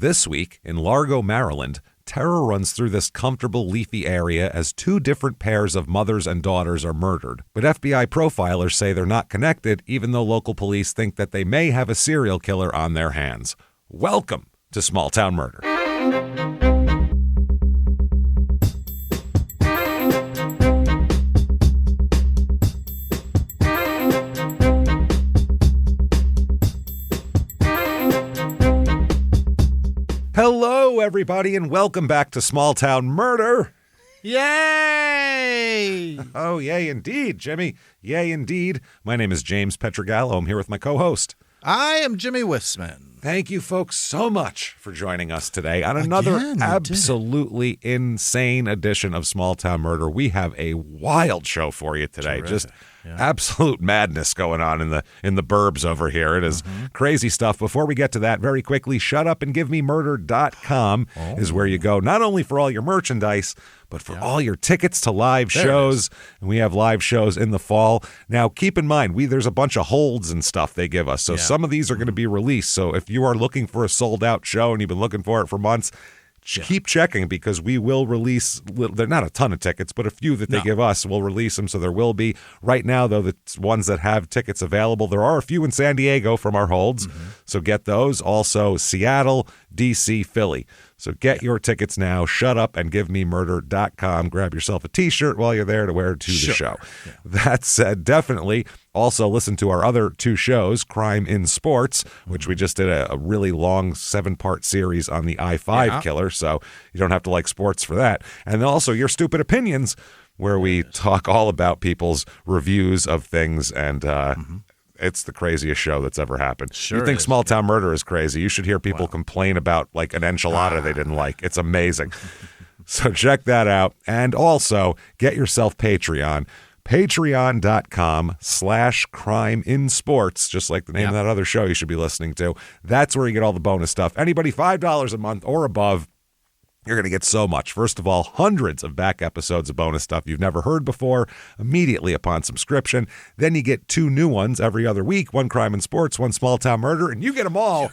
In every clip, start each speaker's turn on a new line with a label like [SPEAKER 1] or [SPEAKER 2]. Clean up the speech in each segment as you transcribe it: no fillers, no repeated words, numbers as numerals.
[SPEAKER 1] This week, in Largo, Maryland, terror runs through this comfortable, leafy area as two different pairs of mothers and daughters are murdered. But FBI profilers say they're not connected, even though local police think that they may have a serial killer on their hands. Welcome to Small Town Murder. Hello, everybody, and welcome back to Small Town Murder.
[SPEAKER 2] Yay!
[SPEAKER 1] Oh, yay indeed, Jimmy. Yay indeed. My name is James Petrogallo. I'm here with my co-host.
[SPEAKER 2] I am Jimmy Wisman.
[SPEAKER 1] Thank you, folks, so much for joining us today on another absolutely insane edition of Small Town Murder. We have a wild show for you today.
[SPEAKER 2] Terrific.
[SPEAKER 1] Just absolute madness going on in the burbs over here. It is crazy stuff. Before we get to that, very quickly, shutupandgivememurder.com is where you go, not only for all your merchandise, but for all your tickets to live shows. And we have live shows in the fall. Now, keep in mind, there's a bunch of holds and stuff they give us. So some of these are going to be released. So if you are looking for a sold-out show and you've been looking for it for months, keep checking, because we will release, they're not a ton of tickets, but a few that they give us, we'll release them, so there will be. Right now, though, the ones that have tickets available, there are a few in San Diego from our holds, so get those. Also, Seattle, D.C., Philly. So get your tickets now, shutupandgivememurder.com. Grab yourself a T-shirt while you're there to wear to the show. Yeah. That said, definitely also listen to our other two shows, Crime in Sports, which we just did a really long 7-part series on the I-5 killer, so you don't have to like sports for that. And also Your Stupid Opinions, where we talk all about people's reviews of things, and it's the craziest show that's ever happened.
[SPEAKER 2] Sure,
[SPEAKER 1] you think Small Town Murder is crazy. You should hear people complain about like an enchilada they didn't like. It's amazing. So check that out. And also get yourself Patreon. Patreon.com/crimeinsports, just like the name of that other show you should be listening to. That's where you get all the bonus stuff. Anybody $5 a month or above, you're going to get so much. First of all, hundreds of back episodes of bonus stuff you've never heard before immediately upon subscription. Then you get 2 new ones every other week, one Crime and Sports, one Small Town Murder, and you get them all.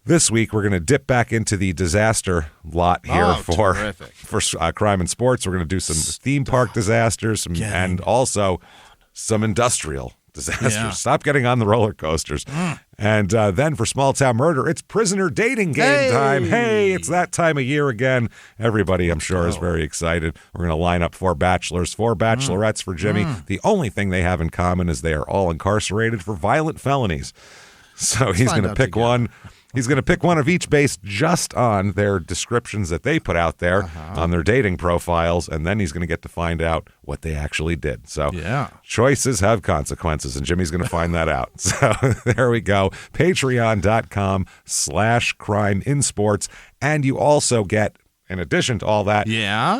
[SPEAKER 1] This week, we're going to dip back into the disaster lot here for Crime and Sports. We're going to do some theme park disasters and also some industrial disasters.
[SPEAKER 2] Yeah.
[SPEAKER 1] Stop getting on the roller coasters. And then for Small Town Murder, it's prisoner dating game time. Hey, it's that time of year again. Everybody, I'm sure, is very excited. We're going to line up 4 bachelors, 4 bachelorettes for Jimmy. The only thing they have in common is they are all incarcerated for violent felonies. So he's going to pick one. He's going to pick one of each based just on their descriptions that they put out there on their dating profiles, and then he's going to get to find out what they actually did. So choices have consequences, and Jimmy's going to find that out. So there we go. Patreon.com/crimeinsports. And you also get, in addition to all that,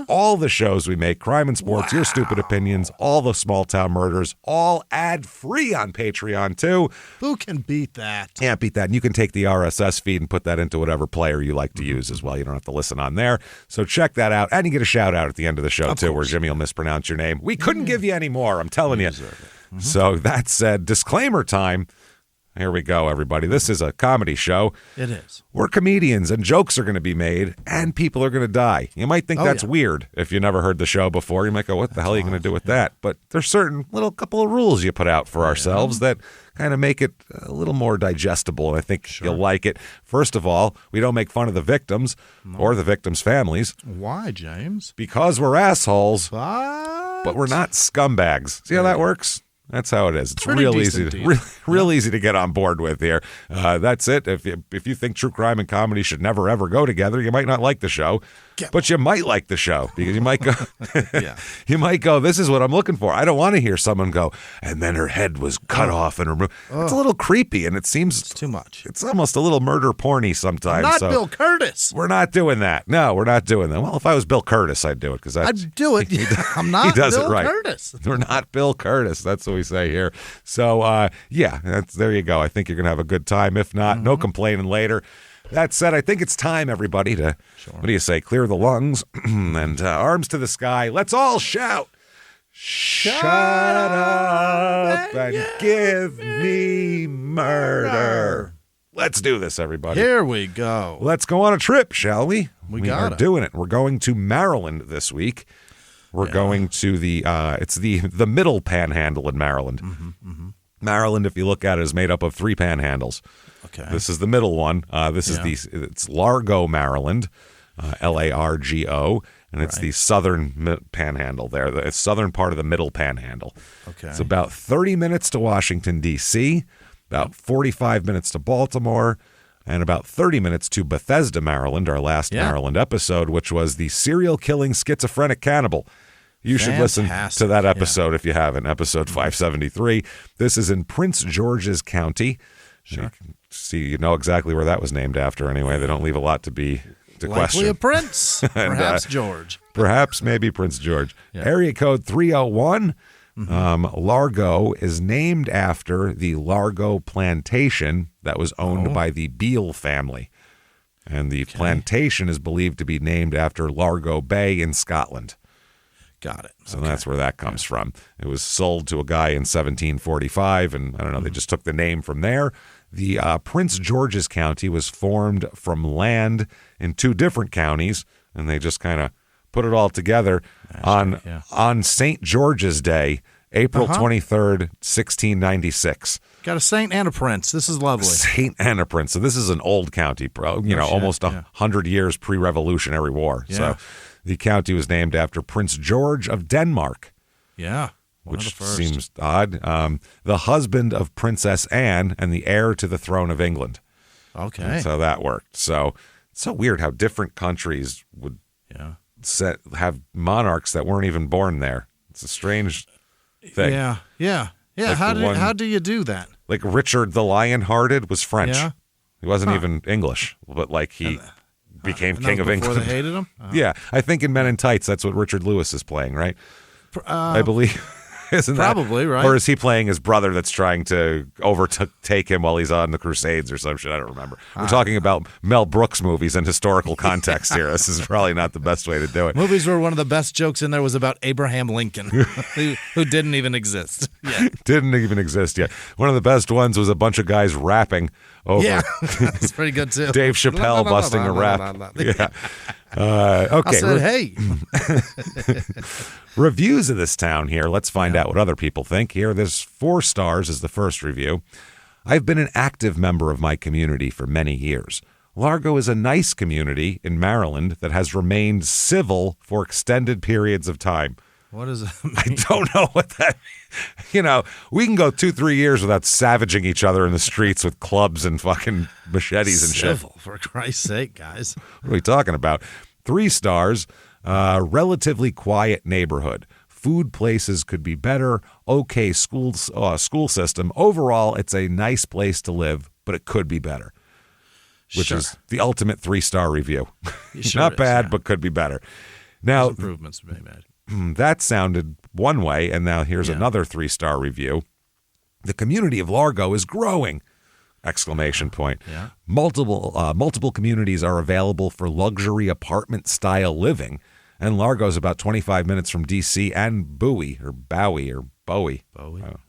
[SPEAKER 1] all the shows we make, Crime and Sports, Your Stupid Opinions, all the Small Town Murders, all ad-free on Patreon, too.
[SPEAKER 2] Who can beat that?
[SPEAKER 1] Can't beat that. And you can take the RSS feed and put that into whatever player you like to use as well. You don't have to listen on there. So check that out. And you get a shout-out at the end of the show, too, where Jimmy will mispronounce your name. We couldn't give you any more, I'm telling you. So that said, disclaimer time. Here we go, everybody. This is a comedy show.
[SPEAKER 2] It is.
[SPEAKER 1] We're comedians, and jokes are going to be made, and people are going to die. You might think that's weird if you never heard the show before. You might go, what the hell are you going to do with that? But there's certain little couple of rules you put out for ourselves that kind of make it a little more digestible, and I think you'll like it. First of all, we don't make fun of the victims or the victims' families.
[SPEAKER 2] Why, James?
[SPEAKER 1] Because we're assholes, but we're not scumbags. See how that works? That's how it is. It's real easy to get on board with here. That's it. If you think true crime and comedy should never, ever go together, you might not like the show. But you might like the show, because you might go, you might go, this is what I'm looking for. I don't want to hear someone go, and then her head was cut off and removed. It's a little creepy, and it seems
[SPEAKER 2] it's too much.
[SPEAKER 1] It's almost a little murder porny sometimes.
[SPEAKER 2] Not Bill Curtis.
[SPEAKER 1] We're not doing that. No, we're not doing that. Well, if I was Bill Curtis, I'd do it, because
[SPEAKER 2] I'd do it. I'm not
[SPEAKER 1] he does
[SPEAKER 2] Bill
[SPEAKER 1] it right.
[SPEAKER 2] Curtis.
[SPEAKER 1] We're not Bill Curtis. That's what we say here. So, there you go. I think you're going to have a good time. If not, no complaining later. That said, I think it's time, everybody, to, what do you say, clear the lungs and arms to the sky. Let's all shout. Shut up and give me murder. Let's do this, everybody.
[SPEAKER 2] Here we go.
[SPEAKER 1] Let's go on a trip, shall we? We are
[SPEAKER 2] gotta.
[SPEAKER 1] doing it. We're going to Maryland this week. We're going to it's the middle panhandle in Maryland. Maryland, if you look at it, is made up of 3 panhandles.
[SPEAKER 2] Okay.
[SPEAKER 1] This is the middle one. It's Largo, Maryland, Largo, and it's the southern panhandle there, the southern part of the middle panhandle.
[SPEAKER 2] Okay.
[SPEAKER 1] It's about 30 minutes to Washington, D.C., about 45 minutes to Baltimore, and about 30 minutes to Bethesda, Maryland, our last Maryland episode, which was the serial killing schizophrenic cannibal. You should listen to that episode if you haven't, episode 573. This is in Prince George's County. Sure. You know exactly where that was named after anyway. They don't leave a lot to question.
[SPEAKER 2] Likely a prince, perhaps George.
[SPEAKER 1] Perhaps maybe Prince George. Yeah. Area code 301. Largo is named after the Largo plantation that was owned by the Beale family. And the plantation is believed to be named after Largo Bay in Scotland.
[SPEAKER 2] Got it.
[SPEAKER 1] So that's where that comes from. It was sold to a guy in 1745, and I don't know, they just took the name from there. The Prince George's County was formed from land in 2 different counties, and they just kind of put it all together on St. George's Day, April 23rd, 1696.
[SPEAKER 2] Got a saint and a prince. This is lovely.
[SPEAKER 1] Saint and a prince. So this is an old county, almost 100 years pre-Revolutionary War. Yeah. So the county was named after Prince George of Denmark.
[SPEAKER 2] Yeah.
[SPEAKER 1] Which seems odd. The husband of Princess Anne and the heir to the throne of England.
[SPEAKER 2] Okay.
[SPEAKER 1] That's how that worked. So it's so weird how different countries would have monarchs that weren't even born there. It's a strange thing.
[SPEAKER 2] Yeah.
[SPEAKER 1] Like
[SPEAKER 2] how do you do that?
[SPEAKER 1] Like Richard the Lionhearted was French.
[SPEAKER 2] Yeah.
[SPEAKER 1] He wasn't even English, but like he became king of England.
[SPEAKER 2] Before they hated him?
[SPEAKER 1] Yeah. I think in Men in Tights, that's what Richard Lewis is playing, right? I believe. Isn't
[SPEAKER 2] probably,
[SPEAKER 1] that,
[SPEAKER 2] right?
[SPEAKER 1] Or is he playing his brother that's trying to overtake him while he's on the Crusades or some shit? I don't remember. We're talking about Mel Brooks movies in historical context here. This is probably not the best way to do it.
[SPEAKER 2] Movies where one of the best jokes in there was about Abraham Lincoln, who didn't even exist. Yeah.
[SPEAKER 1] Didn't even exist yet. One of the best ones was a bunch of guys rapping over.
[SPEAKER 2] Yeah, that's pretty good too.
[SPEAKER 1] Dave Chappelle busting a rap. Yeah. Okay.
[SPEAKER 2] I said, hey.
[SPEAKER 1] Reviews of this town here. Let's find out what other people think. Here, there's 4 stars as the first review. I've been an active member of my community for many years. Largo is a nice community in Maryland that has remained civil for extended periods of time.
[SPEAKER 2] What does that mean?
[SPEAKER 1] I don't know what that means. We can go 2-3 years without savaging each other in the streets with clubs and fucking machetes and shit.
[SPEAKER 2] Civil, for Christ's sake, guys.
[SPEAKER 1] What are we talking about? 3 stars, relatively quiet neighborhood. Food places could be better. Okay, school system. Overall, it's a nice place to live, but it could be better. Which is the ultimate 3-star review. Not bad, but could be better. Now,
[SPEAKER 2] there's improvements to be made.
[SPEAKER 1] That sounded one way, and now here's another 3-star review. The community of Largo is growing! Exclamation point.
[SPEAKER 2] Yeah.
[SPEAKER 1] Multiple communities are available for luxury apartment-style living, and Largo is about 25 minutes from D.C. and Bowie. I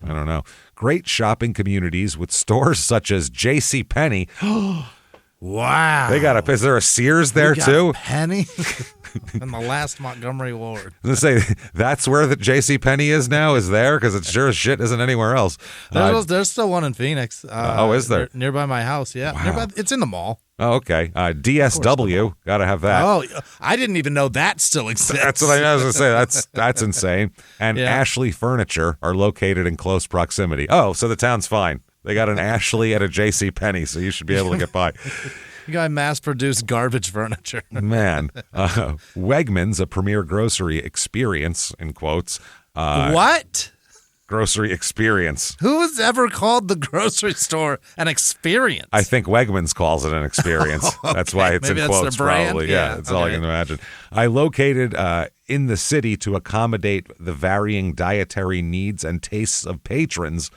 [SPEAKER 1] don't know. Great shopping communities with stores such as J.C. Penney.
[SPEAKER 2] Wow.
[SPEAKER 1] Is there a Sears there too?
[SPEAKER 2] Penny? In the last Montgomery Ward.
[SPEAKER 1] I was going to say, that's where the J.C. Penney is now, is there? Because it sure as shit isn't anywhere else.
[SPEAKER 2] There's still one in Phoenix.
[SPEAKER 1] Is there?
[SPEAKER 2] Nearby my house, yeah.
[SPEAKER 1] Wow.
[SPEAKER 2] Nearby, it's in the mall.
[SPEAKER 1] Oh, okay. DSW, got to have that.
[SPEAKER 2] Oh, I didn't even know that still exists.
[SPEAKER 1] That's what I was going to say. That's insane. And Ashley Furniture are located in close proximity. Oh, so the town's fine. They got an Ashley at a J.C. Penney, so you should be able to get by.
[SPEAKER 2] You got mass-produced garbage furniture.
[SPEAKER 1] Man. Wegmans, a premier grocery experience, in quotes.
[SPEAKER 2] What?
[SPEAKER 1] Grocery experience.
[SPEAKER 2] Who has ever called the grocery store an experience?
[SPEAKER 1] I think Wegmans calls it an experience. Okay. That's why it's
[SPEAKER 2] Maybe
[SPEAKER 1] in quotes, probably. Yeah, that's all I can imagine. I located in the city to accommodate the varying dietary needs and tastes of patrons.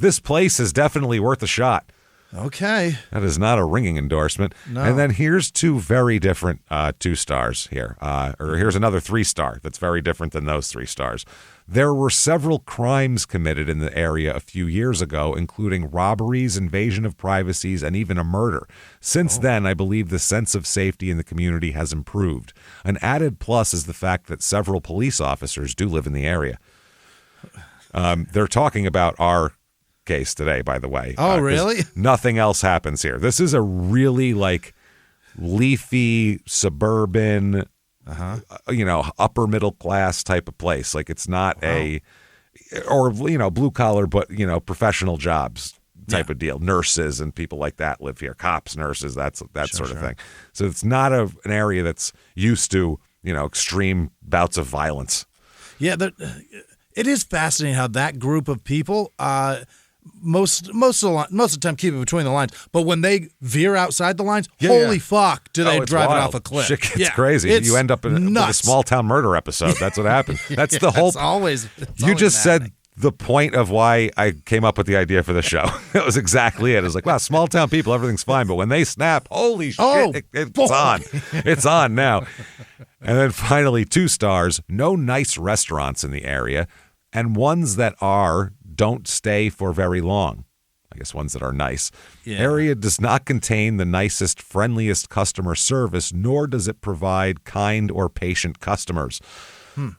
[SPEAKER 1] This place is definitely worth a shot.
[SPEAKER 2] Okay.
[SPEAKER 1] That is not a ringing endorsement.
[SPEAKER 2] No.
[SPEAKER 1] And then here's two very different 2 stars here. Or here's another 3-star that's very different than those 3 stars. There were several crimes committed in the area a few years ago, including robberies, invasion of privacies, and even a murder. Since then, I believe the sense of safety in the community has improved. An added plus is the fact that several police officers do live in the area. They're talking about our case today, by the way.
[SPEAKER 2] Oh, really?
[SPEAKER 1] Nothing else happens here. This is a really leafy, suburban, upper middle class type of place. Like it's not blue collar, but professional jobs type of deal. Nurses and people like that live here. Cops, nurses, that sort of thing. So it's not an area that's used to extreme bouts of violence.
[SPEAKER 2] Yeah, it is fascinating how that group of people. Most of the time keep it between the lines, but when they veer outside the lines, holy fuck, do they drive it off a cliff?
[SPEAKER 1] Shit gets crazy. You end up with a small town murder episode. That's what happens. That's the whole. You just said the point of why I came up with the idea for the show. That was exactly it. It was like, wow, small town people, everything's fine, but when they snap, holy shit, it's on. It's on now. And then finally, 2 stars. No nice restaurants in the area, and ones that don't stay for very long. I guess ones that are nice. Yeah. Area does not contain the nicest, friendliest customer service, nor does it provide kind or patient customers.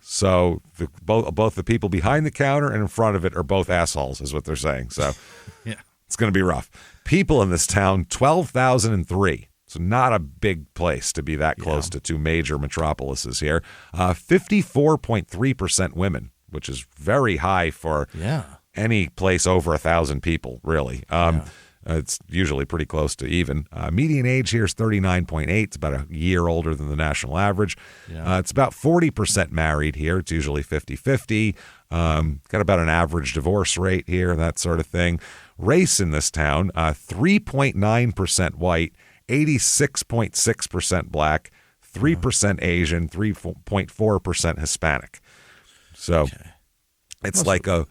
[SPEAKER 1] So both the people behind the counter and in front of it are both assholes, is what they're saying. So it's going to be rough. People in this town, 12,003. So not a big place to be that close to 2 major metropolises here. 54.3% women, which is very high for any place over 1,000 people, really. It's usually pretty close to even. Median age here is 39.8. It's about a year older than the national average. It's about 40% married here. It's usually 50-50. Got about an average divorce rate here, that sort of thing. Race in this town, 3.9% white, 86.6% black, 3% Asian, 3.4% Hispanic. So it's like a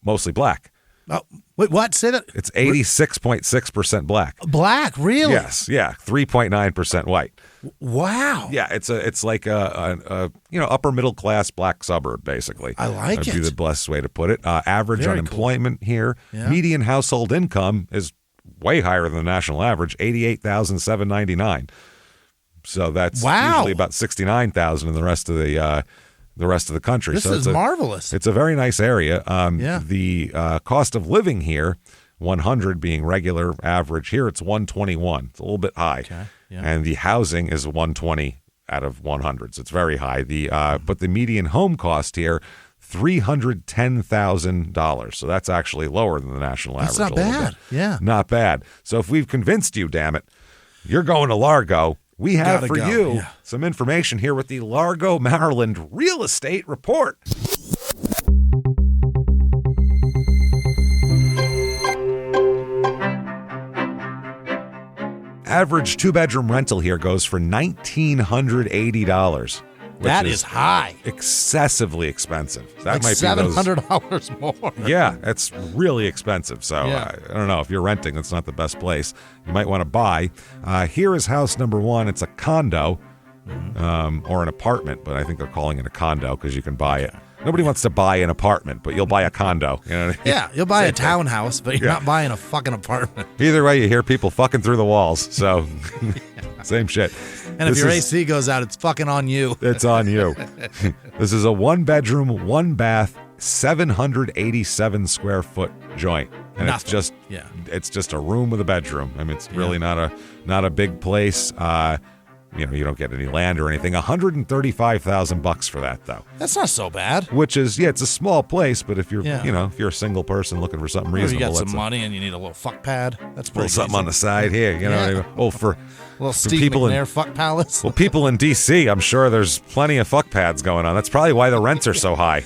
[SPEAKER 1] mostly black.
[SPEAKER 2] Oh, wait, what? Say that.
[SPEAKER 1] It's 86.6% black.
[SPEAKER 2] Black, really?
[SPEAKER 1] Yes, 3.9% white.
[SPEAKER 2] Wow.
[SPEAKER 1] Yeah, it's like a upper middle class black suburb, basically.
[SPEAKER 2] I like
[SPEAKER 1] That'd
[SPEAKER 2] it.
[SPEAKER 1] be the best way to put it. Average
[SPEAKER 2] Very
[SPEAKER 1] unemployment here.
[SPEAKER 2] Yeah.
[SPEAKER 1] Median household income is way higher than the national average, $88,799. So that's usually about $69,000 in the rest of the country.
[SPEAKER 2] This is marvelous.
[SPEAKER 1] It's a very nice area. The cost of living here, 100 being regular average. Here it's 121. It's a little bit high.
[SPEAKER 2] Okay. Yeah.
[SPEAKER 1] And the housing is 120 out of 100. So it's very high. But the median home cost here, $310,000. So that's actually lower than the national average.
[SPEAKER 2] That's not bad. Yeah.
[SPEAKER 1] Not bad. So if we've convinced you, damn it, you're going to Largo. We have for you some information here with the Largo, Maryland Real Estate Report. Average 2-bedroom rental here goes for $1,980.
[SPEAKER 2] That is high.
[SPEAKER 1] Excessively expensive. That
[SPEAKER 2] like
[SPEAKER 1] might be
[SPEAKER 2] $700 more.
[SPEAKER 1] Yeah, it's really expensive. So I don't know. If you're renting, it's not the best place. You might want to buy. Here is house number 1. It's a condo or an apartment, but I think they're calling it a condo because you can buy it. Nobody wants to buy an apartment, but you'll buy a condo. You know what I mean?
[SPEAKER 2] Yeah, you'll buy a townhouse, but you're not buying a fucking apartment.
[SPEAKER 1] Either way, you hear people fucking through the walls. So same shit.
[SPEAKER 2] And if your AC goes out, it's fucking on you.
[SPEAKER 1] It's on you. This is a 1-bedroom, 1-bath, 787 square foot joint. And it's just a room with a bedroom. I mean, it's really not a big place. You don't get any land or anything. $135,000 for that, though.
[SPEAKER 2] That's not so bad.
[SPEAKER 1] Which is, it's a small place, but if you're, if you're a single person looking for something reasonable,
[SPEAKER 2] you got some money and you need a little fuck pad. That's pretty
[SPEAKER 1] something on the side here. You know what I mean? Oh, for
[SPEAKER 2] a little Steve McNair fuck palace.
[SPEAKER 1] Well, people in D.C., I'm sure there's plenty of fuck pads going on. That's probably why the rents are so high.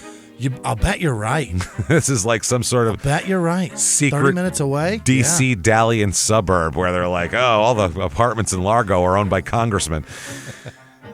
[SPEAKER 2] I'll bet you're right.
[SPEAKER 1] This is like some sort of
[SPEAKER 2] bet you're right.
[SPEAKER 1] Secret
[SPEAKER 2] 30 minutes away?
[SPEAKER 1] D.C. Dalliance suburb where they're like, all the apartments in Largo are owned by congressmen.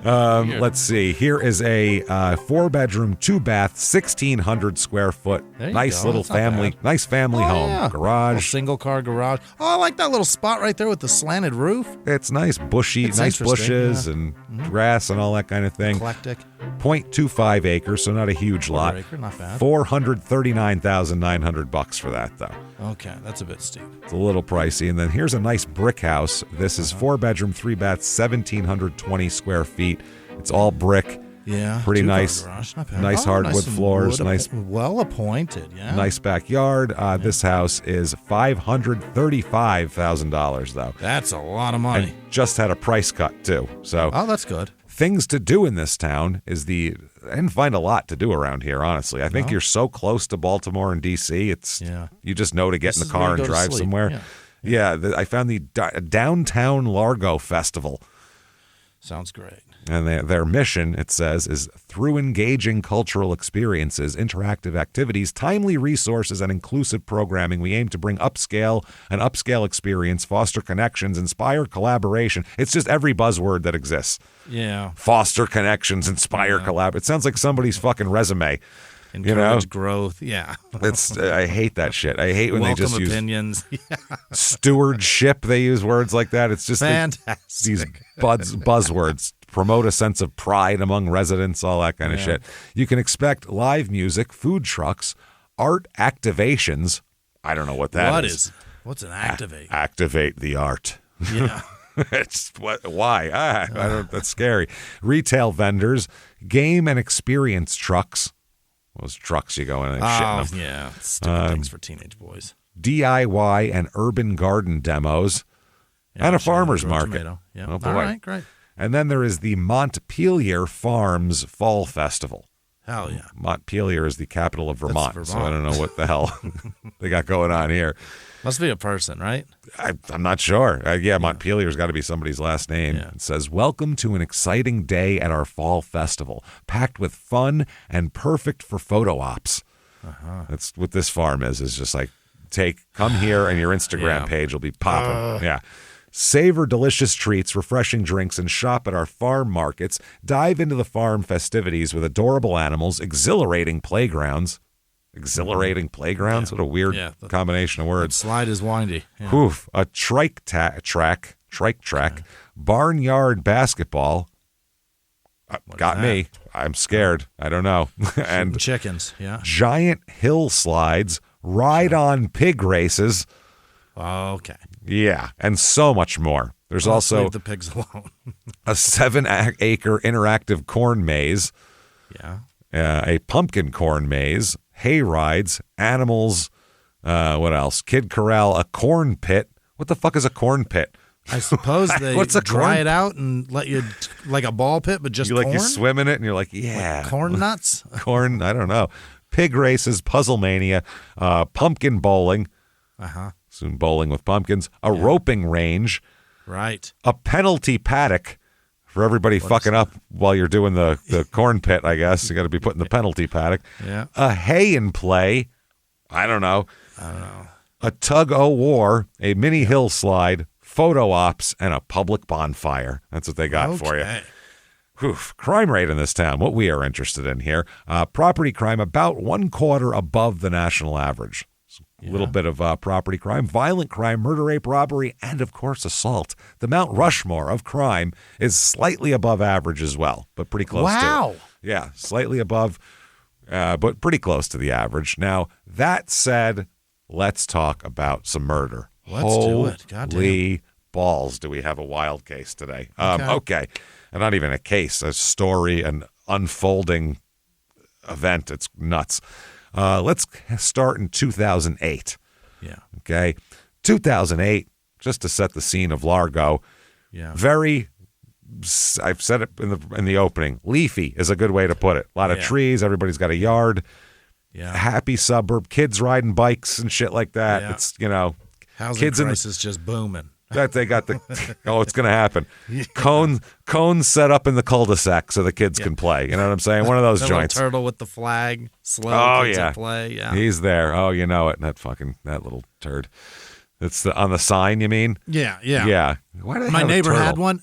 [SPEAKER 1] Let's see. Here is a 4-bedroom, 2-bath, 1,600 square foot. Nice little family. Nice family home. Yeah. Garage.
[SPEAKER 2] Single car garage. Oh, I like that little spot right there with the slanted roof.
[SPEAKER 1] It's nice, bushy, nice bushes and grass and all that kind of thing.
[SPEAKER 2] Eclectic.
[SPEAKER 1] 0.25 acres, so not a huge lot.
[SPEAKER 2] Acre, not bad.
[SPEAKER 1] $439,900 for that, though.
[SPEAKER 2] Okay, that's a bit steep.
[SPEAKER 1] It's a little pricey. And then here's a nice brick house. This is 4-bedroom, 3-bath, 1,720 square feet. It's all brick.
[SPEAKER 2] Yeah.
[SPEAKER 1] Pretty nice.
[SPEAKER 2] Garage. Not bad.
[SPEAKER 1] Nice hardwood floors. Nice.
[SPEAKER 2] Well appointed, yeah.
[SPEAKER 1] Nice backyard. This house is $535,000, though.
[SPEAKER 2] That's a lot of money.
[SPEAKER 1] And just had a price cut, too. So.
[SPEAKER 2] Oh, that's good.
[SPEAKER 1] Things to do in this town I didn't find a lot to do around here, honestly. I think you're so close to Baltimore and D.C., you just know to get in the car and drive somewhere. Yeah, I found the Downtown Largo Festival.
[SPEAKER 2] Sounds great.
[SPEAKER 1] And their mission, it says, is through engaging cultural experiences, interactive activities, timely resources, and inclusive programming, we aim to bring an upscale experience, foster connections, inspire collaboration. It's just every buzzword that exists.
[SPEAKER 2] Yeah.
[SPEAKER 1] Foster connections, inspire collaboration. It sounds like somebody's fucking resume.
[SPEAKER 2] Encourage growth. Yeah.
[SPEAKER 1] I hate that shit. I hate when they just
[SPEAKER 2] opinions.
[SPEAKER 1] use stewardship. They use words like that. It's just
[SPEAKER 2] fantastic.
[SPEAKER 1] These buzzwords. Promote a sense of pride among residents, all that kind of shit. You can expect live music, food trucks, art activations. I don't know what that is.
[SPEAKER 2] What's an activate?
[SPEAKER 1] Activate the art.
[SPEAKER 2] Yeah.
[SPEAKER 1] Why? I don't. That's scary. Retail vendors, game and experience trucks. Those trucks you go in and shit them.
[SPEAKER 2] Yeah. Stupid things for teenage boys.
[SPEAKER 1] DIY and urban garden demos. And a farmer's market.
[SPEAKER 2] Yeah.
[SPEAKER 1] Oh, boy.
[SPEAKER 2] All right, great.
[SPEAKER 1] And then there is the Montpelier Farms Fall Festival.
[SPEAKER 2] Hell yeah.
[SPEAKER 1] Montpelier is the capital of Vermont. So I don't know what the hell they got going on here.
[SPEAKER 2] Must be a person, right?
[SPEAKER 1] I'm not sure. Montpelier's got to be somebody's last name. Yeah. It says, welcome to an exciting day at our fall festival, packed with fun and perfect for photo ops. That's what this farm is just like, come here and your Instagram page will be popping. Yeah. Savor delicious treats, refreshing drinks, and shop at our farm markets. Dive into the farm festivities with adorable animals, exhilarating playgrounds. Exhilarating playgrounds? What a weird combination of words.
[SPEAKER 2] Slide is windy. Yeah.
[SPEAKER 1] Oof. A trike track, barnyard basketball. Got me. I'm scared. I don't know. And
[SPEAKER 2] chickens, yeah.
[SPEAKER 1] Giant hill slides, ride-on pig races.
[SPEAKER 2] Okay.
[SPEAKER 1] Yeah, and so much more. There's also
[SPEAKER 2] leave the pigs alone.
[SPEAKER 1] a 7-acre interactive corn maze.
[SPEAKER 2] Yeah.
[SPEAKER 1] A pumpkin corn maze, hay rides, animals. What else? Kid corral, a corn pit. What the fuck is a corn pit?
[SPEAKER 2] I suppose they dry it out and let you, like a ball pit, but just corn?
[SPEAKER 1] You swim in it and you're like, yeah.
[SPEAKER 2] Like corn nuts?
[SPEAKER 1] Corn, I don't know. Pig races, puzzle mania, pumpkin bowling. Soon bowling with pumpkins. A roping range.
[SPEAKER 2] Right.
[SPEAKER 1] A penalty paddock for everybody fucking up while you're doing the corn pit, I guess. You got to be putting the penalty paddock.
[SPEAKER 2] Yeah.
[SPEAKER 1] A hay and play. I don't know. A tug-o-war, a mini hill slide, photo ops, and a public bonfire. That's what they got for you. Whew. Crime rate in this town, what we are interested in here. Property crime about 1/4 above the national average. A little bit of property crime, violent crime, murder, rape, robbery, and, of course, assault. The Mount Rushmore of crime is slightly above average as well, but pretty close to it. Yeah, slightly above, but pretty close to the average. Now, that said, let's talk about some murder.
[SPEAKER 2] Let's do it.
[SPEAKER 1] Holy balls, do we have a wild case today. Okay. And not even a case, a story, an unfolding event. It's nuts. Let's start in 2008.
[SPEAKER 2] Yeah.
[SPEAKER 1] Okay. 2008, just to set the scene of Largo.
[SPEAKER 2] Yeah.
[SPEAKER 1] I've said it in the opening. Leafy is a good way to put it. A lot of trees. Everybody's got a yard.
[SPEAKER 2] Yeah.
[SPEAKER 1] Happy suburb. Kids riding bikes and shit like that.
[SPEAKER 2] Yeah.
[SPEAKER 1] It's,
[SPEAKER 2] housing
[SPEAKER 1] kids
[SPEAKER 2] prices just booming.
[SPEAKER 1] That they got it's going to happen. Cones set up in the cul-de-sac so the kids can play. You know what I'm saying? One of those joints.
[SPEAKER 2] Turtle with the flag. Slow kids at play. Yeah.
[SPEAKER 1] He's there. Oh, you know it. That little turd. It's on the sign, you mean?
[SPEAKER 2] Yeah.
[SPEAKER 1] Yeah. Why do they
[SPEAKER 2] My
[SPEAKER 1] have a
[SPEAKER 2] neighbor
[SPEAKER 1] turtle?
[SPEAKER 2] had one.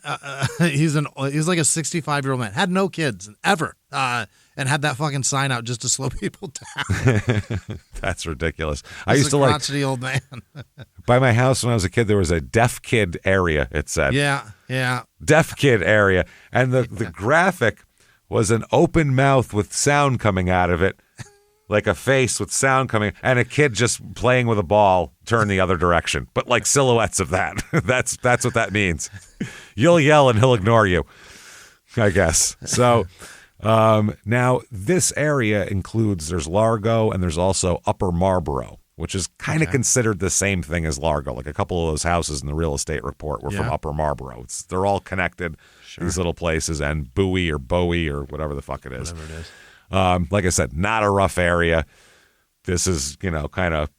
[SPEAKER 2] He's like a 65-year-old man. Had no kids ever, and had that fucking sign out just to slow people down.
[SPEAKER 1] That's ridiculous.
[SPEAKER 2] I
[SPEAKER 1] used to like
[SPEAKER 2] crotchety old man.
[SPEAKER 1] by my house when I was a kid. There was a deaf kid area. It said,
[SPEAKER 2] Yeah.
[SPEAKER 1] deaf kid area, and the graphic was an open mouth with sound coming out of it. Like a face with sound coming, and a kid just playing with a ball turned the other direction. But like silhouettes of that. That's what that means. You'll yell and he'll ignore you, I guess. So now this area includes, there's Largo and there's also Upper Marlboro, which is kind of considered the same thing as Largo. Like a couple of those houses in the real estate report were from Upper Marlboro. They're all connected, these little places, and Bowie or whatever the fuck it is.
[SPEAKER 2] Whatever it is.
[SPEAKER 1] Like I said, not a rough area. This is, kind of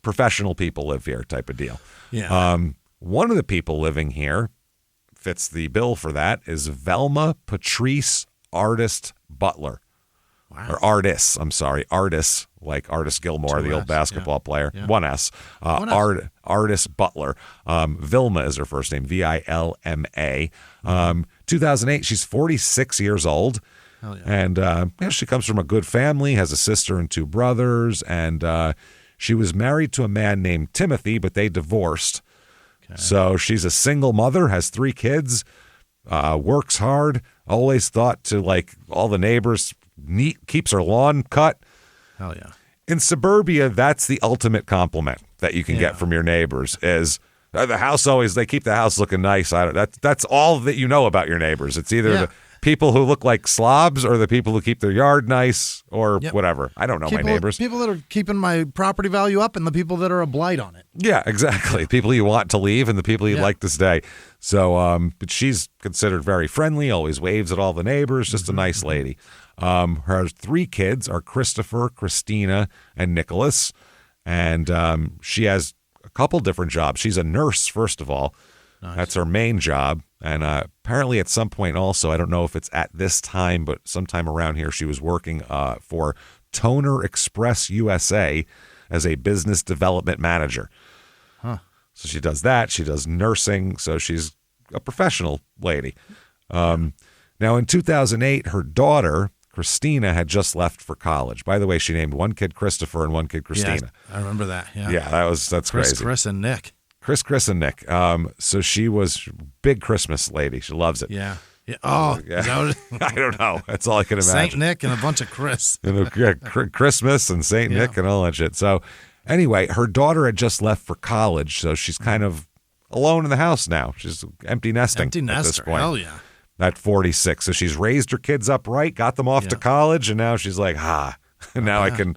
[SPEAKER 1] professional people live here type of deal.
[SPEAKER 2] Yeah.
[SPEAKER 1] One of the people living here fits the bill for that is Velma Patrice Artist Butler.
[SPEAKER 2] Wow.
[SPEAKER 1] Or Artis, I'm sorry. Artis, like Artis Gilmore, the old basketball player.
[SPEAKER 2] Yeah.
[SPEAKER 1] One S. Artis Butler. Vilma is her first name, Vilma. 2008, she's 46 years old.
[SPEAKER 2] Hell yeah.
[SPEAKER 1] And she comes from a good family, has a sister and two brothers, and she was married to a man named Timothy, but they divorced. Okay. So she's a single mother, has 3 kids, works hard, always thought to like all the neighbors, neat, keeps her lawn cut.
[SPEAKER 2] Hell yeah.
[SPEAKER 1] In suburbia, that's the ultimate compliment that you can get from your neighbors is the house they keep the house looking nice. That's all that you know about your neighbors. It's either the people who look like slobs or the people who keep their yard nice or whatever. I don't know my neighbors.
[SPEAKER 2] People that are keeping my property value up and the people that are a blight on it.
[SPEAKER 1] Yeah, exactly. People you want to leave and the people you'd like to stay. So, but she's considered very friendly, always waves at all the neighbors, just a nice lady. Her 3 kids are Christopher, Christina, and Nicholas. And she has a couple different jobs. She's a nurse, first of all. Nice. That's her main job. And apparently at some point also, I don't know if it's at this time, but sometime around here, she was working for Toner Express USA as a business development manager.
[SPEAKER 2] Huh.
[SPEAKER 1] So she does that. She does nursing. So she's a professional lady. Now in 2008, her daughter, Christina, had just left for college. By the way, she named one kid Christopher and one kid Christina.
[SPEAKER 2] Yeah, I remember that. Yeah,
[SPEAKER 1] that's crazy.
[SPEAKER 2] Chris and Nick.
[SPEAKER 1] Chris and Nick. So she was big Christmas lady. She loves it.
[SPEAKER 2] Yeah. Oh,
[SPEAKER 1] yeah.
[SPEAKER 2] Is that what
[SPEAKER 1] I don't know. That's all I can imagine.
[SPEAKER 2] Saint Nick and a bunch of Chris.
[SPEAKER 1] Christmas and Saint Nick and all that shit. So anyway, her daughter had just left for college, so she's kind of alone in the house now. She's empty nesting at this point.
[SPEAKER 2] Hell yeah.
[SPEAKER 1] At 46. So she's raised her kids up right, got them off to college, and now she's like, now I can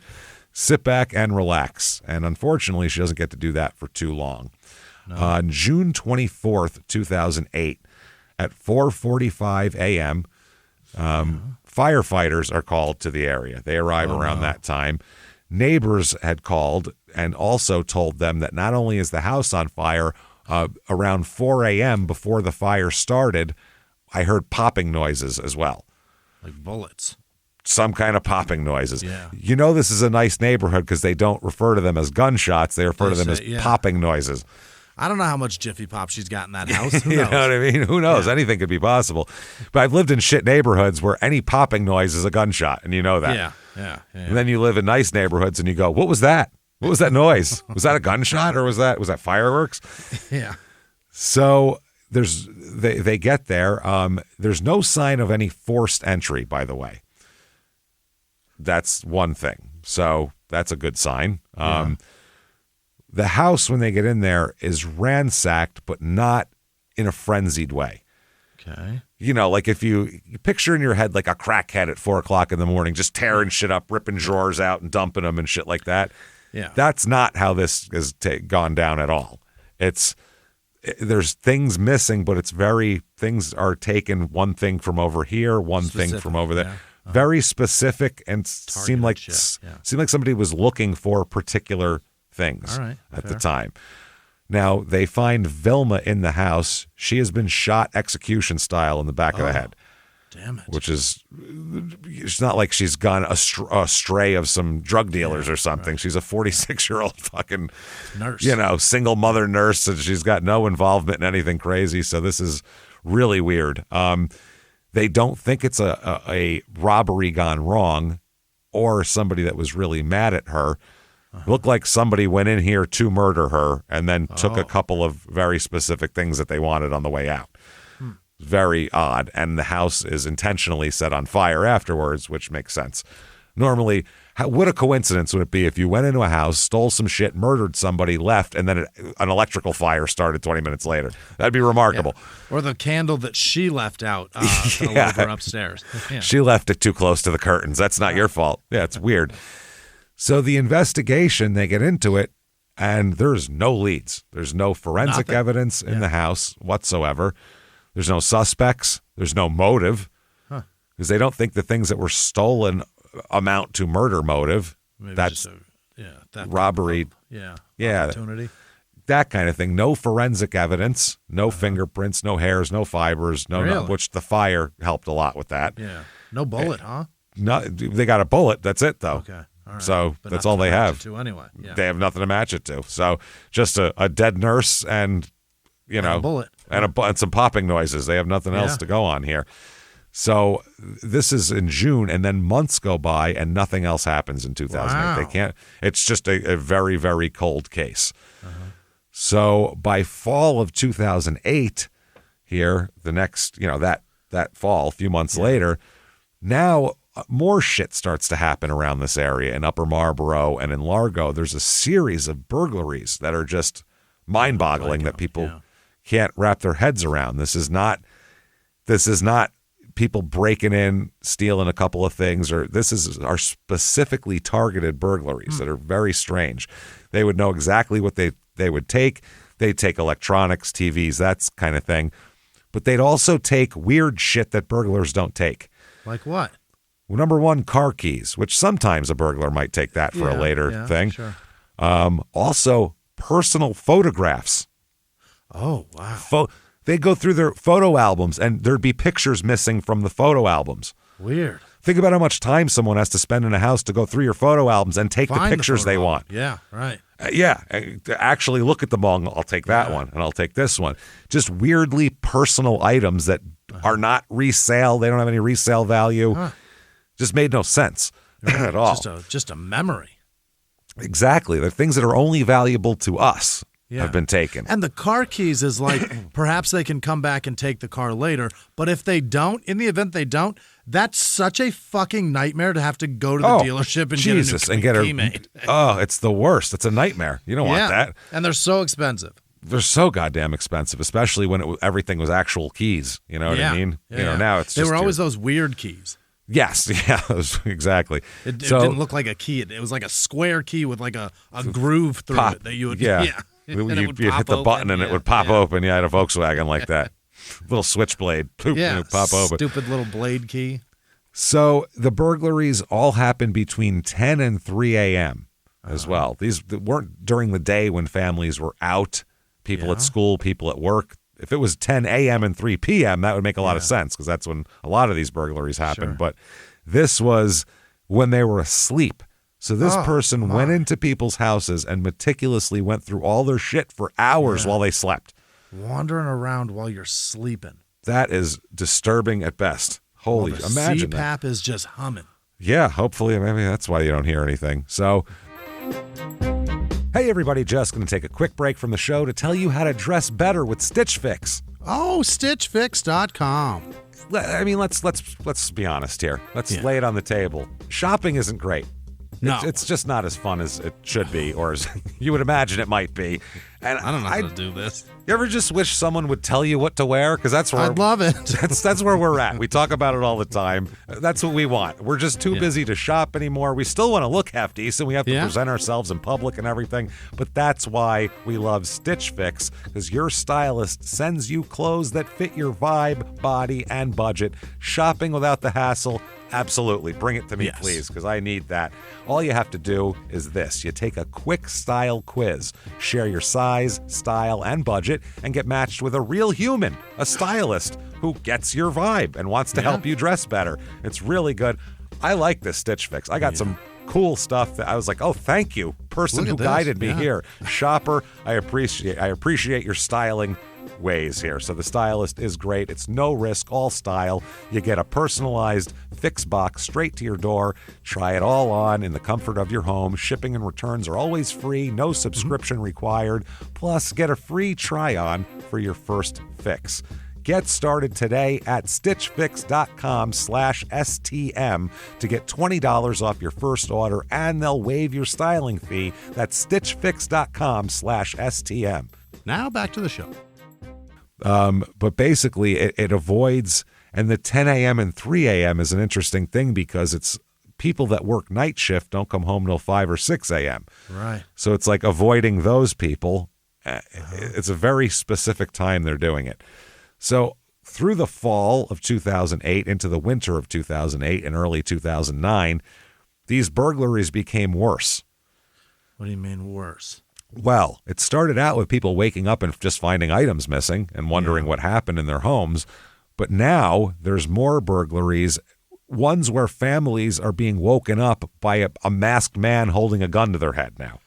[SPEAKER 1] sit back and relax. And unfortunately, she doesn't get to do that for too long. No. On June 24th, 2008, at 4:45 a.m., firefighters are called to the area. They arrive around that time. Neighbors had called and also told them that not only is the house on fire, around 4 a.m. before the fire started, I heard popping noises as well.
[SPEAKER 2] Like bullets.
[SPEAKER 1] Some kind of popping noises.
[SPEAKER 2] Yeah.
[SPEAKER 1] You know this is a nice neighborhood because they don't refer to them as gunshots. They refer to them as popping noises.
[SPEAKER 2] I don't know how much Jiffy Pop she's got in that house. Who knows?
[SPEAKER 1] You know what I mean? Who knows? Anything could be possible. But I've lived in shit neighborhoods where any popping noise is a gunshot, and you know that.
[SPEAKER 2] Yeah.
[SPEAKER 1] And then you live in nice neighborhoods and you go, what was that? What was that noise? Was that a gunshot or was that fireworks?
[SPEAKER 2] Yeah.
[SPEAKER 1] So they get there. There's no sign of any forced entry, by the way. That's one thing. So that's a good sign. The house, when they get in there, is ransacked, but not in a frenzied way.
[SPEAKER 2] Okay.
[SPEAKER 1] You know, like if you picture in your head like a crackhead at 4 o'clock in the morning, just tearing shit up, ripping drawers out and dumping them and shit like that.
[SPEAKER 2] Yeah.
[SPEAKER 1] That's not how this has gone down at all. There's things missing, but things are taken one thing from over here, one thing from over there. Yeah. Very specific and seemed like somebody was looking for particular things at the time. Now, they find Vilma in the house. She has been shot execution style in the back of the head.
[SPEAKER 2] Damn it.
[SPEAKER 1] Which is, it's not like she's gone astray of some drug dealers or something. Right. She's a 46-year-old fucking
[SPEAKER 2] nurse,
[SPEAKER 1] single mother nurse, and she's got no involvement in anything crazy. So this is really weird. They don't think it's a robbery gone wrong or somebody that was really mad at her. Looked like somebody went in here to murder her and then took a couple of very specific things that they wanted on the way out. Very odd. And the house is intentionally set on fire afterwards, which makes sense. Normally, what a coincidence would it be if you went into a house, stole some shit, murdered somebody, left, and then an electrical fire started 20 minutes later? That'd be remarkable.
[SPEAKER 2] Yeah. Or the candle that she left out over upstairs. Yeah.
[SPEAKER 1] She left it too close to the curtains. That's not your fault. Yeah, it's weird. So the investigation, they get into it, and there's no leads. There's no forensic evidence in the house whatsoever. There's no suspects. There's no motive because they don't think the things that were stolen amount to murder motive.
[SPEAKER 2] Maybe
[SPEAKER 1] that's
[SPEAKER 2] theft
[SPEAKER 1] robbery.
[SPEAKER 2] Opportunity.
[SPEAKER 1] That kind of thing. No forensic evidence, no fingerprints, no hairs, no fibers, no, which the fire helped a lot with that.
[SPEAKER 2] Yeah. No bullet, huh?
[SPEAKER 1] No, they got a bullet. That's it, though.
[SPEAKER 2] Okay. All right.
[SPEAKER 1] So that's all they have.
[SPEAKER 2] Anyway. Yeah.
[SPEAKER 1] They have nothing to match it to. So just a dead nurse and,
[SPEAKER 2] a bullet.
[SPEAKER 1] And some popping noises. They have nothing else to go on here. So this is in June, and then months go by, and nothing else happens in 2008.
[SPEAKER 2] Wow.
[SPEAKER 1] They can't. It's just a very, very cold case. So by fall of 2008, here the next, that fall, a few months later, now more shit starts to happen around this area in Upper Marlboro and in Largo. There's a series of burglaries that are just mind-boggling that people can't wrap their heads around. This is not people breaking in, stealing a couple of things, or are specifically targeted burglaries that are very strange. They would know exactly what they would take. They'd take electronics, TVs, that kind of thing. But they'd also take weird shit that burglars don't take.
[SPEAKER 2] Like what?
[SPEAKER 1] Well, number one, car keys, which sometimes a burglar might take that for a later thing.
[SPEAKER 2] Sure.
[SPEAKER 1] Also, personal photographs.
[SPEAKER 2] Oh, wow.
[SPEAKER 1] They'd go through their photo albums, and there'd be pictures missing from the photo albums.
[SPEAKER 2] Weird.
[SPEAKER 1] Think about how much time someone has to spend in a house to go through your photo albums and take the pictures they want.
[SPEAKER 2] Yeah, right.
[SPEAKER 1] Actually look at them all. I'll take that one, and I'll take this one. Just weirdly personal items that are not resale. They don't have any resale value. Just made no sense at all.
[SPEAKER 2] Just a memory.
[SPEAKER 1] Exactly. They're things that are only valuable to us. Have been taken.
[SPEAKER 2] And the car keys is like, perhaps they can come back and take the car later. But if they don't, in the event they don't, that's such a fucking nightmare to have to go to the dealership and get a key made.
[SPEAKER 1] It's the worst. It's a nightmare. You don't want that.
[SPEAKER 2] And they're so expensive.
[SPEAKER 1] They're so goddamn expensive, especially when everything was actual keys. You know what I mean? Now it's
[SPEAKER 2] they were always those weird keys.
[SPEAKER 1] Yes, exactly.
[SPEAKER 2] It didn't look like a key. It was like a square key with like a groove through it that you would
[SPEAKER 1] You hit the button and it would pop open. Yeah, I had a Volkswagen like that. Little switchblade. Poop, and it would pop open.
[SPEAKER 2] Stupid little blade key.
[SPEAKER 1] So the burglaries all happened between 10 and 3 a.m. as well. These weren't during the day when families were out, people at school, people at work. If it was 10 a.m. and 3 p.m., that would make a lot of sense because that's when a lot of these burglaries happen. Sure. But this was when they were asleep. So this person went into people's houses and meticulously went through all their shit for hours while they slept.
[SPEAKER 2] Wandering around while you're sleeping.
[SPEAKER 1] That is disturbing at best. Holy, imagine
[SPEAKER 2] CPAP
[SPEAKER 1] that.
[SPEAKER 2] is just humming.
[SPEAKER 1] Yeah, hopefully, maybe that's why you don't hear anything. So, hey everybody, just going to take a quick break from the show to tell you how to dress better with Stitch Fix.
[SPEAKER 2] Oh, StitchFix.com.
[SPEAKER 1] I mean, let's be honest here. Let's lay it on the table. Shopping isn't great.
[SPEAKER 2] No.
[SPEAKER 1] It's just not as fun as it should be, or as you would imagine it might be. And
[SPEAKER 2] I don't know how to do this.
[SPEAKER 1] You ever just wish someone would tell you what to wear? Because that's where
[SPEAKER 2] I'd love it.
[SPEAKER 1] That's where we're at. We talk about it all the time. That's what we want. We're just too busy to shop anymore. We still want to look half decent. We have to present ourselves in public and everything. But that's why we love Stitch Fix, because your stylist sends you clothes that fit your vibe, body, and budget. Shopping without the hassle. Absolutely. Bring it to me, please, because I need that. All you have to do is this. You take a quick style quiz, share your size, style, and budget, and get matched with a real human, a stylist, who gets your vibe and wants to help you dress better. It's really good. I like this Stitch Fix. I got some cool stuff that I was like, oh, thank you, person who guided me here. Shopper, I appreciate your styling ways here. So the stylist is great. It's no risk, all style. You get a personalized fix box straight to your door. Try it all on in the comfort of your home. Shipping and returns are always free, no subscription required. Plus, get a free try-on for your first fix. Get started today at stitchfix.com/STM to get $20 off your first order, and they'll waive your styling fee. That's stitchfix.com/STM.
[SPEAKER 2] Now back to the show.
[SPEAKER 1] But basically, it avoids, and the 10 a.m. and 3 a.m. is an interesting thing because it's people that work night shift don't come home till 5 or 6 a.m.
[SPEAKER 2] Right.
[SPEAKER 1] So it's like avoiding those people. It's a very specific time they're doing it. So through the fall of 2008 into the winter of 2008 and early 2009, these burglaries became worse.
[SPEAKER 2] What do you mean worse?
[SPEAKER 1] Well, it started out with people waking up and just finding items missing and wondering what happened in their homes. But now there's more burglaries, ones where families are being woken up by a masked man holding a gun to their head now.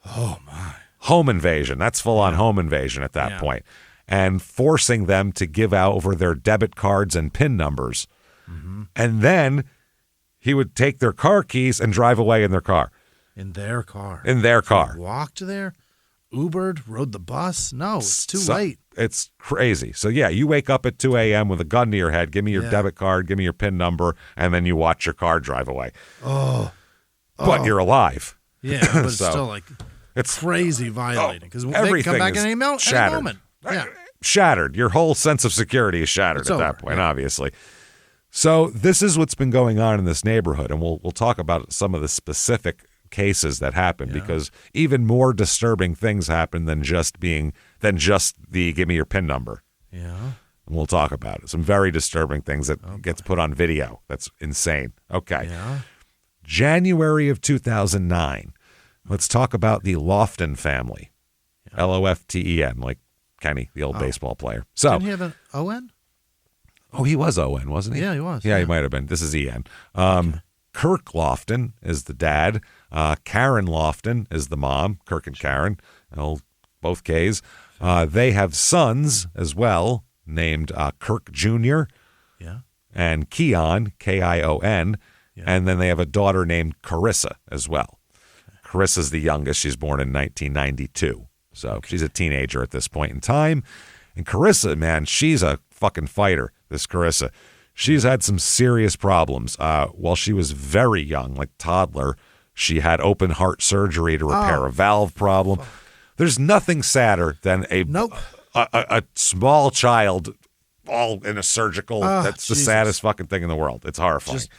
[SPEAKER 2] Oh, my.
[SPEAKER 1] Home invasion. That's full-on home invasion at that point. And forcing them to give out over their debit cards and PIN numbers. Mm-hmm. And then he would take their car keys and drive away in their car.
[SPEAKER 2] In their car.
[SPEAKER 1] In their car.
[SPEAKER 2] Walked there? Ubered? Rode the bus? No, it's too late.
[SPEAKER 1] It's crazy. So, yeah, you wake up at 2 a.m. with a gun to your head. Give me your debit card. Give me your PIN number. And then you watch your car drive away. But you're alive.
[SPEAKER 2] Yeah, but it's still like it's crazy violating. Because they can come back in any moment. Yeah.
[SPEAKER 1] Shattered. Your whole sense of security is shattered at that point, obviously. So this is what's been going on in this neighborhood, and we'll talk about some of the specific cases that happen because even more disturbing things happen than just the give me your PIN number.
[SPEAKER 2] Yeah.
[SPEAKER 1] And we'll talk about it. Some very disturbing things that gets put on video. That's insane. Okay.
[SPEAKER 2] Yeah.
[SPEAKER 1] January of 2009. Let's talk about the Loftton family. Yeah. Loften, like Kenny, the old baseball player. So,
[SPEAKER 2] didn't he have an O-N?
[SPEAKER 1] Oh, he was O-N, wasn't he?
[SPEAKER 2] Yeah, he was.
[SPEAKER 1] Yeah, he might have been. This is E-N. Kirk Loftton is the dad. Karen Loftton is the mom. Kirk and Karen, both Ks. They have sons as well, named Kirk Jr. and Keon, Kion. Yeah. And then they have a daughter named Carissa as well. Okay. Carissa's the youngest. She's born in 1992. So she's a teenager at this point in time. And Carissa, man, she's a fucking fighter, this Carissa. She's had some serious problems. While she was very young, like toddler, she had open heart surgery to repair a valve problem. There's nothing sadder than a small child all in a surgical. That's the saddest fucking thing in the world. It's horrifying.
[SPEAKER 2] Just,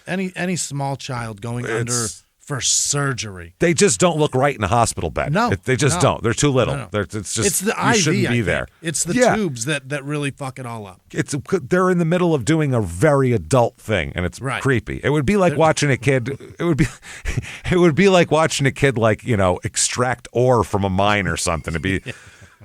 [SPEAKER 2] any small child going under for surgery.
[SPEAKER 1] They just don't look right in a hospital bed.
[SPEAKER 2] No.
[SPEAKER 1] They just don't. They're too little.
[SPEAKER 2] No.
[SPEAKER 1] It's
[SPEAKER 2] the
[SPEAKER 1] you
[SPEAKER 2] IV,
[SPEAKER 1] shouldn't be there.
[SPEAKER 2] It's the tubes that really fuck it all up.
[SPEAKER 1] They're in the middle of doing a very adult thing, and it's creepy. It would be like watching a kid. It would be like watching a kid extract ore from a mine or something. To be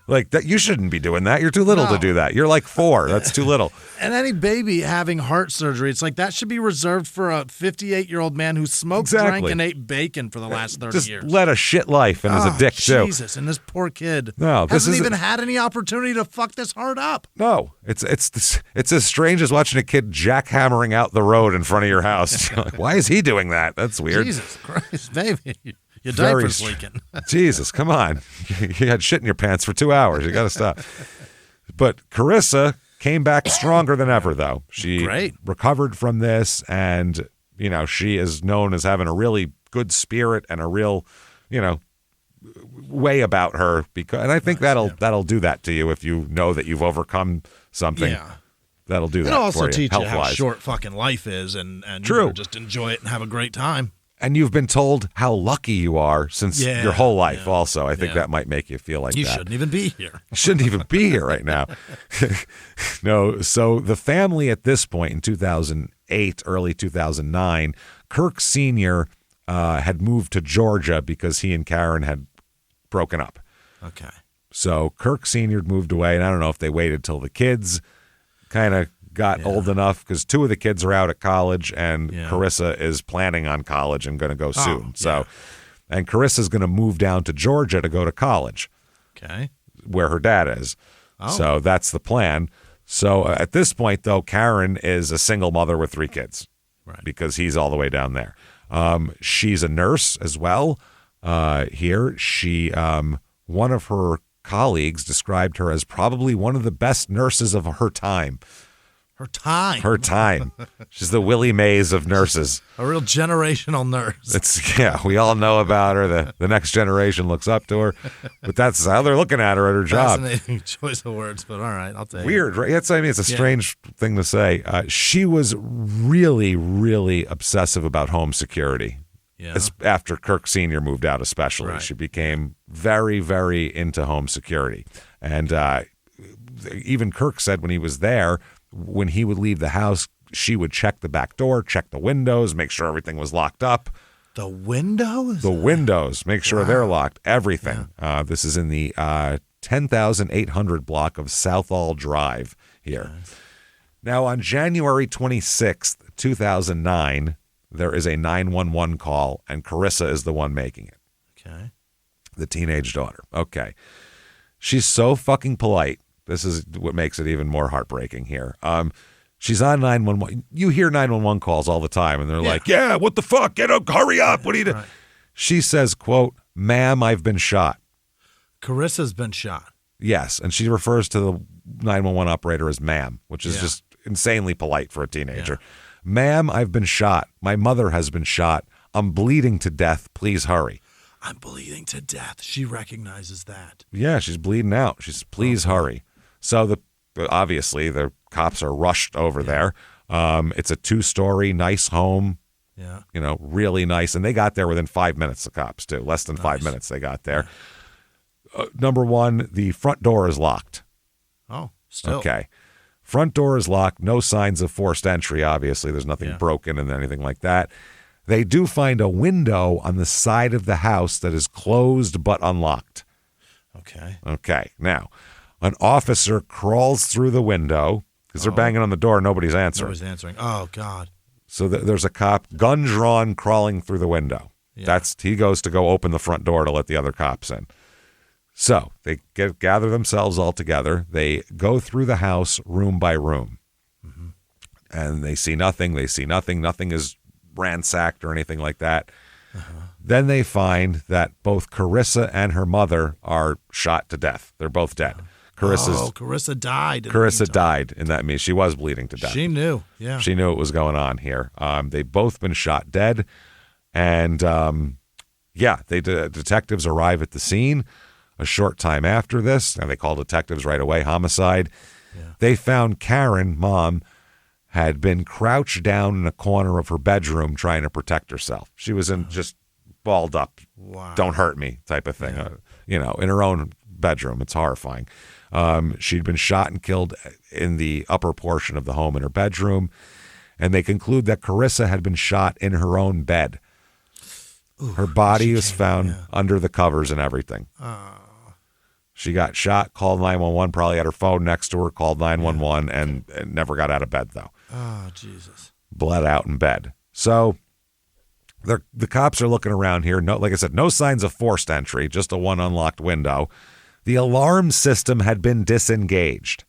[SPEAKER 1] like that, you shouldn't be doing that. You're too little to do that. You're like 4. That's too little.
[SPEAKER 2] And any baby having heart surgery, it's like that should be reserved for a 58-year-old man who smoked, drank, and ate bacon for the last 30 years.
[SPEAKER 1] Just led a shit life and is a dick too.
[SPEAKER 2] Jesus, and this poor kid
[SPEAKER 1] hasn't
[SPEAKER 2] even had any opportunity to fuck this heart up.
[SPEAKER 1] No, it's as strange as watching a kid jackhammering out the road in front of your house. Like, why is he doing that? That's weird.
[SPEAKER 2] Jesus Christ, baby. Your diaper's leaking.
[SPEAKER 1] Jesus, come on. You had shit in your pants for 2 hours. You got to stop. But Carissa came back stronger than ever, though. She recovered from this, and, she is known as having a really good spirit and a real, way about her. And I think that'll do that to you if you know that you've overcome something. Yeah. That'll do that for you.
[SPEAKER 2] It'll also teach you how short fucking life is, and just enjoy it and have a great time.
[SPEAKER 1] And you've been told how lucky you are since your whole life also. I think that might make you feel like
[SPEAKER 2] you shouldn't even be here.
[SPEAKER 1] You shouldn't even be here right now. No, so the family at this point in 2008, early 2009, Kirk Sr. Had moved to Georgia because he and Karen had broken up.
[SPEAKER 2] Okay.
[SPEAKER 1] So Kirk Sr. moved away, and I don't know if they waited till the kids kind of got old enough because 2 of the kids are out at college, and Carissa is planning on college and going to go soon. And Carissa's going to move down to Georgia to go to college.
[SPEAKER 2] Okay.
[SPEAKER 1] Where her dad is. Oh. So that's the plan. So at this point, though, Karen is a single mother with 3 kids.
[SPEAKER 2] Right.
[SPEAKER 1] Because he's all the way down there. She's a nurse as well. Here, she one of her colleagues described her as probably one of the best nurses of her time.
[SPEAKER 2] Her time.
[SPEAKER 1] She's the Willie Mays of nurses.
[SPEAKER 2] A real generational nurse.
[SPEAKER 1] We all know about her. The next generation looks up to her. But that's how they're looking at her job.
[SPEAKER 2] Fascinating choice of words, but all right, I'll take it.
[SPEAKER 1] Weird, right? It's a strange thing to say. She was really, really obsessive about home security. Yeah. After Kirk Sr. moved out especially. Right. She became very, very into home security. And even Kirk said when he was there, when he would leave the house, she would check the back door, check the windows, make sure everything was locked up.
[SPEAKER 2] The windows?
[SPEAKER 1] The windows. Make sure they're locked. Everything. Yeah. This is in the 10,800 block of Southall Drive here. Okay. Now, on January 26th, 2009, there is a 911 call, and Carissa is the one making it.
[SPEAKER 2] Okay.
[SPEAKER 1] The teenage daughter. Okay. She's so fucking polite. This is what makes it even more heartbreaking here. She's on 911. You hear 911 calls all the time, and they're like, what the fuck? Get up, hurry up. What are you doing? Right. She says, quote, "Ma'am, I've been shot."
[SPEAKER 2] Carissa's been shot.
[SPEAKER 1] Yes, and she refers to the 911 operator as ma'am, which is just insanely polite for a teenager. Yeah. "Ma'am, I've been shot. My mother has been shot. I'm bleeding to death. Please hurry."
[SPEAKER 2] I'm bleeding to death. She recognizes that.
[SPEAKER 1] Yeah, she's bleeding out. She's, please hurry. So obviously the cops are rushed over there. It's a 2-story, nice home. Yeah. Really nice. And they got there within 5 minutes, the cops too. Less than 5 minutes they got there. Number one, the front door is locked.
[SPEAKER 2] Oh, still.
[SPEAKER 1] Okay. Front door is locked. No signs of forced entry, obviously. There's nothing broken and anything like that. They do find a window on the side of the house that is closed but unlocked. Okay. Now, an officer crawls through the window because they're banging on the door. Nobody's answering.
[SPEAKER 2] Oh, God.
[SPEAKER 1] So there's a cop, gun drawn, crawling through the window. Yeah. He goes to go open the front door to let the other cops in. So they gather themselves all together. They go through the house room by room. Mm-hmm. And they see nothing. Nothing is ransacked or anything like that. Uh-huh. Then they find that both Carissa and her mother are shot to death. They're both dead.
[SPEAKER 2] Carissa died.
[SPEAKER 1] Carissa died, and that means she was bleeding to death.
[SPEAKER 2] She knew. Yeah.
[SPEAKER 1] She knew what was going on here. They've both been shot dead. And, detectives arrive at the scene a short time after this. And they call detectives right away, homicide. Yeah. They found Karen, mom, had been crouched down in a corner of her bedroom trying to protect herself. She was just balled up, don't hurt me type of thing, in her own bedroom. It's horrifying. She'd been shot and killed in the upper portion of the home in her bedroom, and they conclude that Carissa had been shot in her own bed. Ooh, her body was found under the covers and everything. She got shot, called 911, probably had her phone next to her, called 911, and never got out of bed, though.
[SPEAKER 2] Oh, Jesus.
[SPEAKER 1] Bled out in bed. So the cops are looking around here. No, like I said, no signs of forced entry, just a one unlocked window. The alarm system had been disengaged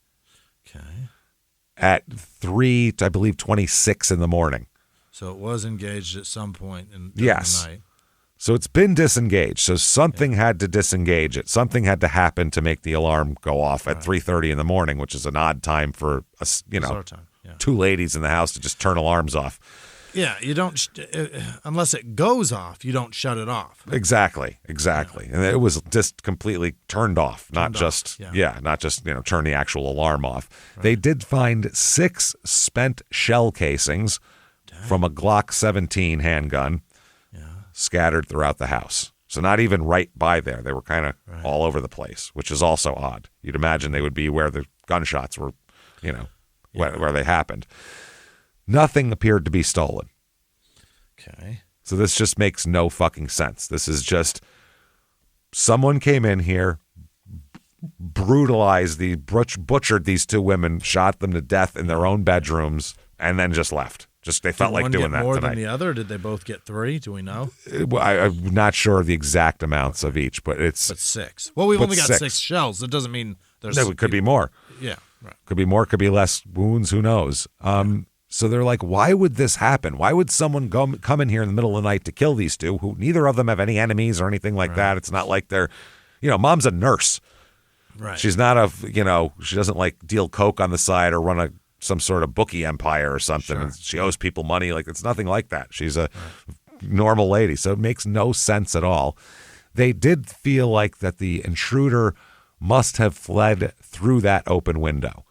[SPEAKER 1] at 3:26 in the morning.
[SPEAKER 2] So it was engaged at some point in the night.
[SPEAKER 1] So it's been disengaged. So something had to disengage it. Something had to happen to make the alarm go off at 3:30 in the morning, which is an odd time for two ladies in the house to just turn alarms off.
[SPEAKER 2] Yeah, you don't unless it goes off. You don't shut it off.
[SPEAKER 1] Exactly, and it was just completely turned off. Not just turn the actual alarm off. Right. They did find 6 spent shell casings from a Glock 17 handgun scattered throughout the house. So not even right by there. They were kind of all over the place, which is also odd. You'd imagine they would be where the gunshots were, where they happened. Nothing appeared to be stolen.
[SPEAKER 2] Okay.
[SPEAKER 1] So this just makes no fucking sense. This is just someone came in here, butchered these two women, shot them to death in their own bedrooms, and then just left. They felt like doing that tonight.
[SPEAKER 2] Did one get more than the other? Did they both get 3? Do we know?
[SPEAKER 1] I'm not sure of the exact amounts of each, but it's...
[SPEAKER 2] But 6. Well, we've only got 6 shells. That doesn't mean there's...
[SPEAKER 1] No, it could be more.
[SPEAKER 2] Yeah, right.
[SPEAKER 1] Could be more, could be less wounds, who knows? So they're like, why would this happen? Why would someone come in here in the middle of the night to kill these two, who neither of them have any enemies or anything like that? It's not like they're... Mom's a nurse.
[SPEAKER 2] Right.
[SPEAKER 1] She's not she doesn't like deal coke on the side or run some sort of bookie empire or something.
[SPEAKER 2] Sure.
[SPEAKER 1] She owes people money. Like, it's nothing like that. She's a normal lady. So it makes no sense at all. They did feel like that the intruder must have fled through that open window.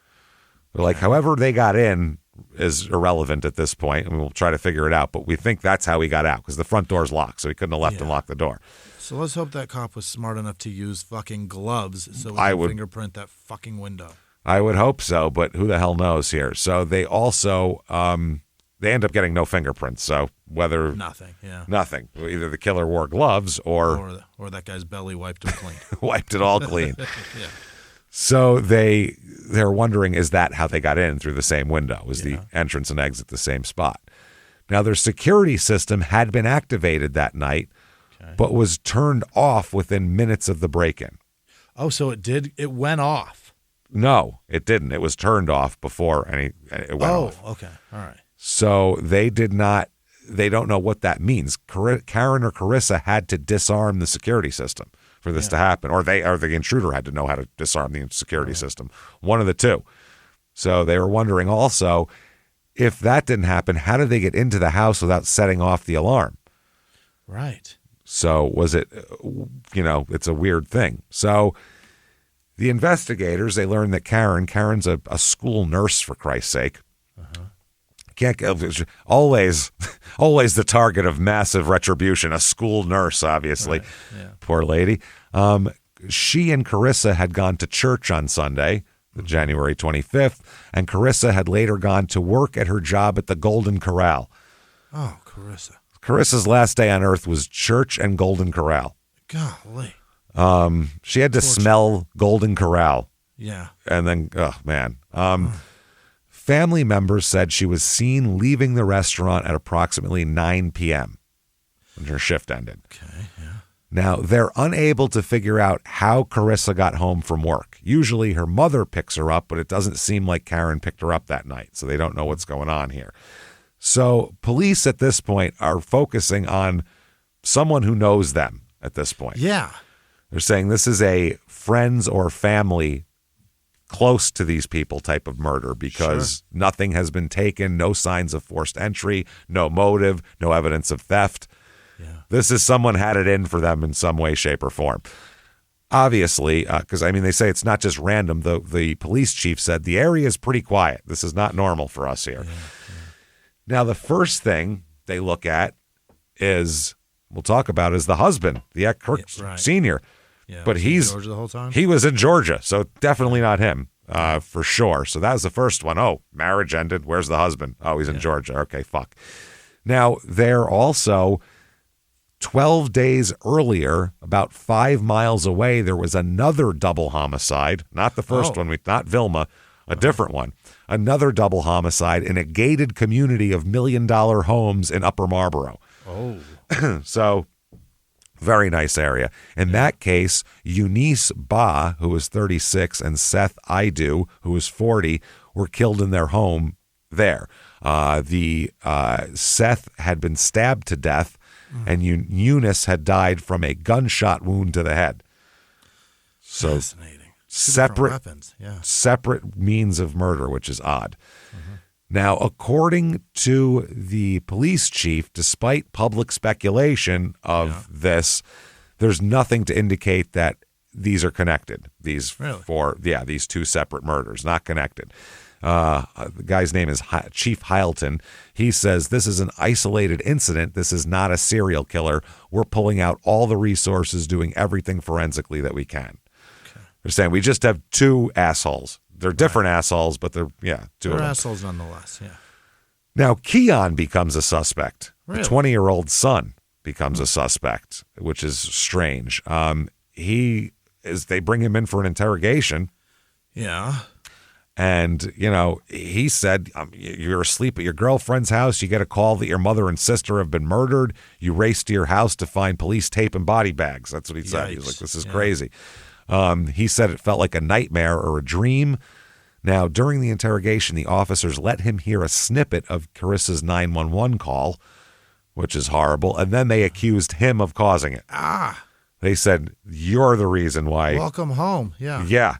[SPEAKER 1] They're like, however they got in is irrelevant at this point, and we'll try to figure it out. But we think that's how he got out, because the front door's locked, so he couldn't have left and locked the door.
[SPEAKER 2] So let's hope that cop was smart enough to use fucking gloves so we can fingerprint that fucking window.
[SPEAKER 1] I would hope so, but who the hell knows here? So they also they end up getting no fingerprints. So whether
[SPEAKER 2] nothing.
[SPEAKER 1] Either the killer wore gloves or
[SPEAKER 2] that guy's belly wiped it clean.
[SPEAKER 1] Wiped it all clean.
[SPEAKER 2] Yeah.
[SPEAKER 1] So they're wondering, is that how they got in through the same window? Was the entrance and exit the same spot? Now their security system had been activated that night, but was turned off within minutes of the break-in.
[SPEAKER 2] Oh, so it went off.
[SPEAKER 1] No, it didn't. It was turned off before it went off.
[SPEAKER 2] Oh, okay. All right.
[SPEAKER 1] So they don't know what that means. Karen or Carissa had to disarm the security system for this to happen, or the intruder had to know how to disarm the security system. One of the two. So they were wondering also, if that didn't happen, how did they get into the house without setting off the alarm?
[SPEAKER 2] Right.
[SPEAKER 1] So was it, it's a weird thing. So the investigators, they learned that Karen's a school nurse, for Christ's sake. Always the target of massive retribution. A school nurse, obviously.
[SPEAKER 2] Right. Yeah.
[SPEAKER 1] Poor lady. She and Carissa had gone to church on Sunday, January 25th, and Carissa had later gone to work at her job at the Golden Corral.
[SPEAKER 2] Oh, Carissa.
[SPEAKER 1] Carissa's last day on Earth was church and Golden Corral.
[SPEAKER 2] Golly.
[SPEAKER 1] She had to smell Golden Corral.
[SPEAKER 2] Yeah.
[SPEAKER 1] And then, oh, man. Family members said she was seen leaving the restaurant at approximately 9 p.m. when her shift ended.
[SPEAKER 2] Okay, yeah.
[SPEAKER 1] Now, they're unable to figure out how Carissa got home from work. Usually her mother picks her up, but it doesn't seem like Karen picked her up that night, so they don't know what's going on here. So police at this point are focusing on someone who knows them at this point.
[SPEAKER 2] Yeah.
[SPEAKER 1] They're saying this is a friends or family close to these people type of murder, because nothing has been taken, no signs of forced entry, no motive, no evidence of theft.
[SPEAKER 2] Yeah.
[SPEAKER 1] This is someone had it in for them in some way, shape, or form. Obviously, because, they say it's not just random. The police chief said the area is pretty quiet. This is not normal for us here.
[SPEAKER 2] Yeah.
[SPEAKER 1] Now, the first thing they look at is the husband, the senior.
[SPEAKER 2] Yeah,
[SPEAKER 1] but he's
[SPEAKER 2] Georgia the whole time?
[SPEAKER 1] He was in Georgia, so definitely not him, for sure. So that was the first one. Oh, marriage ended. Where's the husband? Oh, he's in Georgia. Okay, fuck. Now, they're also 12 days earlier, about 5 miles away, there was another double homicide. Not the first one, not Vilma, a different one. Another double homicide in a gated community of $1 million homes in Upper Marlboro.
[SPEAKER 2] Oh.
[SPEAKER 1] So, very nice area. In that case, Eunice Ba, who was 36, and Seth Idu, who was 40, were killed in their home there. Seth had been stabbed to death, and Eunice had died from a gunshot wound to the head. So
[SPEAKER 2] fascinating.
[SPEAKER 1] Separate
[SPEAKER 2] weapons. Yeah.
[SPEAKER 1] Separate means of murder, which is odd. Now, according to the police chief, despite public speculation of this, there's nothing to indicate that these are connected. These two separate murders, not connected. The guy's name is Chief Heilton. He says this is an isolated incident. This is not a serial killer. We're pulling out all the resources, doing everything forensically that we can. Okay. They're saying we just have two assholes. They're different assholes, but they're two of them.
[SPEAKER 2] Assholes nonetheless, yeah.
[SPEAKER 1] Now, Keon becomes a suspect.
[SPEAKER 2] Really?
[SPEAKER 1] The 20-year-old son becomes a suspect, which is strange. He is they bring him in for an interrogation.
[SPEAKER 2] Yeah.
[SPEAKER 1] And, he said, you're asleep at your girlfriend's house. You get a call that your mother and sister have been murdered. You race to your house to find police tape and body bags. That's what he said. He was like, this is crazy. He said it felt like a nightmare or a dream. Now, during the interrogation, the officers let him hear a snippet of Carissa's 911 call, which is horrible. And then they accused him of causing it. They said, you're the reason why.
[SPEAKER 2] Welcome home. Yeah.
[SPEAKER 1] Yeah.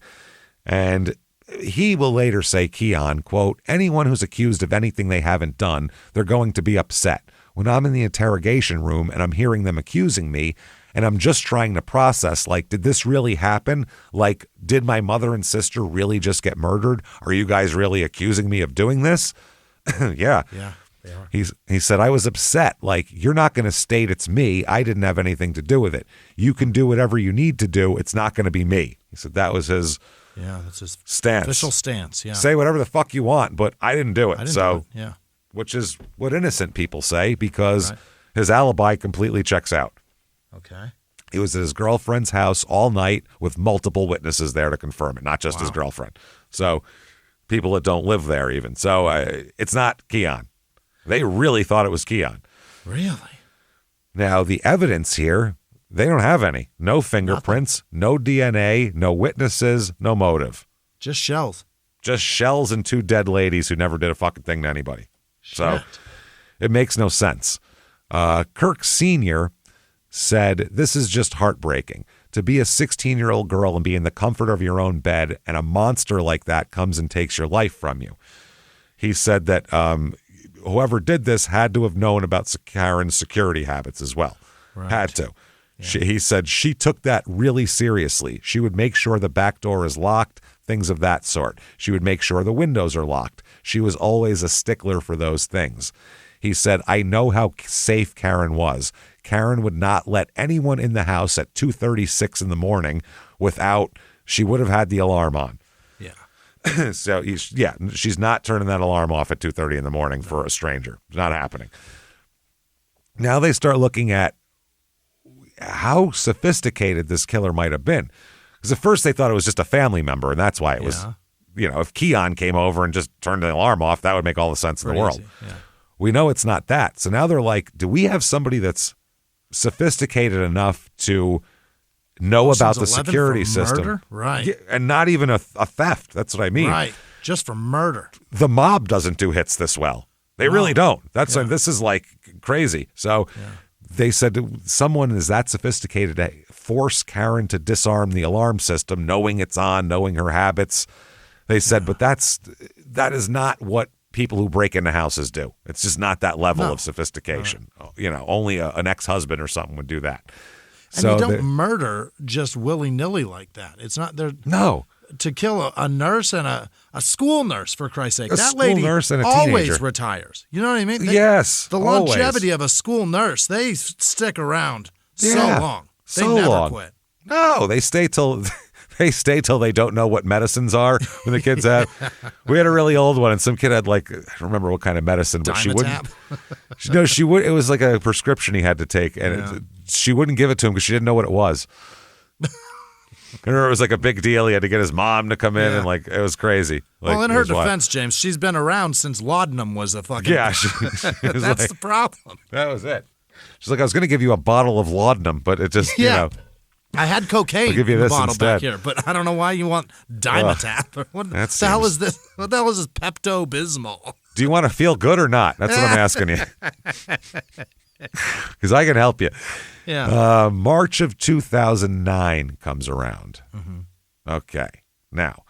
[SPEAKER 1] And he will later say, Keon, quote, anyone who's accused of anything they haven't done, they're going to be upset. When I'm in the interrogation room and I'm hearing them accusing me, and I'm just trying to process, like, did this really happen? Like, did my mother and sister really just get murdered? Are you guys really accusing me of doing this? Yeah.
[SPEAKER 2] Yeah, they are.
[SPEAKER 1] He said, I was upset. Like, you're not going to state it's me. I didn't have anything to do with it. You can do whatever you need to do. It's not going to be me. He said that was his
[SPEAKER 2] that's his
[SPEAKER 1] stance.
[SPEAKER 2] Official stance, yeah.
[SPEAKER 1] Say whatever the fuck you want, but I didn't do it.
[SPEAKER 2] Yeah.
[SPEAKER 1] Which is what innocent people say because his alibi completely checks out.
[SPEAKER 2] Okay.
[SPEAKER 1] He was at his girlfriend's house all night with multiple witnesses there to confirm it, not just his girlfriend. So people that don't live there even. So it's not Keon. They really thought it was Keon.
[SPEAKER 2] Really?
[SPEAKER 1] Now, the evidence here, they don't have any. No fingerprints, no DNA, no witnesses, no motive.
[SPEAKER 2] Just shells.
[SPEAKER 1] Just shells and two dead ladies who never did a fucking thing to anybody.
[SPEAKER 2] Shit.
[SPEAKER 1] So it makes no sense. Kirk Sr. said, this is just heartbreaking. To be a 16-year-old girl and be in the comfort of your own bed and a monster like that comes and takes your life from you. He said that whoever did this had to have known about Karen's security habits as well.
[SPEAKER 2] Right.
[SPEAKER 1] Had to.
[SPEAKER 2] Yeah.
[SPEAKER 1] He said she took that really seriously. She would make sure the back door is locked, things of that sort. She would make sure the windows are locked. She was always a stickler for those things. He said, I know how safe Karen was. Karen would not let anyone in the house at 2:36 in the morning without, she would have had the alarm on.
[SPEAKER 2] Yeah.
[SPEAKER 1] So, she's not turning that alarm off at 2:30 in the morning for a stranger. It's not happening. Now they start looking at how sophisticated this killer might have been. Because at first they thought it was just a family member, and that's why it was, if Keon came over and just turned the alarm off, that would make all the sense in the world.
[SPEAKER 2] Yeah.
[SPEAKER 1] We know it's not that. So now they're like, do we have somebody that's sophisticated enough to know about the security system?
[SPEAKER 2] Murder? Right.
[SPEAKER 1] Yeah, and not even a theft. That's what I mean.
[SPEAKER 2] Right. Just for murder.
[SPEAKER 1] The mob doesn't do hits this well. They really don't. This is like crazy. So they said someone is that sophisticated to force Karen to disarm the alarm system, knowing it's on, knowing her habits. They said, but that is not what people who break into houses do. It's just not that level of sophistication. Only an ex-husband or something would do that.
[SPEAKER 2] And you don't murder just willy-nilly like that. It's not there.
[SPEAKER 1] No.
[SPEAKER 2] To kill a nurse and a school nurse, for Christ's sake.
[SPEAKER 1] A
[SPEAKER 2] that
[SPEAKER 1] school
[SPEAKER 2] lady
[SPEAKER 1] nurse and a
[SPEAKER 2] always
[SPEAKER 1] teenager.
[SPEAKER 2] retires. You know what I mean?
[SPEAKER 1] Yes.
[SPEAKER 2] The longevity of a school nurse, they stick around so long. They never quit.
[SPEAKER 1] No, they stay till they don't know what medicines are when the kids have. We had a really old one, and some kid had I don't remember what kind of medicine, but she wouldn't. No, she would. It was like a prescription he had to take, and she wouldn't give it to him because she didn't know what it was. I remember it was like a big deal. He had to get his mom to come in, and it was crazy.
[SPEAKER 2] Well, in her defense, James, she's been around since laudanum was a fucking.
[SPEAKER 1] Yeah,
[SPEAKER 2] that's the problem.
[SPEAKER 1] That was it. She's like, I was going to give you a bottle of laudanum, but it just
[SPEAKER 2] I had cocaine
[SPEAKER 1] I'll give you
[SPEAKER 2] in the
[SPEAKER 1] this
[SPEAKER 2] bottle
[SPEAKER 1] instead.
[SPEAKER 2] Back here, but I don't know why you want Dimetap. Or what the hell is this? What the hell is this Pepto-Bismol?
[SPEAKER 1] Do you want to feel good or not? That's what I'm asking you. Because I can help you.
[SPEAKER 2] Yeah.
[SPEAKER 1] March of 2009 comes around.
[SPEAKER 2] Mm-hmm.
[SPEAKER 1] Okay. Now,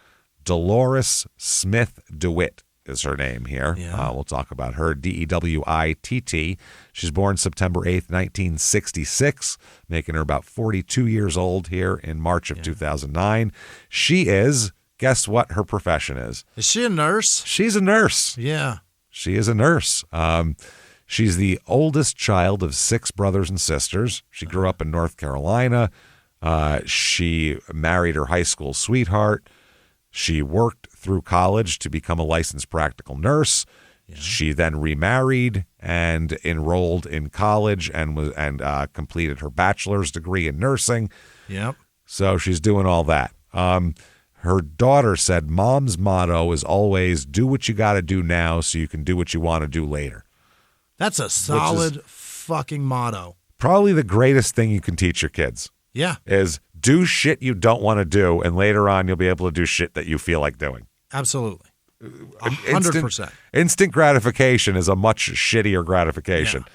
[SPEAKER 1] Dolores Smith DeWitt is her name here.
[SPEAKER 2] Yeah.
[SPEAKER 1] We'll talk about her. DeWitt. She's born September 8th, 1966, making her about 42 years old here in March of 2009. She is, guess what her profession is?
[SPEAKER 2] Is she a nurse?
[SPEAKER 1] She's a nurse.
[SPEAKER 2] Yeah.
[SPEAKER 1] She is a nurse. She's the oldest child of 6 brothers and sisters. She grew up in North Carolina. She married her high school sweetheart. She worked through college to become a licensed practical nurse. Yeah. She then remarried and enrolled in college and completed her bachelor's degree in nursing.
[SPEAKER 2] Yep.
[SPEAKER 1] So she's doing all that. Her daughter said, Mom's motto is always do what you got to do now so you can do what you want to do later.
[SPEAKER 2] That's a solid fucking motto.
[SPEAKER 1] Probably the greatest thing you can teach your kids.
[SPEAKER 2] Yeah.
[SPEAKER 1] Is do shit you don't want to do, and later on you'll be able to do shit that you feel like doing.
[SPEAKER 2] Absolutely. 100%.
[SPEAKER 1] Instant gratification is a much shittier gratification.
[SPEAKER 2] Yeah.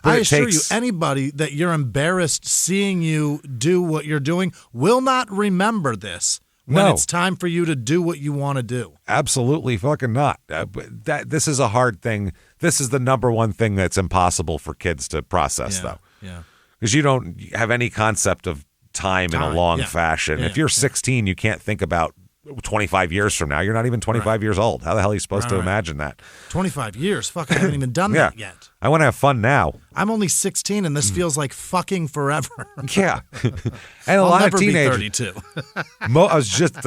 [SPEAKER 2] I assure you, anybody that you're embarrassed seeing you do what you're doing will not remember this when it's time for you to do what you want to do.
[SPEAKER 1] Absolutely fucking not. This is a hard thing. This is the number one thing that's impossible for kids to process, though.
[SPEAKER 2] Yeah.
[SPEAKER 1] Because you don't have any concept of time in a long fashion. If you're 16, you can't think about 25 years from now. You're not even 25 years old. How the hell are you supposed to imagine that?
[SPEAKER 2] 25 years? Fuck, I haven't even done that yet.
[SPEAKER 1] I want to have fun now.
[SPEAKER 2] I'm only 16, and this feels like fucking forever.
[SPEAKER 1] Yeah. And
[SPEAKER 2] I'll
[SPEAKER 1] lot
[SPEAKER 2] never
[SPEAKER 1] of teenagers.
[SPEAKER 2] Be 32.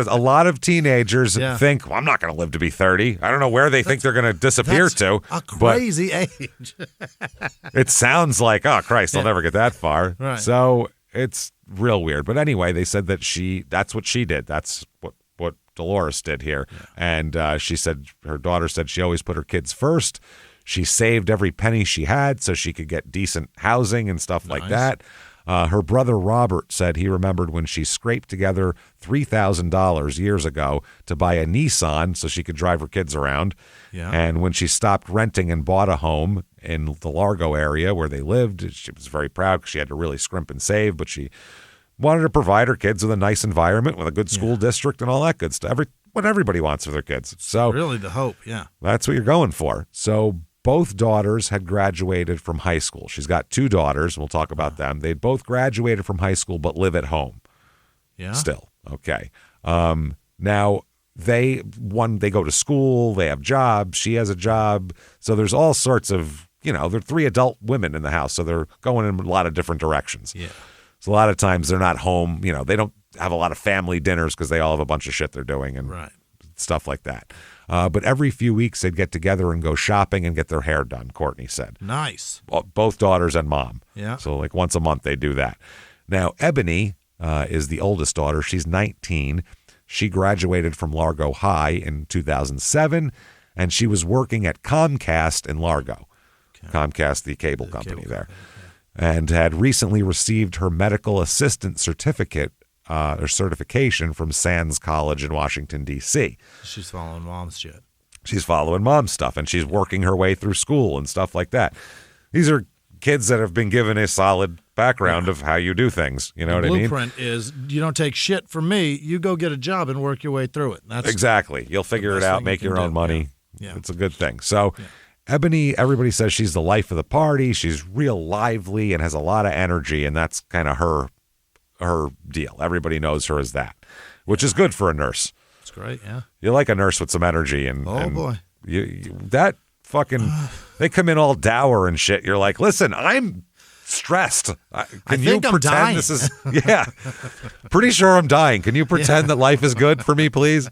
[SPEAKER 1] A lot of teenagers think, well, I'm not going to live to be 30. I don't know where they think they're going to disappear to.
[SPEAKER 2] A crazy age.
[SPEAKER 1] It sounds like, oh, Christ, I'll never get that far.
[SPEAKER 2] Right.
[SPEAKER 1] So it's real weird. But anyway, they said that that's what she did. That's what Dolores did here. And she said, her daughter said she always put her kids first. She saved every penny she had so she could get decent housing and stuff like that. Her brother Robert said he remembered when she scraped together $3,000 years ago to buy a Nissan so she could drive her kids around. Yeah. And when she stopped renting and bought a home in the Largo area where they lived, she was very proud because she had to really scrimp and save, but she wanted to provide her kids with a nice environment, with a good school district and all that good stuff. What everybody wants for their kids. So
[SPEAKER 2] really the hope,
[SPEAKER 1] that's what you're going for. So both daughters had graduated from high school. She's got two daughters, and we'll talk about them. They'd both graduated from high school but live at home. Yeah. Still. Okay. Now, they go to school, they have jobs, she has a job. So there's all sorts of, there are three adult women in the house, so they're going in a lot of different directions.
[SPEAKER 2] Yeah.
[SPEAKER 1] So a lot of times they're not home, they don't have a lot of family dinners because they all have a bunch of shit they're doing and stuff like that. But every few weeks they'd get together and go shopping and get their hair done, Courtney said.
[SPEAKER 2] Nice.
[SPEAKER 1] Both daughters and mom.
[SPEAKER 2] Yeah.
[SPEAKER 1] So like once a month they do that. Now, Ebony is the oldest daughter. She's 19. She graduated from Largo High in 2007, and she was working at Comcast in Largo. Okay. Comcast, the cable company there. And had recently received her medical assistant certificate or certification from Sands College in Washington, D.C.
[SPEAKER 2] She's following mom's shit.
[SPEAKER 1] She's following mom's stuff, and she's working her way through school and stuff like that. These are kids that have been given a solid background of how you do things. You know what I mean?
[SPEAKER 2] Blueprint is you don't take shit from me. You go get a job and work your way through it. That's
[SPEAKER 1] exactly. You'll figure it out, make your own money. Yeah. It's a good thing. So Ebony, everybody says she's the life of the party. She's real lively and has a lot of energy, and that's kind of her deal. Everybody knows her as that, which is good for a nurse.
[SPEAKER 2] It's great, yeah.
[SPEAKER 1] You like a nurse with some energy, and
[SPEAKER 2] boy,
[SPEAKER 1] that fucking they come in all dour and shit. You're like, listen, I'm stressed. Can you pretend dying. This is pretty sure I'm dying. Can you pretend that life is good for me, please?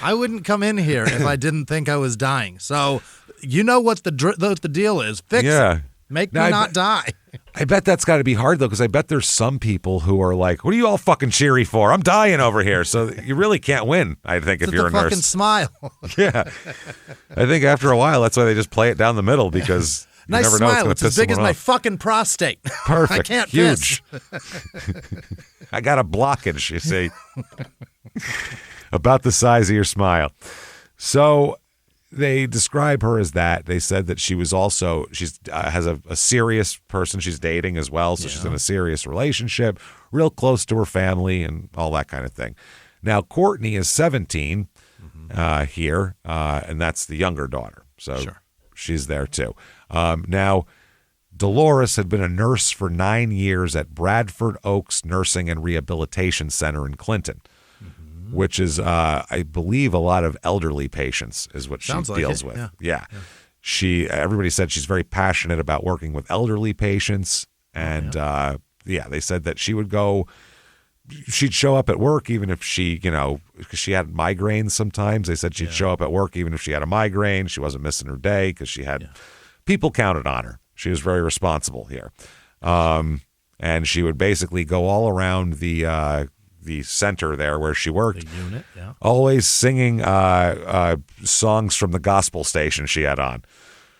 [SPEAKER 2] I wouldn't come in here if I didn't think I was dying. So you know what the deal is. Fix it. Make me not die.
[SPEAKER 1] I bet that's got to be hard, though, because I bet there's some people who are like, what are you all fucking cheery for? I'm dying over here. So you really can't win, I think, if you're a nurse.
[SPEAKER 2] Fucking smile.
[SPEAKER 1] Yeah. I think after a while, that's why they just play it down the middle, because you
[SPEAKER 2] nice
[SPEAKER 1] never
[SPEAKER 2] smile.
[SPEAKER 1] know it's
[SPEAKER 2] as big as my fucking prostate.
[SPEAKER 1] Perfect.
[SPEAKER 2] I can't
[SPEAKER 1] Huge. I got a blockage, you see. About the size of your smile. So they describe her as that. They said that she was also, has a serious person she's dating as well. So she's in a serious relationship, real close to her family and all that kind of thing. Now, Courtney is 17 here, and that's the younger daughter. So she's there too. Now, Dolores had been a nurse for 9 years at Bradford Oaks Nursing and Rehabilitation Center in Clinton. Which is, I believe, a lot of elderly patients is what she deals with. Yeah. Everybody said she's very passionate about working with elderly patients. And, they said that she'd show up at work even if she, because she had migraines sometimes. They said she'd show up at work even if she had a migraine. She wasn't missing her day because she had people counted on her. She was very responsible here. And she would basically go all around the the center there where she worked.
[SPEAKER 2] The unit, yeah.
[SPEAKER 1] Always singing songs from the gospel station she had on.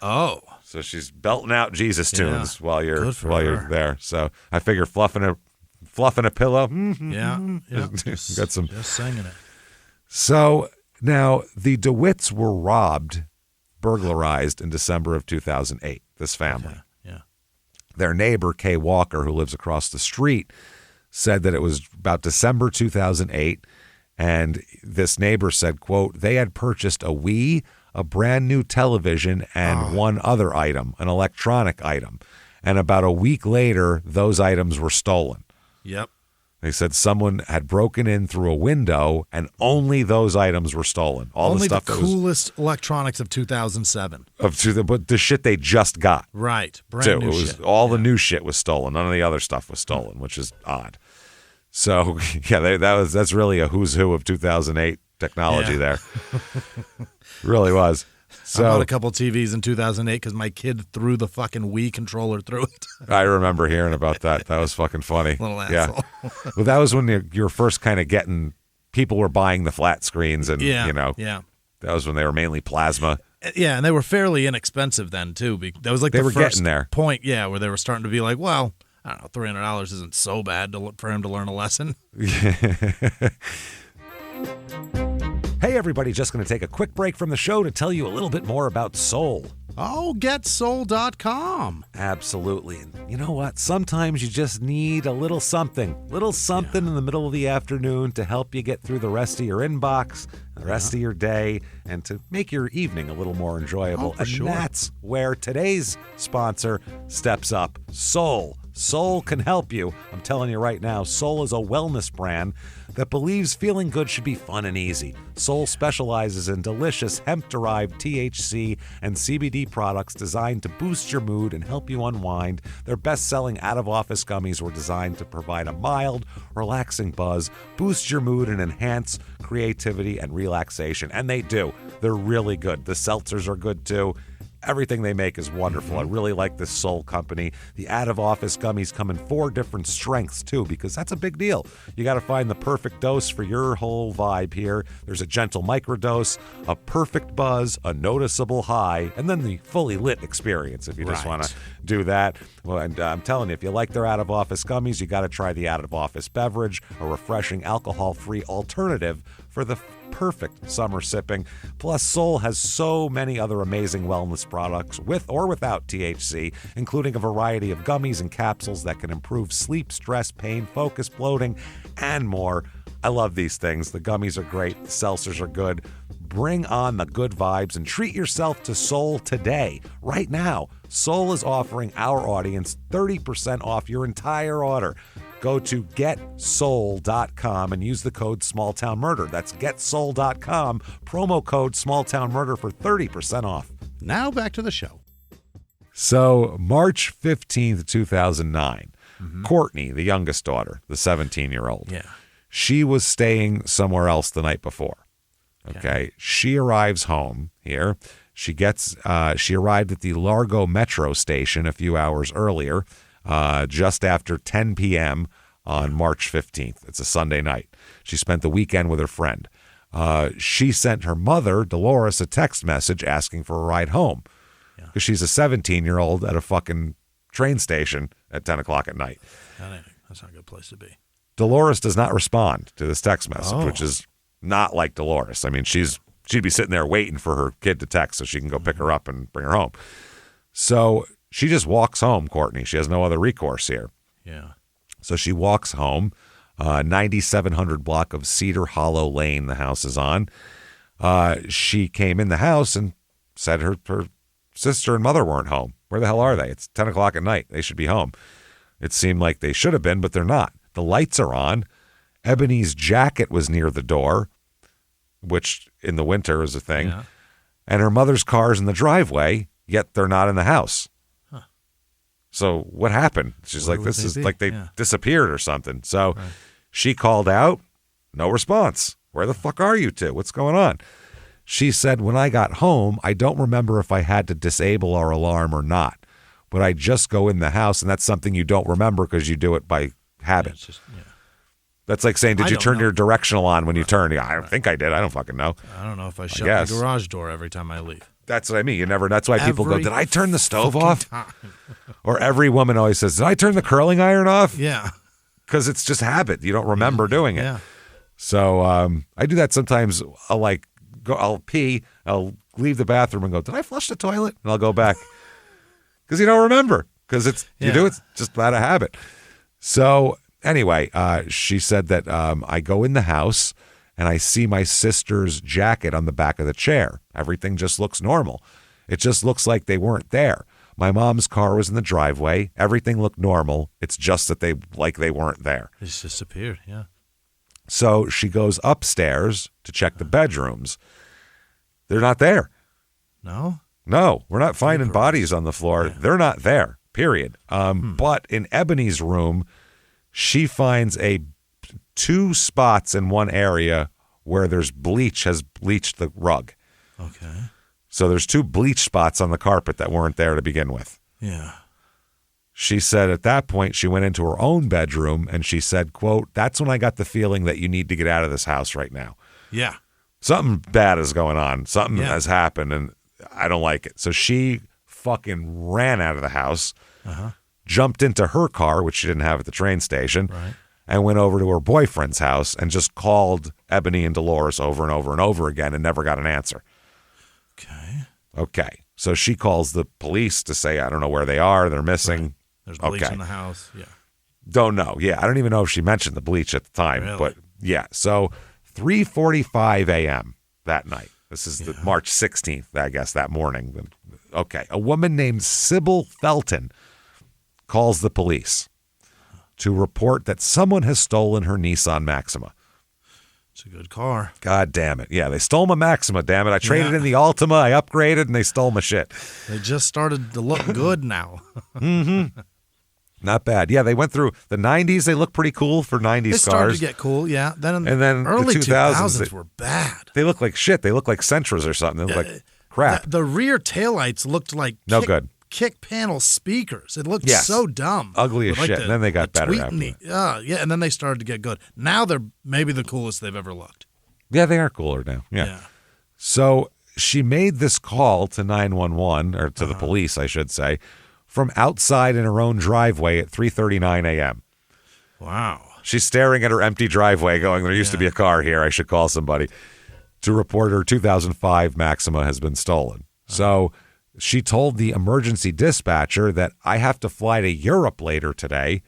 [SPEAKER 2] Oh.
[SPEAKER 1] So she's belting out Jesus tunes while you're there. So I figure fluffing a pillow.
[SPEAKER 2] Yeah.
[SPEAKER 1] Got some.
[SPEAKER 2] Just singing it.
[SPEAKER 1] So now the DeWitts were robbed, burglarized in December of 2008. This family.
[SPEAKER 2] Okay. Yeah.
[SPEAKER 1] Their neighbor, Kay Walker, who lives across the street, said that it was about December 2008. And this neighbor said, quote, they had purchased a Wii, a brand new television, and one other item, an electronic item. And about a week later, those items were stolen.
[SPEAKER 2] Yep.
[SPEAKER 1] They said someone had broken in through a window, and only those items were stolen.
[SPEAKER 2] Only the coolest electronics of 2007.
[SPEAKER 1] But the shit they just got.
[SPEAKER 2] Right. Brand new shit.
[SPEAKER 1] All the new shit was stolen. None of the other stuff was stolen, which is odd. So, yeah, that's really a who's who of 2008 technology there. Really was. So,
[SPEAKER 2] I bought a couple TVs in 2008 because my kid threw the fucking Wii controller through it.
[SPEAKER 1] I remember hearing about that. That was fucking funny.
[SPEAKER 2] Little asshole.
[SPEAKER 1] Yeah. Well, that was when you were first kind of getting, people were buying the flat screens and, that was when they were mainly plasma.
[SPEAKER 2] Yeah, and they were fairly inexpensive then, too. That was like
[SPEAKER 1] they
[SPEAKER 2] the
[SPEAKER 1] were
[SPEAKER 2] first
[SPEAKER 1] getting there.
[SPEAKER 2] Point, where they were starting to be like, well, I don't know, $300 isn't so bad for him to learn a lesson.
[SPEAKER 1] Hey, everybody, just going to take a quick break from the show to tell you a little bit more about Soul.
[SPEAKER 2] Oh, getsoul.com.
[SPEAKER 1] Absolutely. And you know what? Sometimes you just need a little something in the middle of the afternoon to help you get through the rest of your inbox, the rest of your day, and to make your evening a little more enjoyable. That's where today's sponsor steps up, Soul. Soul can help you. I'm telling you right now, Soul is a wellness brand that believes feeling good should be fun and easy. Soul specializes in delicious hemp-derived THC and CBD products designed to boost your mood and help you unwind. Their best-selling out-of-office gummies were designed to provide a mild, relaxing buzz, boost your mood, and enhance creativity and relaxation. And they do. They're really good. The seltzers are good, too. Everything they make is wonderful. I really like this Soul company. The out-of-office gummies come in 4 different strengths, too, because that's a big deal. You got to find the perfect dose for your whole vibe here. There's a gentle microdose, a perfect buzz, a noticeable high, and then the fully lit experience if you just want to do that. Well, and I'm telling you, if you like their out-of-office gummies, you got to try the out-of-office beverage, a refreshing alcohol-free alternative for the perfect summer sipping. Plus, Soul has so many other amazing wellness products with or without THC, including a variety of gummies and capsules that can improve sleep, stress, pain, focus, bloating, and more. I love these things. The gummies are great. The seltzers are good. Bring on the good vibes and treat yourself to Soul today. Right now, Soul is offering our audience 30% off your entire order. Go to getsoul.com and use the code SmallTownMurder. That's getsoul.com, promo code SmallTownMurder for 30% off.
[SPEAKER 2] Now back to the show.
[SPEAKER 1] So March 15th, 2009, Courtney, the youngest daughter, the 17-year-old, she was staying somewhere else the night before. Okay. She arrives home here. She arrived at the Largo metro station a few hours earlier, just after 10 p.m. on March 15th. It's a Sunday night. She spent the weekend with her friend. She sent her mother, Dolores, a text message asking for a ride home because she's a 17-year-old at a fucking train station at 10 o'clock at night.
[SPEAKER 2] That's not a good place to be.
[SPEAKER 1] Dolores does not respond to this text message, which is not like Dolores. I mean, she'd be sitting there waiting for her kid to text so she can go pick her up and bring her home. So she just walks home, Courtney. She has no other recourse here.
[SPEAKER 2] Yeah.
[SPEAKER 1] So she walks home, 9700 block of Cedar Hollow Lane the house is on. She came in the house and said her sister and mother weren't home. Where the hell are they? It's 10 o'clock at night. They should be home. It seemed like they should have been, but they're not. The lights are on. Ebony's jacket was near the door, which in the winter is a thing. Yeah. And her mother's car's in the driveway, yet they're not in the house. Huh. So what happened? She's like, this is like they disappeared or something. So she called out, no response. Where the fuck are you two? What's going on? She said, when I got home, I don't remember if I had to disable our alarm or not, but I just go in the house, and that's something you don't remember because you do it by habit. That's like saying, did you turn your directional on when you turned? Yeah, I think I did. I don't fucking know.
[SPEAKER 2] I don't know if I shut my garage door every time I leave.
[SPEAKER 1] That's what I mean. You never. That's why people go, did I turn the stove off? Or every woman always says, did I turn the curling iron off?
[SPEAKER 2] Yeah.
[SPEAKER 1] Because it's just habit. You don't remember doing it.
[SPEAKER 2] Yeah.
[SPEAKER 1] So I do that sometimes. I'll pee. I'll leave the bathroom and go, did I flush the toilet? And I'll go back. Because you don't remember. Because you do it just out of habit. So anyway, she said that I go in the house and I see my sister's jacket on the back of the chair. Everything just looks normal. It just looks like they weren't there. My mom's car was in the driveway. Everything looked normal. It's just that they weren't there.
[SPEAKER 2] It just disappeared, yeah.
[SPEAKER 1] So she goes upstairs to check the bedrooms. They're not there.
[SPEAKER 2] No?
[SPEAKER 1] No, we're not finding bodies on the floor. Yeah. They're not there, period. But in Ebony's room, she finds 2 spots in one area where there's has bleached the rug.
[SPEAKER 2] Okay.
[SPEAKER 1] So there's 2 bleach spots on the carpet that weren't there to begin with.
[SPEAKER 2] Yeah.
[SPEAKER 1] She said at that point she went into her own bedroom and she said, quote, that's when I got the feeling that you need to get out of this house right now.
[SPEAKER 2] Yeah.
[SPEAKER 1] Something bad is going on. Something has happened and I don't like it. So she fucking ran out of the house, jumped into her car, which she didn't have at the train station, and went over to her boyfriend's house and just called Ebony and Dolores over and over and over again and never got an answer. Okay. So she calls the police to say, I don't know where they are. They're missing.
[SPEAKER 2] Right. There's bleach in the house. Yeah.
[SPEAKER 1] Don't know. Yeah. I don't even know if she mentioned the bleach at the time.
[SPEAKER 2] Really?
[SPEAKER 1] But yeah. So 3:45 a.m. that night. This is the March 16th, I guess, that morning. Okay. A woman named Sybil Felton calls the police to report that someone has stolen her Nissan Maxima.
[SPEAKER 2] It's a good car.
[SPEAKER 1] God damn it. Yeah, they stole my Maxima, damn it. I traded in the Altima, I upgraded, and they stole my shit.
[SPEAKER 2] They just started to look good now.
[SPEAKER 1] Not bad. Yeah, they went through the 90s. They look pretty cool for 90s cars.
[SPEAKER 2] They started to get cool, yeah. Then early
[SPEAKER 1] the
[SPEAKER 2] 2000s were bad.
[SPEAKER 1] They look like shit. They look like Sentras or something. They look like crap.
[SPEAKER 2] The rear taillights looked like kick panel speakers. It looked so dumb.
[SPEAKER 1] Ugly as shit. And then they got better after that.
[SPEAKER 2] Yeah, and then they started to get good. Now they're maybe the coolest they've ever looked.
[SPEAKER 1] Yeah, they are cooler now. Yeah. So she made this call to 911, or to the police, I should say, from outside in her own driveway at 3:39 a.m.
[SPEAKER 2] Wow.
[SPEAKER 1] She's staring at her empty driveway going, there used to be a car here. I should call somebody to report her 2005 Maxima has been stolen. So she told the emergency dispatcher that I have to fly to Europe later today.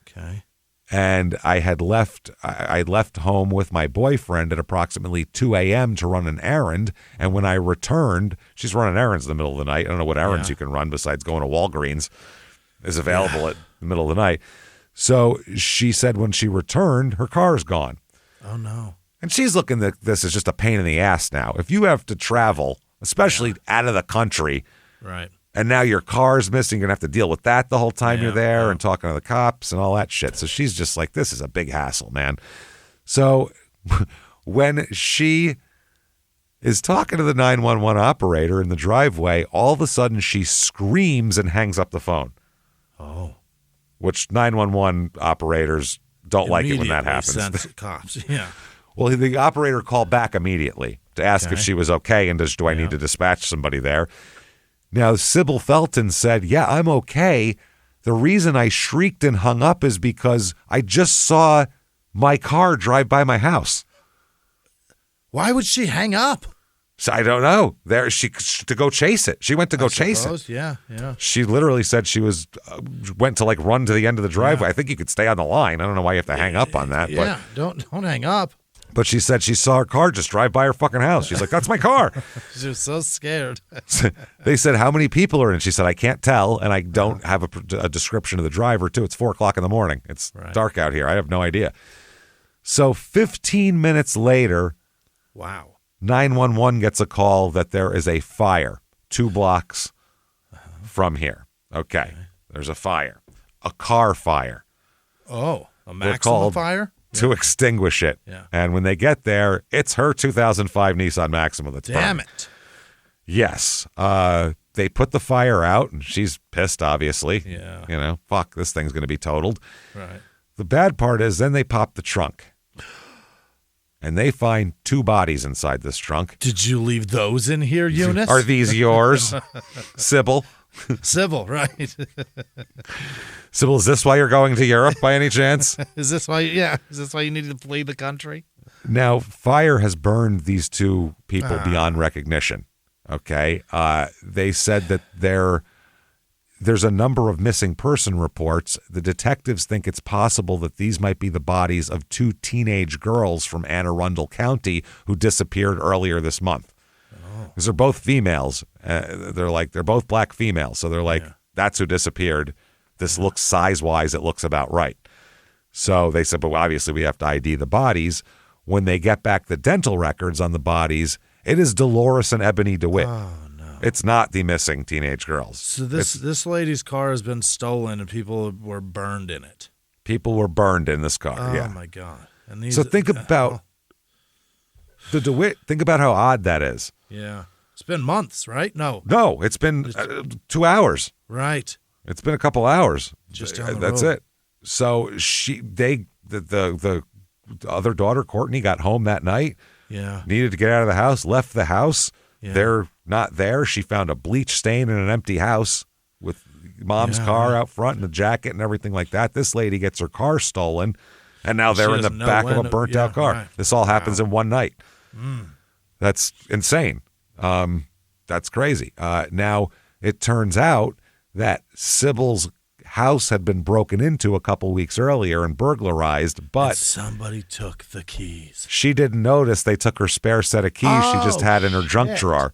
[SPEAKER 2] Okay.
[SPEAKER 1] And I left home with my boyfriend at approximately 2 a.m. to run an errand. And when I returned, she's running errands in the middle of the night. I don't know what errands you can run besides going to Walgreens is available at the middle of the night. So she said when she returned, her car is gone.
[SPEAKER 2] Oh, no.
[SPEAKER 1] And she's looking at this as just a pain in the ass now. If you have to travel, especially out of the country,
[SPEAKER 2] right,
[SPEAKER 1] and now your car's missing, you're going to have to deal with that the whole time you're there and talking to the cops and all that shit. So she's just like, this is a big hassle, man. So when she is talking to the 911 operator in the driveway, all of a sudden she screams and hangs up the phone.
[SPEAKER 2] Oh.
[SPEAKER 1] Which 911 operators don't like it when that happens.
[SPEAKER 2] Sense cops. Yeah.
[SPEAKER 1] Well, the operator called back immediately to ask if she was okay and do I need to dispatch somebody there. Now, Sybil Felton said, yeah, I'm okay. The reason I shrieked and hung up is because I just saw my car drive by my house.
[SPEAKER 2] Why would she hang up?
[SPEAKER 1] So I don't know. To go chase it. She went to go chase it.
[SPEAKER 2] Yeah.
[SPEAKER 1] She literally said she went to run to the end of the driveway. I think you could stay on the line. I don't know why you have to hang up on that.
[SPEAKER 2] Yeah, don't hang up.
[SPEAKER 1] But she said she saw her car just drive by her fucking house. She's like, that's my car.
[SPEAKER 2] She was so scared.
[SPEAKER 1] They said, how many people are in? She said, I can't tell, and I don't have a description of the driver, too. It's 4 o'clock in the morning. It's dark out here. I have no idea. So 15 minutes later, 911 gets a call that there is a fire 2 blocks from here. Okay. There's a fire. A car fire.
[SPEAKER 2] Oh, a Maxima fire?
[SPEAKER 1] To extinguish it.
[SPEAKER 2] Yeah.
[SPEAKER 1] And when they get there, it's her 2005 Nissan Maxima that's burning.
[SPEAKER 2] Damn it.
[SPEAKER 1] Yes. They put the fire out, and she's pissed, obviously.
[SPEAKER 2] Yeah.
[SPEAKER 1] Fuck, this thing's going to be totaled.
[SPEAKER 2] Right.
[SPEAKER 1] The bad part is then they pop the trunk. and they find 2 bodies inside this trunk.
[SPEAKER 2] Did you leave those in here, Eunice?
[SPEAKER 1] Are these yours, Sybil?
[SPEAKER 2] Sybil, right.
[SPEAKER 1] Sybil, is this why you're going to Europe by any chance?
[SPEAKER 2] Is this why you needed to flee the country?
[SPEAKER 1] Now, fire has burned these 2 people beyond recognition. Okay. They said that there's a number of missing person reports. The detectives think it's possible that these might be the bodies of 2 teenage girls from Anne Arundel County who disappeared earlier this month. Because they're both females. They're both black females. So they're like, that's who disappeared. This looks size-wise, it looks about right. So they said, but obviously we have to ID the bodies. When they get back the dental records on the bodies, it is Dolores and Ebony DeWitt.
[SPEAKER 2] Oh, no.
[SPEAKER 1] It's not the missing teenage girls.
[SPEAKER 2] So this lady's car has been stolen and people were burned in it.
[SPEAKER 1] People were burned in this car,
[SPEAKER 2] Oh,
[SPEAKER 1] yeah.
[SPEAKER 2] my God. And these,
[SPEAKER 1] So think about the DeWitt. Think about how odd that is.
[SPEAKER 2] Yeah. It's been months, right? No,
[SPEAKER 1] it's been 2 hours.
[SPEAKER 2] Right.
[SPEAKER 1] It's been a couple hours.
[SPEAKER 2] Just down the
[SPEAKER 1] That's
[SPEAKER 2] road.
[SPEAKER 1] it. So the other daughter, Courtney, got home that night.
[SPEAKER 2] Yeah.
[SPEAKER 1] Needed to get out of the house, left the house.
[SPEAKER 2] Yeah.
[SPEAKER 1] They're not there. She found a bleach stain in an empty house with mom's car out front and a jacket and everything like that. This lady gets her car stolen, and now they're in the back of a burnt-out car.
[SPEAKER 2] Right.
[SPEAKER 1] This all happens in one night. That's insane. That's crazy. Now, it turns out that Sybil's house had been broken into a couple weeks earlier and burglarized, but
[SPEAKER 2] And somebody took the keys.
[SPEAKER 1] she didn't notice they took her spare set of keys she just had in her junk
[SPEAKER 2] shit.
[SPEAKER 1] drawer.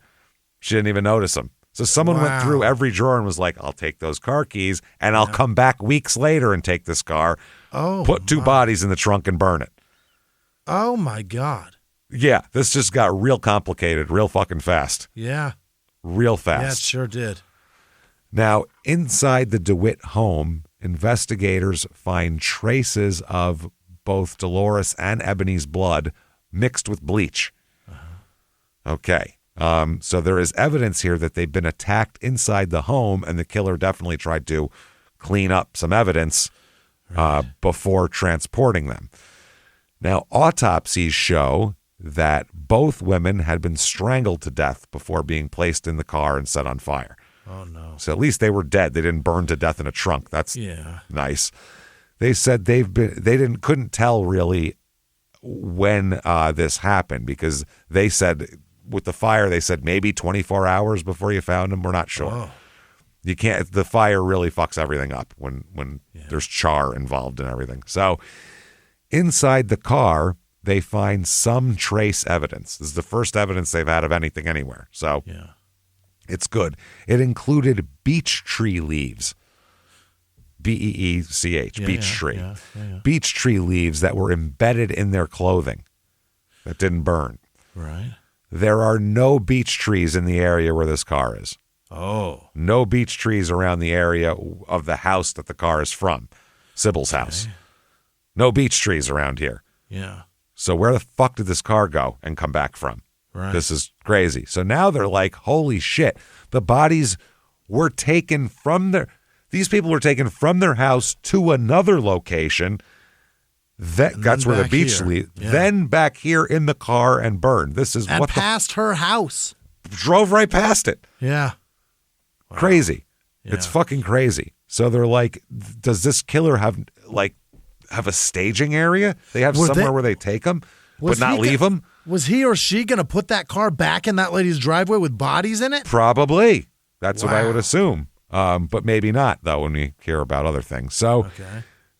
[SPEAKER 1] She didn't even notice them. So someone went through every drawer and was like, I'll take those car keys and I'll come back weeks later and take this car, put 2 bodies in the trunk and burn it.
[SPEAKER 2] Oh, my God.
[SPEAKER 1] Yeah, this just got real complicated real fucking fast.
[SPEAKER 2] Yeah.
[SPEAKER 1] Real fast.
[SPEAKER 2] Yeah, it sure did.
[SPEAKER 1] Now, inside the DeWitt home, investigators find traces of both Dolores and Ebony's blood mixed with bleach. Okay. So there is evidence here that they've been attacked inside the home, and the killer definitely tried to clean up some evidence before transporting them. Now, autopsies show that both women had been strangled to death before being placed in the car and set on fire.
[SPEAKER 2] Oh, no.
[SPEAKER 1] So at least they were dead. They didn't burn to death in a trunk. That's nice. They said couldn't tell really when this happened, because they said with the fire, they said maybe 24 hours before you found them. We're not sure.
[SPEAKER 2] Oh.
[SPEAKER 1] You can't. The fire really fucks everything up when there's char involved and everything. So inside the car, they find some trace evidence. This is the first evidence they've had of anything anywhere. So it's good. It included beech tree leaves. B-E-E-C-H, beech tree.
[SPEAKER 2] Yeah.
[SPEAKER 1] Beech tree leaves that were embedded in their clothing that didn't burn.
[SPEAKER 2] Right.
[SPEAKER 1] There are no beech trees in the area where this car is.
[SPEAKER 2] Oh.
[SPEAKER 1] No beech trees around the area of the house that the car is from, Sybil's house. No beech trees around here.
[SPEAKER 2] Yeah.
[SPEAKER 1] So where the fuck did this car go and come back from?
[SPEAKER 2] Right.
[SPEAKER 1] This is crazy. So now they're like, holy shit, the bodies were taken from these people were taken from their house to another location. That's where the beach leaves.
[SPEAKER 2] Yeah.
[SPEAKER 1] Then back here in the car and burned. This is
[SPEAKER 2] And
[SPEAKER 1] what
[SPEAKER 2] past her house.
[SPEAKER 1] drove right past it.
[SPEAKER 2] Yeah. Wow.
[SPEAKER 1] Crazy.
[SPEAKER 2] Yeah.
[SPEAKER 1] It's fucking crazy. So they're like, does this killer have a staging area? They have somewhere where they take them, but not leave them?
[SPEAKER 2] Was he or she going to put that car back in that lady's driveway with bodies in it?
[SPEAKER 1] Probably. That's what I would assume. But maybe not, though, when we hear about other things. So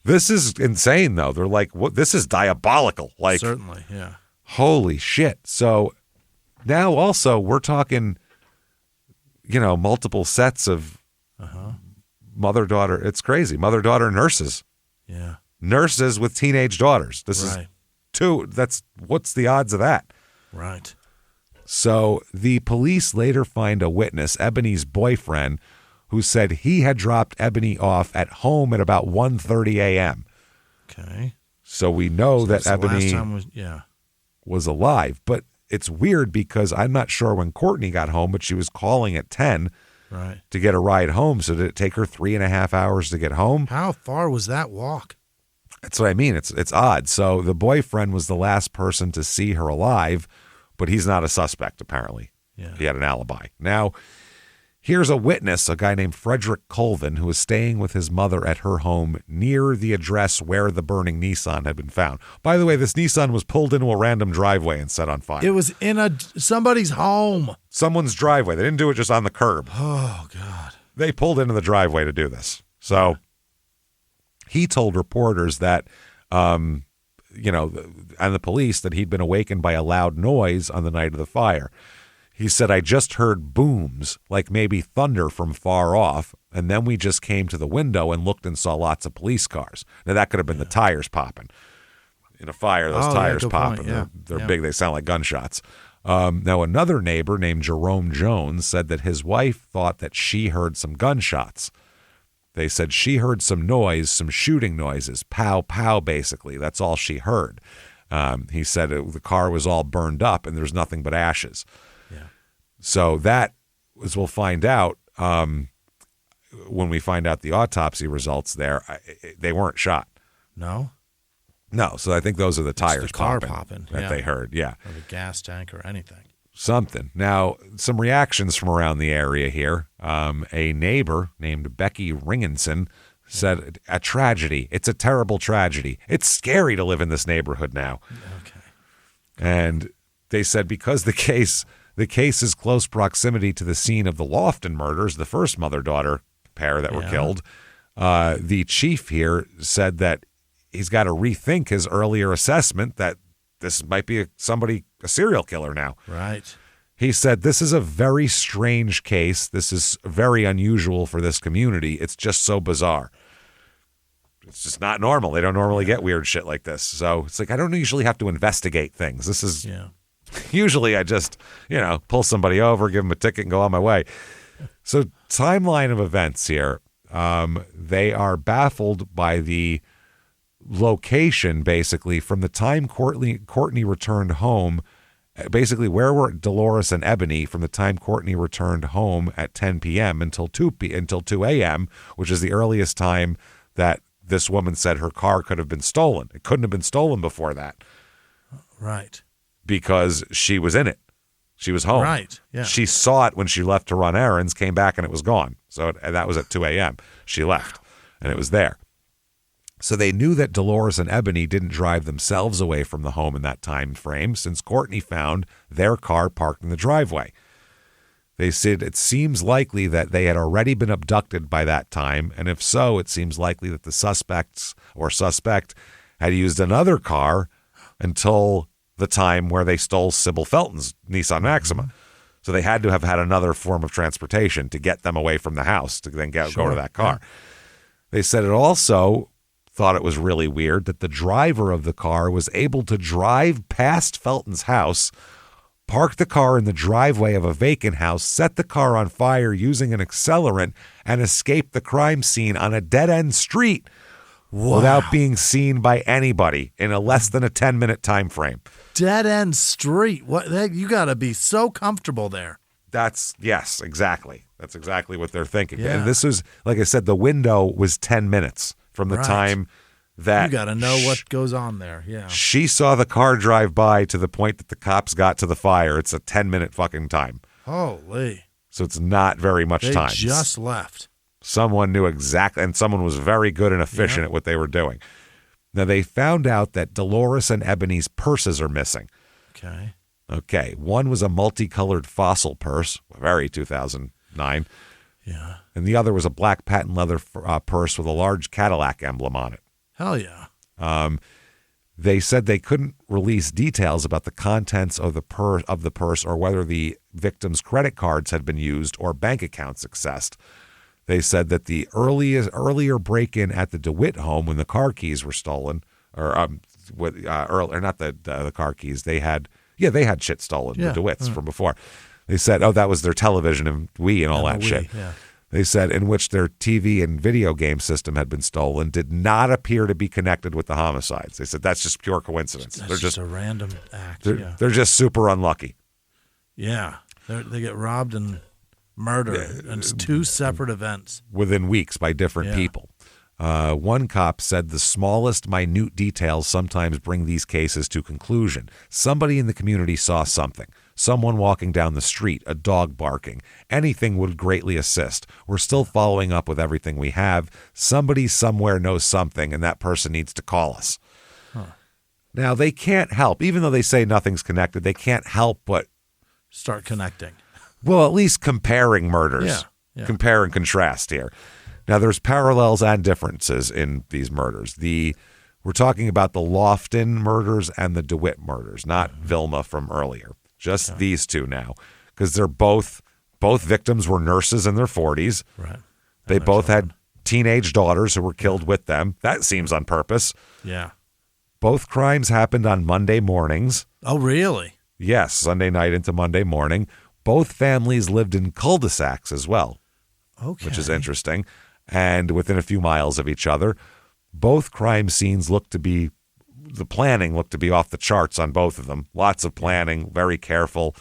[SPEAKER 1] this is insane, though. They're like, what? This is diabolical. Like,
[SPEAKER 2] certainly, yeah.
[SPEAKER 1] Holy shit. So now also we're talking, multiple sets of mother-daughter. It's crazy. Mother-daughter nurses.
[SPEAKER 2] Yeah.
[SPEAKER 1] Nurses with teenage daughters. This is what's the odds of that?
[SPEAKER 2] Right.
[SPEAKER 1] So the police later find a witness, Ebony's boyfriend, who said he had dropped Ebony off at home at about 1:30 a.m.
[SPEAKER 2] Okay.
[SPEAKER 1] So we know that Ebony
[SPEAKER 2] was
[SPEAKER 1] alive. But it's weird because I'm not sure when Courtney got home, but she was calling at 10 to get a ride home. So did it take her 3.5 hours to get home?
[SPEAKER 2] How far was that walk?
[SPEAKER 1] That's what I mean. It's odd. So the boyfriend was the last person to see her alive, but he's not a suspect, apparently.
[SPEAKER 2] Yeah.
[SPEAKER 1] He had an alibi. Now, here's a witness, a guy named Frederick Colvin, who was staying with his mother at her home near the address where the burning Nissan had been found. By the way, this Nissan was pulled into a random driveway and set on fire.
[SPEAKER 2] It was in somebody's home.
[SPEAKER 1] Someone's driveway. They didn't do it just on the curb.
[SPEAKER 2] Oh, God.
[SPEAKER 1] They pulled into the driveway to do this. So he told reporters that, and the police, that he'd been awakened by a loud noise on the night of the fire. He said, I just heard booms, like maybe thunder from far off, and then we just came to the window and looked and saw lots of police cars. Now, that could have been the tires popping. In a fire, those tires popping.
[SPEAKER 2] Yeah.
[SPEAKER 1] They're big. They sound like gunshots. Now, another neighbor named Jerome Jones said that his wife thought that she heard some gunshots. They said she heard some noise, some shooting noises, pow, pow, basically. That's all she heard. He said the car was all burned up and there's nothing but ashes. So that, as we'll find out when we find out the autopsy results there, they weren't shot.
[SPEAKER 2] No?
[SPEAKER 1] No, so I think those are the tires
[SPEAKER 2] the car popping
[SPEAKER 1] that they heard, yeah.
[SPEAKER 2] Or the gas tank or anything.
[SPEAKER 1] Something. Now, some reactions from around the area here. A neighbor named Becky Ringenson said, a tragedy. It's a terrible tragedy. It's scary to live in this neighborhood now.
[SPEAKER 2] Okay.
[SPEAKER 1] And they said because the case's close proximity to the scene of the Loftton murders, the first mother-daughter pair that were killed, the chief here said that he's got to rethink his earlier assessment that this might be a serial killer now.
[SPEAKER 2] Right.
[SPEAKER 1] He said, this is a very strange case. This is very unusual for this community. It's just so bizarre. It's just not normal. They don't normally get weird shit like this. So it's like, I don't usually have to investigate things. This is... Usually I just, pull somebody over, give them a ticket, and go on my way. So timeline of events here, they are baffled by the location, basically, from the time Courtney returned home. Basically, where were Dolores and Ebony from the time Courtney returned home at 10 p.m. until 2 a.m., which is the earliest time that this woman said her car could have been stolen. It couldn't have been stolen before that.
[SPEAKER 2] Right.
[SPEAKER 1] Because she was in it. She was home.
[SPEAKER 2] Right, yeah.
[SPEAKER 1] She saw it when she left to run errands, came back, and it was gone. So that was at 2 a.m. She left, and it was there. So they knew that Dolores and Ebony didn't drive themselves away from the home in that time frame, since Courtney found their car parked in the driveway. They said it seems likely that they had already been abducted by that time, and if so, it seems likely that the suspect had used another car until the time where they stole Sybil Felton's Nissan Maxima. So they had to have had another form of transportation to get them away from the house to then go to that car. Yeah. They said it also thought it was really weird that the driver of the car was able to drive past Felton's house, park the car in the driveway of a vacant house, set the car on fire using an accelerant, and escape the crime scene on a dead-end street without being seen by anybody in a less than a 10-minute time frame.
[SPEAKER 2] Dead-end street. You got to be so comfortable there.
[SPEAKER 1] Yes, exactly. That's exactly what they're thinking.
[SPEAKER 2] Yeah.
[SPEAKER 1] And this was, like I said, the window was 10 minutes from the time that...
[SPEAKER 2] You got to know what goes on there, yeah.
[SPEAKER 1] She saw the car drive by to the point that the cops got to the fire. It's a 10-minute fucking time.
[SPEAKER 2] Holy.
[SPEAKER 1] So it's not very much time.
[SPEAKER 2] They just left.
[SPEAKER 1] Someone knew exactly, and someone was very good and efficient at what they were doing. Now, they found out that Dolores and Ebony's purses are missing. Okay. One was a multicolored fossil purse, very 2009.
[SPEAKER 2] Yeah.
[SPEAKER 1] And the other was a black patent leather purse with a large Cadillac emblem on it.
[SPEAKER 2] Hell yeah.
[SPEAKER 1] They said they couldn't release details about the contents of the purse or whether the victim's credit cards had been used or bank accounts accessed. They said that the earlier break-in at the DeWitt home when the car keys were stolen, not the car keys, they had shit stolen, the DeWitts from before. They said, that was their television and Wii and all that shit.
[SPEAKER 2] Yeah.
[SPEAKER 1] They said in which their TV and video game system had been stolen did not appear to be connected with the homicides. They said that's just pure coincidence.
[SPEAKER 2] They're just a random act.
[SPEAKER 1] They're just super unlucky.
[SPEAKER 2] Yeah. They get robbed and murdered. And it's two separate events.
[SPEAKER 1] Within weeks by different people. One cop said the smallest minute details sometimes bring these cases to conclusion. Somebody in the community saw something. Someone walking down the street, a dog barking. Anything would greatly assist. We're still following up with everything we have. Somebody somewhere knows something, and that person needs to call us. Now, they can't help. Even though they say nothing's connected, they can't help but
[SPEAKER 2] start connecting.
[SPEAKER 1] Well, at least comparing murders.
[SPEAKER 2] Yeah.
[SPEAKER 1] Compare and contrast here. Now, there's parallels and differences in these murders. We're talking about the Loftton murders and the DeWitt murders, not Vilma from earlier. Just these two now, because they're both victims were nurses in their 40s.
[SPEAKER 2] Right.
[SPEAKER 1] They both had teenage daughters who were killed with them. That seems on purpose.
[SPEAKER 2] Yeah.
[SPEAKER 1] Both crimes happened on Monday mornings.
[SPEAKER 2] Oh, really?
[SPEAKER 1] Yes, Sunday night into Monday morning. Both families lived in cul-de-sacs as well, which is interesting, and within a few miles of each other. Both crime scenes the planning looked to be off the charts on both of them. Lots of planning, very careful,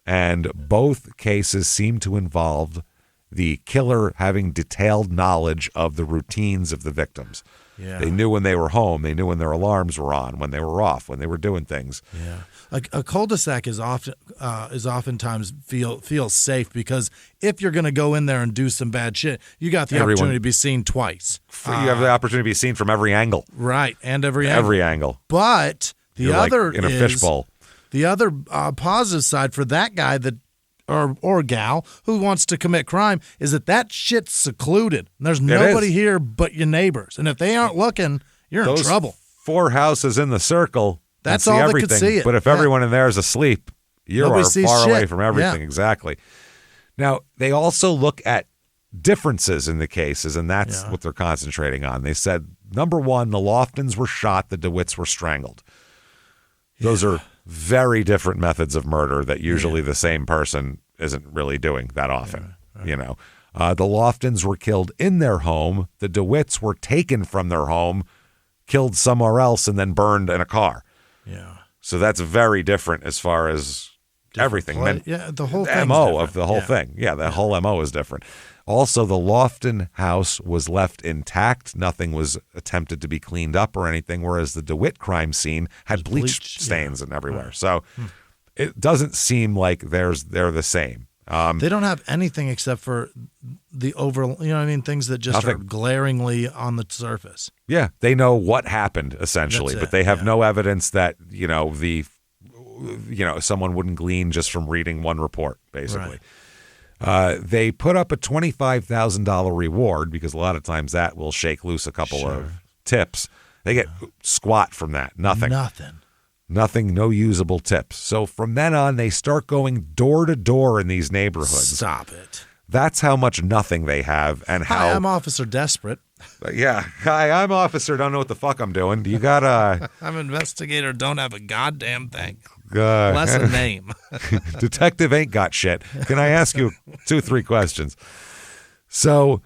[SPEAKER 1] and both cases seem to involve the killer having detailed knowledge of the routines of the victims.
[SPEAKER 2] Yeah.
[SPEAKER 1] They knew when they were home. They knew when their alarms were on, when they were off, when they were doing things.
[SPEAKER 2] Yeah. A cul-de-sac is oftentimes feels safe because if you're going to go in there and do some bad shit, you got the opportunity to be seen twice.
[SPEAKER 1] You have the opportunity to be seen from every angle.
[SPEAKER 2] Right, and every angle.
[SPEAKER 1] Every angle.
[SPEAKER 2] But
[SPEAKER 1] You're
[SPEAKER 2] other
[SPEAKER 1] like in a fishbowl.
[SPEAKER 2] The other positive side for that guy or gal who wants to commit crime is that shit's secluded. There's nobody here but your neighbors, and if they aren't looking, you're in trouble. 4
[SPEAKER 1] houses in the circle.
[SPEAKER 2] That's all
[SPEAKER 1] everything.
[SPEAKER 2] That could see it.
[SPEAKER 1] But if everyone in there is asleep, you are far away from everything.
[SPEAKER 2] Yeah.
[SPEAKER 1] Exactly. Now, they also look at differences in the cases, and that's what they're concentrating on. They said, number one, the Loftons were shot, the DeWitts were strangled. Those are very different methods of murder that usually the same person isn't really doing that often. You know, the Loftons were killed in their home. The DeWitts were taken from their home, killed somewhere else, and then burned in a car.
[SPEAKER 2] Yeah.
[SPEAKER 1] So that's very different as far as everything.
[SPEAKER 2] The whole
[SPEAKER 1] MO of the whole thing. Yeah, the whole MO is different. Also, the Loftton house was left intact. Nothing was attempted to be cleaned up or anything, whereas the DeWitt crime scene had bleach stains and everywhere. Right. So it doesn't seem like they're the same.
[SPEAKER 2] They don't have anything except for the things that just are glaringly on the surface.
[SPEAKER 1] Yeah, they know what happened essentially, but they have no evidence that, someone wouldn't glean just from reading one report, basically. Right. They put up a $25,000 reward because a lot of times that will shake loose a couple of tips. They get squat from that. Nothing, no usable tips. So from then on, they start going door to door in these neighborhoods.
[SPEAKER 2] Stop it.
[SPEAKER 1] That's how much nothing they have and how.
[SPEAKER 2] Hi, I'm Officer Desperate.
[SPEAKER 1] Yeah. Hi, I'm Officer. Don't know what the fuck I'm doing. Do you got a.
[SPEAKER 2] I'm Investigator. Don't have a goddamn thing.
[SPEAKER 1] Less
[SPEAKER 2] a name.
[SPEAKER 1] Detective ain't got shit. Can I ask you 2-3 questions? So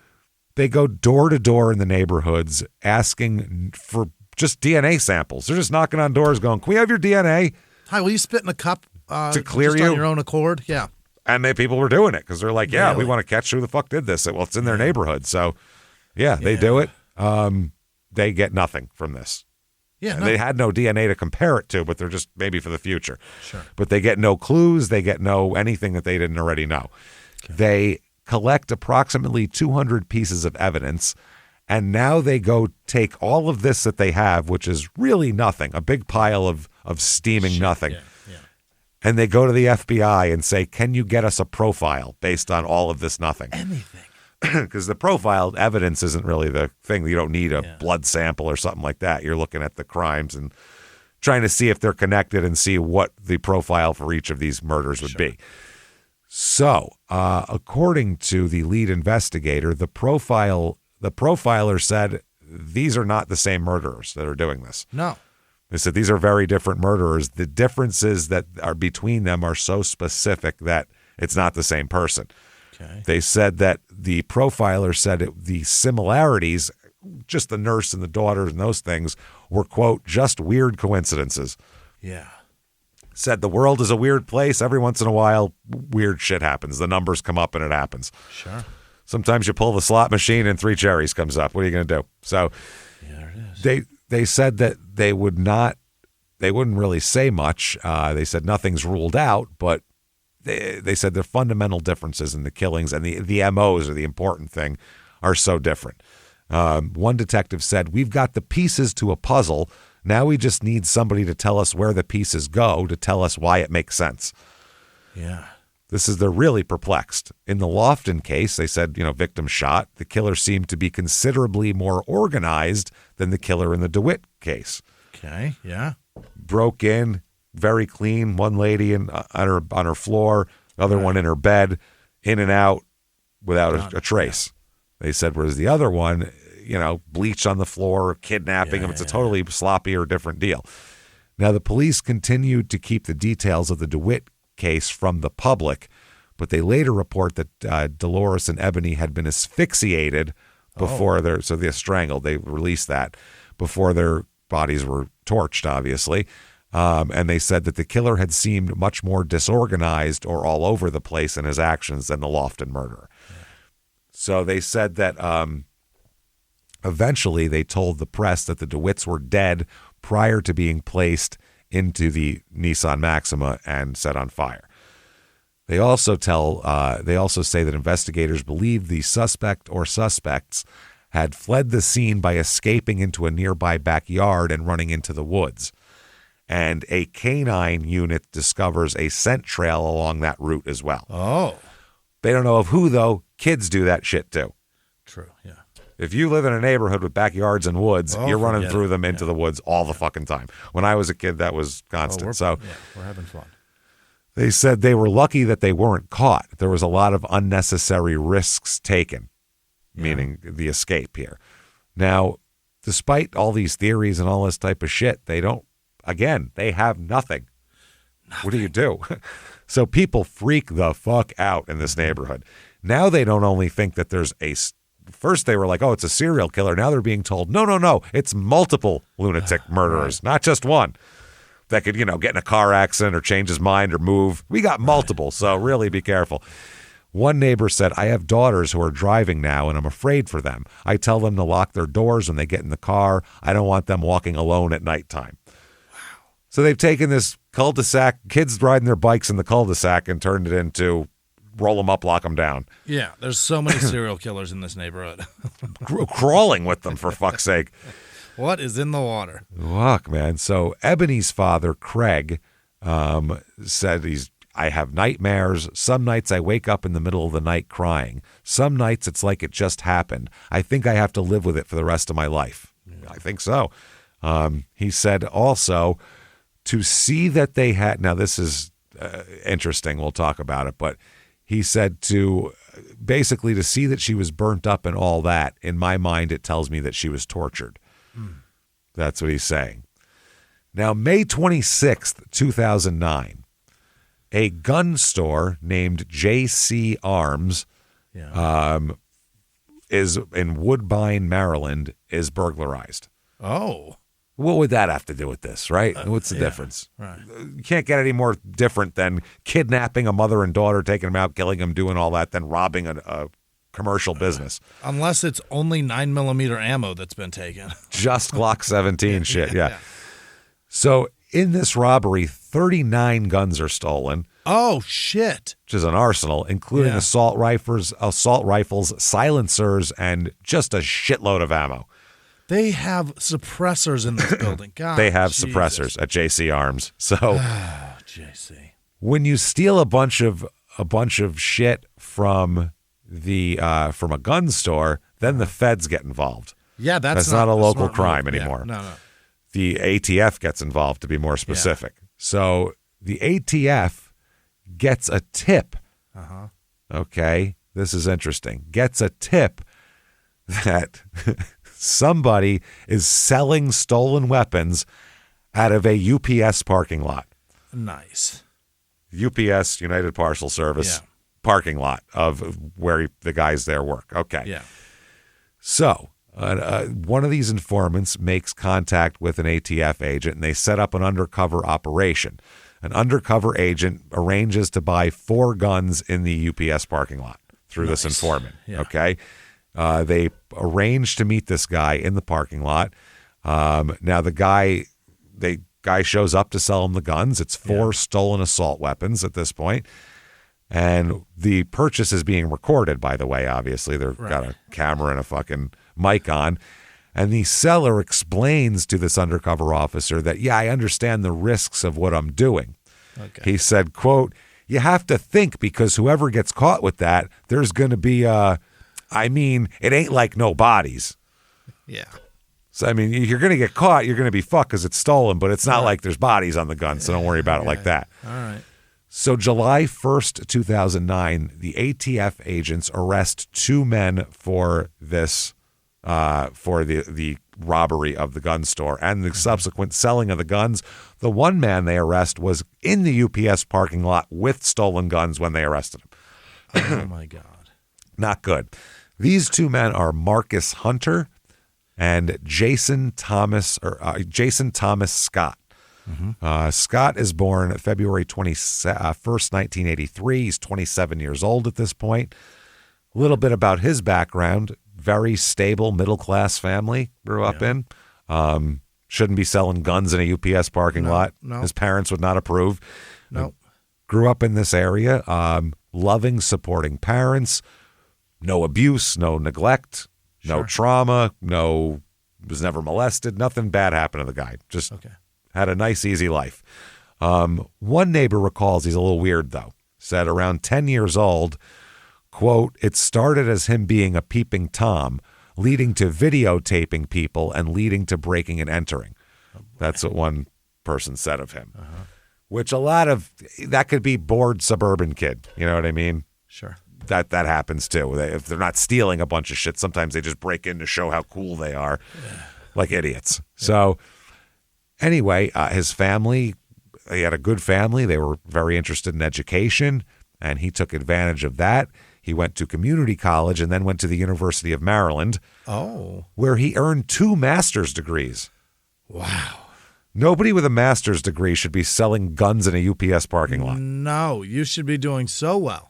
[SPEAKER 1] they go door to door in the neighborhoods asking for just DNA samples. They're just knocking on doors going, can we have your DNA?
[SPEAKER 2] Hi, will you spit in a cup
[SPEAKER 1] to clear
[SPEAKER 2] just
[SPEAKER 1] you?
[SPEAKER 2] On your own accord? Yeah.
[SPEAKER 1] And people were doing it because they're like, we want to catch who the fuck did this. Well, it's in their neighborhood. So, they do it. They get nothing from this.
[SPEAKER 2] Yeah,
[SPEAKER 1] They had no DNA to compare it to, but they're just maybe for the future.
[SPEAKER 2] Sure.
[SPEAKER 1] But they get no clues. They get no anything that they didn't already know. Okay. They collect approximately 200 pieces of evidence. And now they go take all of this that they have, which is really nothing, a big pile of steaming nothing.
[SPEAKER 2] Yeah.
[SPEAKER 1] And they go to the FBI and say, can you get us a profile based on all of this nothing?
[SPEAKER 2] Anything.
[SPEAKER 1] Because the profile evidence isn't really the thing. You don't need a blood sample or something like that. You're looking at the crimes and trying to see if they're connected and see what the profile for each of these murders would be. So, according to the lead investigator, the profiler said these are not the same murderers that are doing this.
[SPEAKER 2] No.
[SPEAKER 1] They said these are very different murderers. The differences that are between them are so specific that it's not the same person. Okay. They said that the profiler said the similarities, just the nurse and the daughters and those things, were, quote, just weird coincidences.
[SPEAKER 2] Yeah.
[SPEAKER 1] Said the world is a weird place. Every once in a while, weird shit happens. The numbers come up and it happens.
[SPEAKER 2] Sure.
[SPEAKER 1] Sometimes you pull the slot machine and 3 cherries comes up. What are you going to do? So
[SPEAKER 2] there it is.
[SPEAKER 1] They said that they wouldn't really say much. They said nothing's ruled out, but they said the fundamental differences in the killings and the MOs are the important thing are so different. One detective said, "We've got the pieces to a puzzle. Now we just need somebody to tell us where the pieces go to tell us why it makes sense."
[SPEAKER 2] Yeah.
[SPEAKER 1] They're really perplexed. In the Loftton case, they said, victim shot. The killer seemed to be considerably more organized than the killer in the DeWitt case.
[SPEAKER 2] Okay, yeah.
[SPEAKER 1] Broke in, very clean. One lady on her floor, other one in her bed, in and out without a trace. Yeah. They said, whereas the other one, bleached on the floor, kidnapping him. It's a totally sloppy or different deal. Now, the police continued to keep the details of the DeWitt case from the public, but they later report that Dolores and Ebony had been asphyxiated before they're strangled. They released that before their bodies were torched, obviously. And they said that the killer had seemed much more disorganized or all over the place in his actions than the Loftton murderer. Yeah. So they said that eventually they told the press that the DeWitts were dead prior to being placed into the Nissan Maxima and set on fire. They also say that investigators believe the suspect or suspects had fled the scene by escaping into a nearby backyard and running into the woods. And a canine unit discovers a scent trail along that route as well.
[SPEAKER 2] Oh.
[SPEAKER 1] They don't know of who, though. Kids do that shit, too.
[SPEAKER 2] True, yeah.
[SPEAKER 1] If you live in a neighborhood with backyards and woods, you're running through them into the woods all the fucking time. When I was a kid, that was constant.
[SPEAKER 2] We're having fun.
[SPEAKER 1] They said they were lucky that they weren't caught. There was a lot of unnecessary risks taken, meaning the escape here. Now, despite all these theories and all this type of shit, they have nothing. What do you do? So people freak the fuck out in this neighborhood. Now they don't only think that there's first they were like, oh, it's a serial killer. Now they're being told, no, it's multiple lunatic murderers, not just one that could, get in a car accident or change his mind or move. We got multiple, so really be careful. One neighbor said, I have daughters who are driving now, and I'm afraid for them. I tell them to lock their doors when they get in the car. I don't want them walking alone at nighttime. Wow. So they've taken this cul-de-sac, kids riding their bikes in the cul-de-sac, and turned it into roll them up, lock them down.
[SPEAKER 2] Yeah, there's so many serial killers in this neighborhood.
[SPEAKER 1] Crawling with them, for fuck's sake.
[SPEAKER 2] What is in the water?
[SPEAKER 1] Fuck, man. So Ebony's father, Craig, said I have nightmares. Some nights I wake up in the middle of the night crying. Some nights it's like it just happened. I think I have to live with it for the rest of my life. Yeah. I think so. He said also to see that they had, now this is interesting, we'll talk about it, but he said to see that she was burnt up and all that, in my mind it tells me that she was tortured. That's what he's saying. Now, May 26th, 2009, a gun store named J.C. Arms is in Woodbine, Maryland, is burglarized.
[SPEAKER 2] Oh.
[SPEAKER 1] What would that have to do with this, right? What's the difference?
[SPEAKER 2] Right.
[SPEAKER 1] You can't get any more different than kidnapping a mother and daughter, taking them out, killing them, doing all that, than robbing a commercial business.
[SPEAKER 2] Unless it's only 9mm ammo that's been taken.
[SPEAKER 1] Just Glock 17 shit, yeah. So in this robbery, 39 guns are stolen.
[SPEAKER 2] Oh, shit.
[SPEAKER 1] Which is an arsenal, including assault rifles, silencers, and just a shitload of ammo.
[SPEAKER 2] They have suppressors in this building. God,
[SPEAKER 1] they have suppressors at JC Arms. So,
[SPEAKER 2] JC.
[SPEAKER 1] When you steal a bunch of shit from a gun store, then the feds get involved.
[SPEAKER 2] Yeah, that's
[SPEAKER 1] not a local crime anymore.
[SPEAKER 2] Yeah, no.
[SPEAKER 1] The ATF gets involved, to be more specific. Yeah. So the ATF gets a tip. Okay, this is interesting. Gets a tip that somebody is selling stolen weapons out of a UPS parking lot.
[SPEAKER 2] Nice.
[SPEAKER 1] UPS, United Parcel Service, parking lot of where the guys there work. Okay.
[SPEAKER 2] Yeah.
[SPEAKER 1] So one of these informants makes contact with an ATF agent, and they set up an undercover operation. An undercover agent arranges to buy 4 guns in the UPS parking lot. through this informant. Yeah. Okay. They arranged to meet this guy in the parking lot. Now the guy shows up to sell him the guns. It's 4 stolen assault weapons at this point. And the purchase is being recorded, by the way, obviously. They've got a camera and a fucking mic on. And the seller explains to this undercover officer that, I understand the risks of what I'm doing. Okay. He said, quote, you have to think, because whoever gets caught with that, there's going to be, it ain't like no bodies.
[SPEAKER 2] Yeah.
[SPEAKER 1] So, I mean, you're going to get caught, you're going to be fucked because it's stolen, but it's not like there's bodies on the gun, so don't worry about it like that.
[SPEAKER 2] All right.
[SPEAKER 1] So July 1st, 2009, the ATF agents arrest 2 men for this, for the robbery of the gun store and the subsequent selling of the guns. The one man they arrest was in the UPS parking lot with stolen guns when they arrested him.
[SPEAKER 2] Oh, my God.
[SPEAKER 1] Not good. These 2 men are Marcus Hunter and Jason Thomas Scott. Scott is born February 1st, 1983. He's 27 years old at this point. A little bit about his background. Very stable middle-class family grew up in. Shouldn't be selling guns in a UPS parking lot.
[SPEAKER 2] No.
[SPEAKER 1] His parents would not approve.
[SPEAKER 2] Nope.
[SPEAKER 1] Grew up in this area. Loving, supporting parents. No abuse, no neglect, no trauma, was never molested. Nothing bad happened to the guy. Just had a nice, easy life. One neighbor recalls, he's a little weird though, said around 10 years old, quote, it started as him being a peeping Tom, leading to videotaping people and leading to breaking and entering. That's what one person said of him, which that could be bored suburban kid. You know what I mean?
[SPEAKER 2] Sure.
[SPEAKER 1] That happens too. If they're not stealing a bunch of shit, sometimes they just break in to show how cool they are, like idiots. Yeah. So anyway, his family, he had a good family. They were very interested in education, and he took advantage of that. He went to community college and then went to the University of Maryland, where he earned 2 master's degrees.
[SPEAKER 2] Wow.
[SPEAKER 1] Nobody with a master's degree should be selling guns in a UPS parking lot.
[SPEAKER 2] No, you should be doing so well.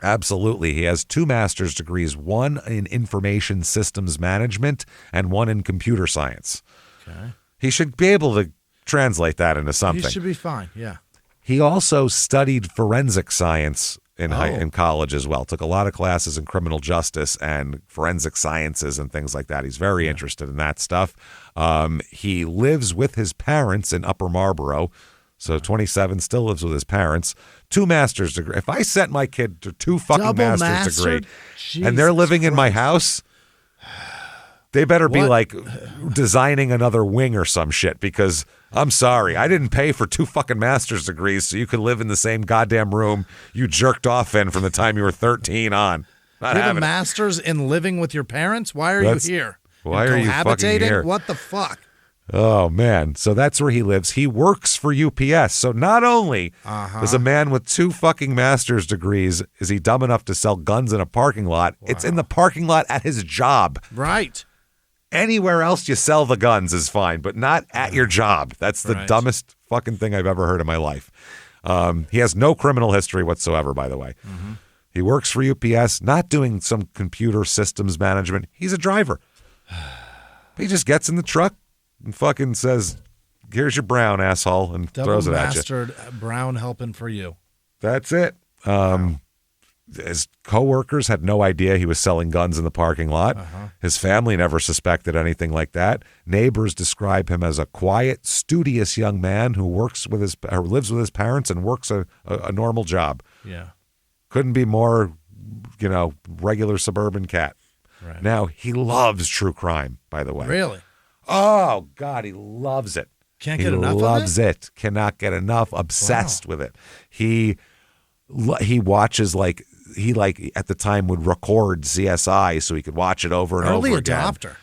[SPEAKER 1] Absolutely. He has 2 master's degrees, one in information systems management and one in computer science.
[SPEAKER 2] Okay.
[SPEAKER 1] He should be able to translate that into something.
[SPEAKER 2] He should be fine, yeah.
[SPEAKER 1] He also studied forensic science in college as well. Took a lot of classes in criminal justice and forensic sciences and things like that. He's very interested in that stuff. He lives with his parents in Upper Marlboro. So 27, still lives with his parents. 2 master's degree. If I sent my kid to 2 fucking master's degree and they're living in my house, they better be like designing another wing or some shit, because I'm sorry, I didn't pay for 2 fucking master's degrees so you could live in the same goddamn room you jerked off in from the time you were 13 on.
[SPEAKER 2] You have a master's in living with your parents? Why are you here?
[SPEAKER 1] Why are you fucking here?
[SPEAKER 2] What the fuck?
[SPEAKER 1] Oh, man. So that's where he lives. He works for UPS. So not only is a man with 2 fucking master's degrees, is he dumb enough to sell guns in a parking lot, it's in the parking lot at his job.
[SPEAKER 2] Right.
[SPEAKER 1] Anywhere else you sell the guns is fine, but not at your job. That's the dumbest fucking thing I've ever heard in my life. He has no criminal history whatsoever, by the way. He works for UPS, not doing some computer systems management. He's a driver. He just gets in the truck and fucking says, here's your brown, asshole, and throws it at you.
[SPEAKER 2] Double-mastered brown helping for you.
[SPEAKER 1] That's it. His coworkers had no idea he was selling guns in the parking lot. His family never suspected anything like that. Neighbors describe him as a quiet, studious young man who lives with his parents and works a normal job.
[SPEAKER 2] Yeah.
[SPEAKER 1] Couldn't be more, regular suburban cat.
[SPEAKER 2] Right.
[SPEAKER 1] Now, he loves true crime, by the way.
[SPEAKER 2] Really?
[SPEAKER 1] Oh, God, he loves it.
[SPEAKER 2] Can't get enough of it?
[SPEAKER 1] He loves it. Cannot get enough. Obsessed with it. He watches, he at the time would record CSI so he could watch it over and over again.
[SPEAKER 2] Early adopter.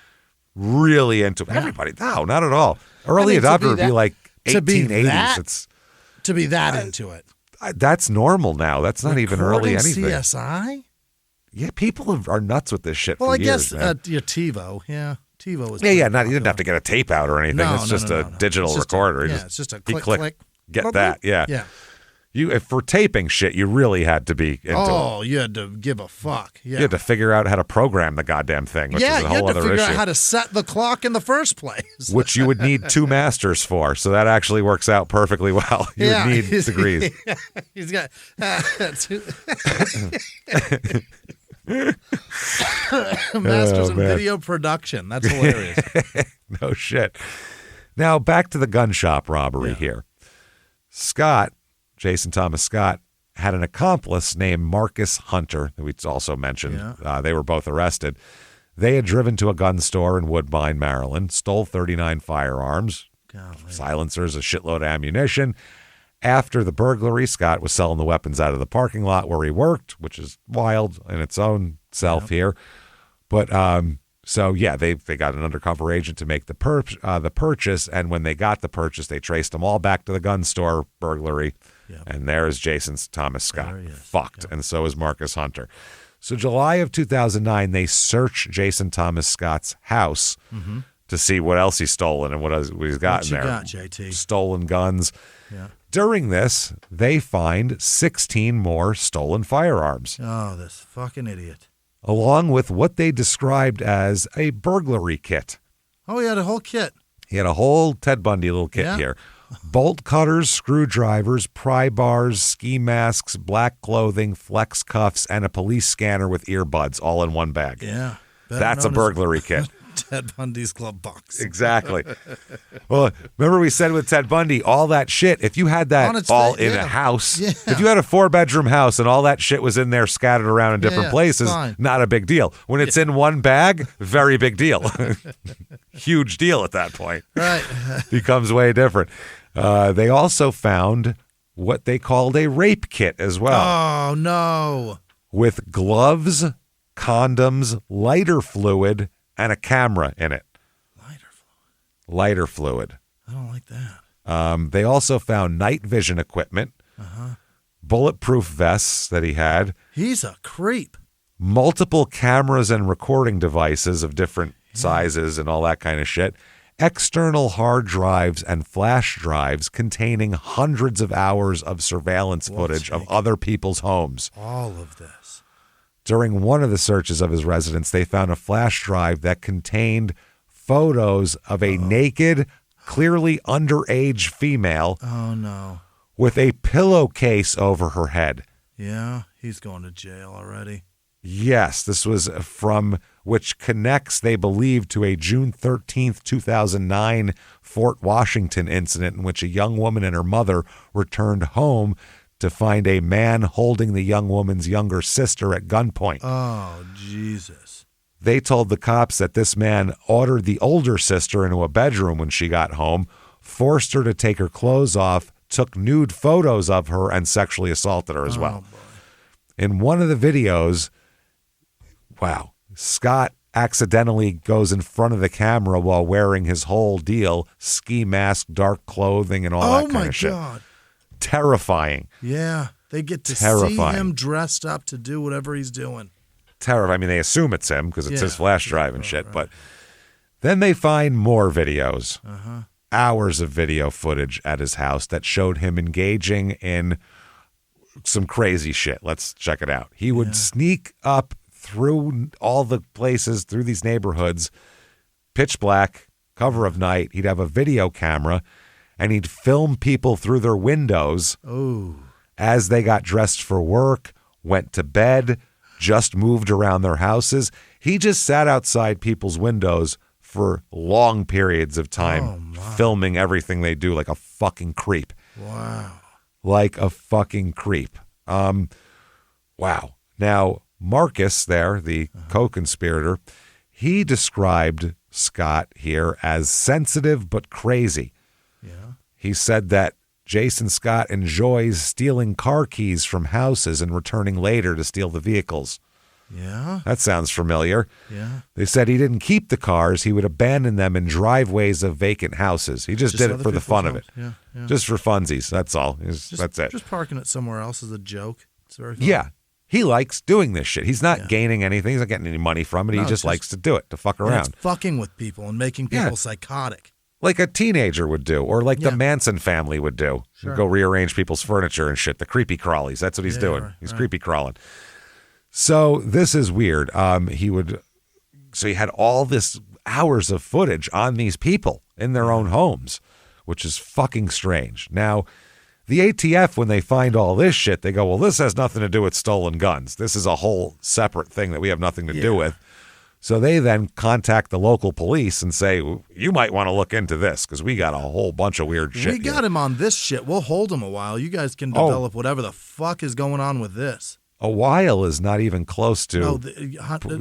[SPEAKER 1] Really into everybody. No, not at all. Early adopter would be like 1880s.
[SPEAKER 2] To be that into it.
[SPEAKER 1] That's normal now. That's not even early anything.
[SPEAKER 2] CSI?
[SPEAKER 1] Yeah, people are nuts with this shit for
[SPEAKER 2] Well,
[SPEAKER 1] years,
[SPEAKER 2] I guess your TiVo. Yeah. TiVo was
[SPEAKER 1] you didn't have to get a tape out or anything. It's just a digital recorder.
[SPEAKER 2] It's just a click.
[SPEAKER 1] Get that, yeah. If for taping shit, you really had to be into it.
[SPEAKER 2] Oh, you had to give a fuck. Yeah.
[SPEAKER 1] You had to figure out how to program the goddamn thing, which is a whole other issue.
[SPEAKER 2] you had to figure out how to set the clock in the first place.
[SPEAKER 1] Which you would need 2 masters for, so that actually works out perfectly well. You would need degrees.
[SPEAKER 2] He's got... Masters in video production. That's hilarious.
[SPEAKER 1] No shit. Now, back to the gun shop robbery here. Scott, Jason Thomas Scott, had an accomplice named Marcus Hunter, that we also mentioned. Yeah. They were both arrested. They had driven to a gun store in Woodbine, Maryland, stole 39 firearms, silencers, a shitload of ammunition. After the burglary, Scott was selling the weapons out of the parking lot where he worked, which is wild in its own self here. But they got an undercover agent to make the purchase, and when they got the purchase, they traced them all back to the gun store burglary, and there's Jason Thomas Scott. Fucked, and so is Marcus Hunter. So July of 2009, they search Jason Thomas Scott's house to see what else he's stolen and what he's got in there.
[SPEAKER 2] What you got, JT?
[SPEAKER 1] Stolen guns.
[SPEAKER 2] Yeah.
[SPEAKER 1] During this, they find 16 more stolen firearms.
[SPEAKER 2] Oh, this fucking idiot.
[SPEAKER 1] Along with what they described as a burglary kit.
[SPEAKER 2] Oh, he had a whole kit.
[SPEAKER 1] He had a whole Ted Bundy little kit here. Bolt cutters, screwdrivers, pry bars, ski masks, black clothing, flex cuffs, and a police scanner with earbuds all in one bag.
[SPEAKER 2] Yeah.
[SPEAKER 1] That's a burglary kit.
[SPEAKER 2] Ted Bundy's glove box.
[SPEAKER 1] Exactly. Well, remember we said with Ted Bundy, all that shit, if you had that all in a house, if you had a 4-bedroom house and all that shit was in there scattered around in different places, not a big deal. When it's in one bag, very big deal. Huge deal at that point.
[SPEAKER 2] Right.
[SPEAKER 1] Becomes way different. They also found what they called a rape kit as well.
[SPEAKER 2] Oh, no.
[SPEAKER 1] With gloves, condoms, lighter fluid, and a camera in it. Lighter fluid.
[SPEAKER 2] I don't like that.
[SPEAKER 1] They also found night vision equipment, bulletproof vests that he had.
[SPEAKER 2] He's a creep.
[SPEAKER 1] Multiple cameras and recording devices of different sizes and all that kind of shit. External hard drives and flash drives containing hundreds of hours of surveillance footage of other people's homes.
[SPEAKER 2] All of this.
[SPEAKER 1] During one of the searches of his residence, they found a flash drive that contained photos of a naked, clearly underage female.
[SPEAKER 2] Oh, no.
[SPEAKER 1] With a pillowcase over her head.
[SPEAKER 2] Yeah, he's going to jail already.
[SPEAKER 1] Yes, this was from which connects, they believe, to a June 13th, 2009 Fort Washington incident in which a young woman and her mother returned home to find a man holding the young woman's younger sister at gunpoint.
[SPEAKER 2] Oh, Jesus.
[SPEAKER 1] They told the cops that this man ordered the older sister into a bedroom when she got home, forced her to take her clothes off, took nude photos of her, and sexually assaulted her as well.
[SPEAKER 2] Boy.
[SPEAKER 1] In one of the videos, Scott accidentally goes in front of the camera while wearing his whole deal, ski mask, dark clothing, and all that kind of shit. Oh, my God. Terrifying.
[SPEAKER 2] Yeah, they get to see him dressed up to do whatever he's doing.
[SPEAKER 1] Terrifying. I mean, they assume it's him because it's his flash drive and shit. Right. But then they find more videos, hours of video footage at his house that showed him engaging in some crazy shit. Let's check it out. He would sneak up through all the places, through these neighborhoods, pitch black, cover of night. He'd have a video camera, and he'd film people through their windows as they got dressed for work, went to bed, just moved around their houses. He just sat outside people's windows for long periods of time, filming everything they do like a fucking creep.
[SPEAKER 2] Wow.
[SPEAKER 1] Like a fucking creep. Wow. Now, Marcus there, the co-conspirator, he described Scott here as sensitive but crazy.
[SPEAKER 2] Yeah.
[SPEAKER 1] He said that Jason Scott enjoys stealing car keys from houses and returning later to steal the vehicles.
[SPEAKER 2] Yeah.
[SPEAKER 1] That sounds familiar.
[SPEAKER 2] Yeah.
[SPEAKER 1] They said he didn't keep the cars. He would abandon them in driveways of vacant houses. He just did it for the fun of it.
[SPEAKER 2] Yeah.
[SPEAKER 1] Just for funsies. That's all. That's it.
[SPEAKER 2] Just parking it somewhere else is a joke. It's very fun.
[SPEAKER 1] Yeah. He likes doing this shit. He's not gaining anything. He's not getting any money from it. He just likes to do it, to fuck around.
[SPEAKER 2] It's fucking with people and making people psychotic.
[SPEAKER 1] like a teenager would do, or like the Manson family would do.
[SPEAKER 2] Sure.
[SPEAKER 1] Go rearrange people's furniture and shit. The creepy crawlies. That's what he's doing.
[SPEAKER 2] Right,
[SPEAKER 1] he's creepy crawling. So this is weird. So he had all this hours of footage on these people in their own homes, which is fucking strange. Now, the ATF, when they find all this shit, they go, well, this has nothing to do with stolen guns. This is a whole separate thing that we have nothing to do with. So they then contact the local police and say, you might want to look into this because we got a whole bunch of weird shit.
[SPEAKER 2] We got him on this shit. We'll hold him a while. You guys can develop whatever the fuck is going on with this.
[SPEAKER 1] A while is not even close to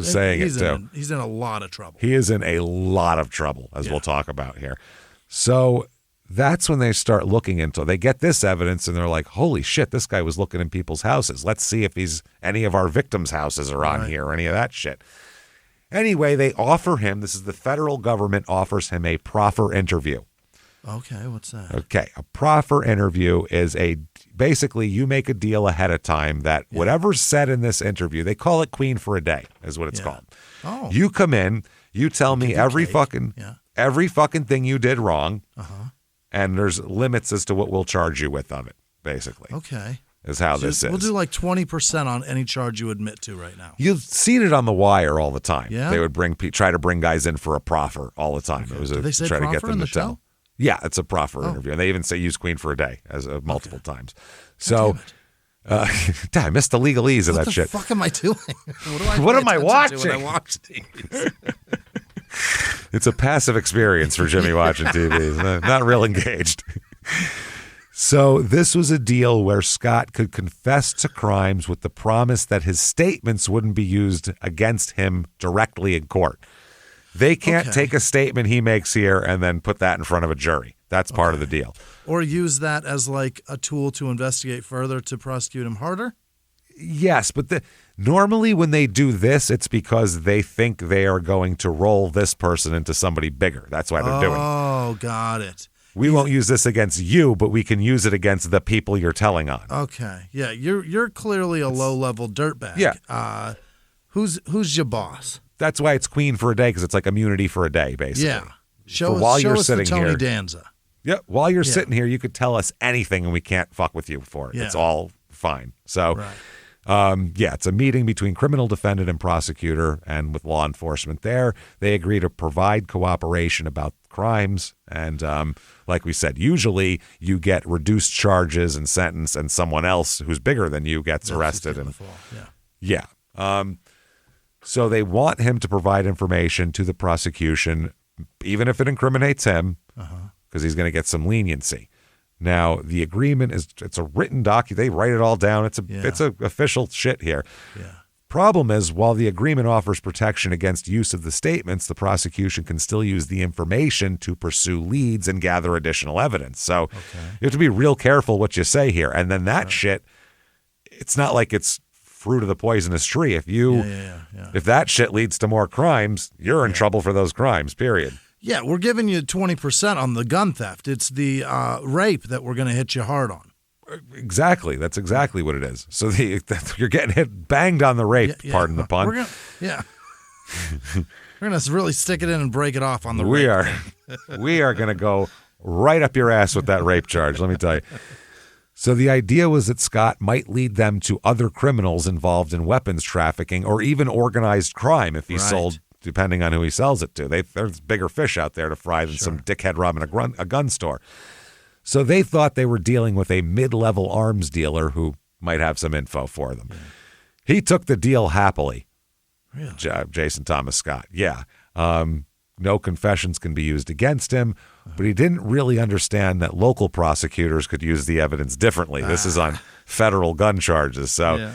[SPEAKER 1] saying it, too.
[SPEAKER 2] He's in a lot of trouble.
[SPEAKER 1] He is in a lot of trouble, as we'll talk about here. So that's when they start looking into it. They get this evidence, and they're like, holy shit, this guy was looking in people's houses. Let's see if any of our victims' houses are on here or any of that shit. Anyway, they offer him, this is the federal government offers him a proffer interview.
[SPEAKER 2] Okay, what's that?
[SPEAKER 1] Okay, a proffer interview is basically you make a deal ahead of time that whatever's said in this interview, they call it Queen for a Day, is what it's called.
[SPEAKER 2] Oh.
[SPEAKER 1] You come in, you tell me every fucking thing you did wrong, and there's limits as to what we'll charge you with of it, basically.
[SPEAKER 2] Okay.
[SPEAKER 1] Is how this is.
[SPEAKER 2] We'll do like 20% on any charge you admit to right now.
[SPEAKER 1] You've seen it on The Wire all the time.
[SPEAKER 2] Yeah?
[SPEAKER 1] They would try to bring guys in for a proffer all the time.
[SPEAKER 2] Okay.
[SPEAKER 1] It was
[SPEAKER 2] Did they say
[SPEAKER 1] try to
[SPEAKER 2] proffer
[SPEAKER 1] get them
[SPEAKER 2] in the
[SPEAKER 1] to tell.
[SPEAKER 2] show?
[SPEAKER 1] Yeah, it's a proffer interview. And they even say use Queen for a Day as multiple times. So, I missed the legalese of that shit.
[SPEAKER 2] What the fuck am I doing?
[SPEAKER 1] What am I watching?
[SPEAKER 2] When I watch these?
[SPEAKER 1] It's a passive experience for Jimmy watching TV. He's not real engaged. So this was a deal where Scott could confess to crimes with the promise that his statements wouldn't be used against him directly in court. They can't take a statement he makes here and then put that in front of a jury. That's part of the deal.
[SPEAKER 2] Or use that as like a tool to investigate further to prosecute him harder?
[SPEAKER 1] Yes, but normally when they do this, it's because they think they are going to roll this person into somebody bigger. That's why they're doing it.
[SPEAKER 2] Oh, got it.
[SPEAKER 1] We won't use this against you, but we can use it against the people you're telling on.
[SPEAKER 2] Okay. Yeah, you're clearly a low-level dirtbag.
[SPEAKER 1] Yeah.
[SPEAKER 2] Who's your boss?
[SPEAKER 1] That's why it's Queen for a Day, because it's like immunity for a day, basically.
[SPEAKER 2] Yeah. Show us the Tony Danza.
[SPEAKER 1] Yeah. While you're sitting here, you could tell us anything, and we can't fuck with you for it. Yeah. It's all fine. So, it's a meeting between criminal defendant and prosecutor, and with law enforcement there, they agree to provide cooperation about crimes. And like we said, usually you get reduced charges and sentence, and someone else who's bigger than you gets arrested. So they want him to provide information to the prosecution, even if it incriminates him, because he's going to get some leniency. Now, the agreement it's a written document. They write it all down. It's a official shit here.
[SPEAKER 2] Yeah.
[SPEAKER 1] Problem is, while the agreement offers protection against use of the statements, the prosecution can still use the information to pursue leads and gather additional evidence. So you have to be real careful what you say here. And then that shit, it's not like it's fruit of the poisonous tree. If that shit leads to more crimes, you're in trouble for those crimes, period.
[SPEAKER 2] Yeah, we're giving you 20% on the gun theft. It's the rape that we're going to hit you hard on.
[SPEAKER 1] Exactly. That's exactly what it is. So you're getting banged on the rape, pardon the pun.
[SPEAKER 2] We're going to really stick it in and break it off on the
[SPEAKER 1] rape. We are going to go right up your ass with that rape charge, let me tell you. So the idea was that Scott might lead them to other criminals involved in weapons trafficking or even organized crime if he sold, depending on who he sells it to. There's bigger fish out there to fry than some dickhead robbing a gun store. So they thought they were dealing with a mid-level arms dealer who might have some info for them. Yeah. He took the deal happily.
[SPEAKER 2] Really?
[SPEAKER 1] Jason Thomas Scott. Yeah. No confessions can be used against him, but he didn't really understand that local prosecutors could use the evidence differently. This is on federal gun charges. So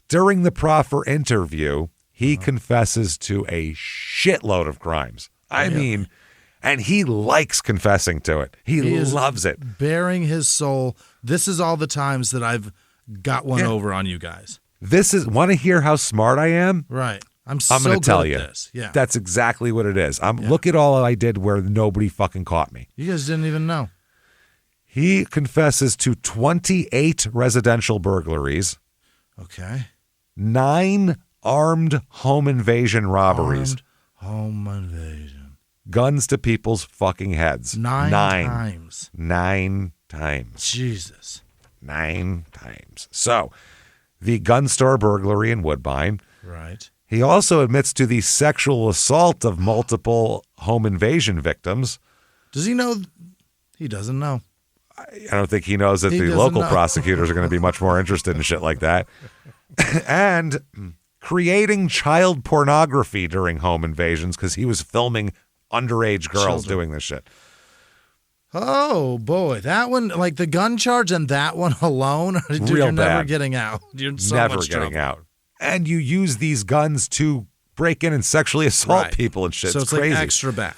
[SPEAKER 1] during the proffer interview, he confesses to a shitload of crimes. I mean, and he likes confessing to it. He loves it.
[SPEAKER 2] Bearing his soul. This is all the times that I've got one over on you guys.
[SPEAKER 1] Want to hear how smart I am?
[SPEAKER 2] Right. I'm
[SPEAKER 1] going to tell you.
[SPEAKER 2] This. Yeah.
[SPEAKER 1] That's exactly what it is. Look at all I did where nobody fucking caught me.
[SPEAKER 2] You guys didn't even know.
[SPEAKER 1] He confesses to 28 residential burglaries.
[SPEAKER 2] Okay.
[SPEAKER 1] 9 armed home invasion robberies.
[SPEAKER 2] Home invasion.
[SPEAKER 1] guns to people's fucking heads.
[SPEAKER 2] Nine times.
[SPEAKER 1] 9 times.
[SPEAKER 2] Jesus.
[SPEAKER 1] 9 times. So, the gun store burglary in Woodbine.
[SPEAKER 2] Right.
[SPEAKER 1] He also admits to the sexual assault of multiple home invasion victims.
[SPEAKER 2] Does he know? He doesn't know.
[SPEAKER 1] I don't think he knows that the local prosecutors are going to be much more interested in shit like that. And creating child pornography during home invasions because he was filming underage girls doing this shit.
[SPEAKER 2] Oh, boy. That one, like the gun charge and that one alone, dude, you're never getting out. You're so
[SPEAKER 1] never
[SPEAKER 2] much
[SPEAKER 1] getting
[SPEAKER 2] trouble.
[SPEAKER 1] out. And you use these guns to break in and sexually assault people and shit.
[SPEAKER 2] So it's
[SPEAKER 1] crazy.
[SPEAKER 2] Like extra bad.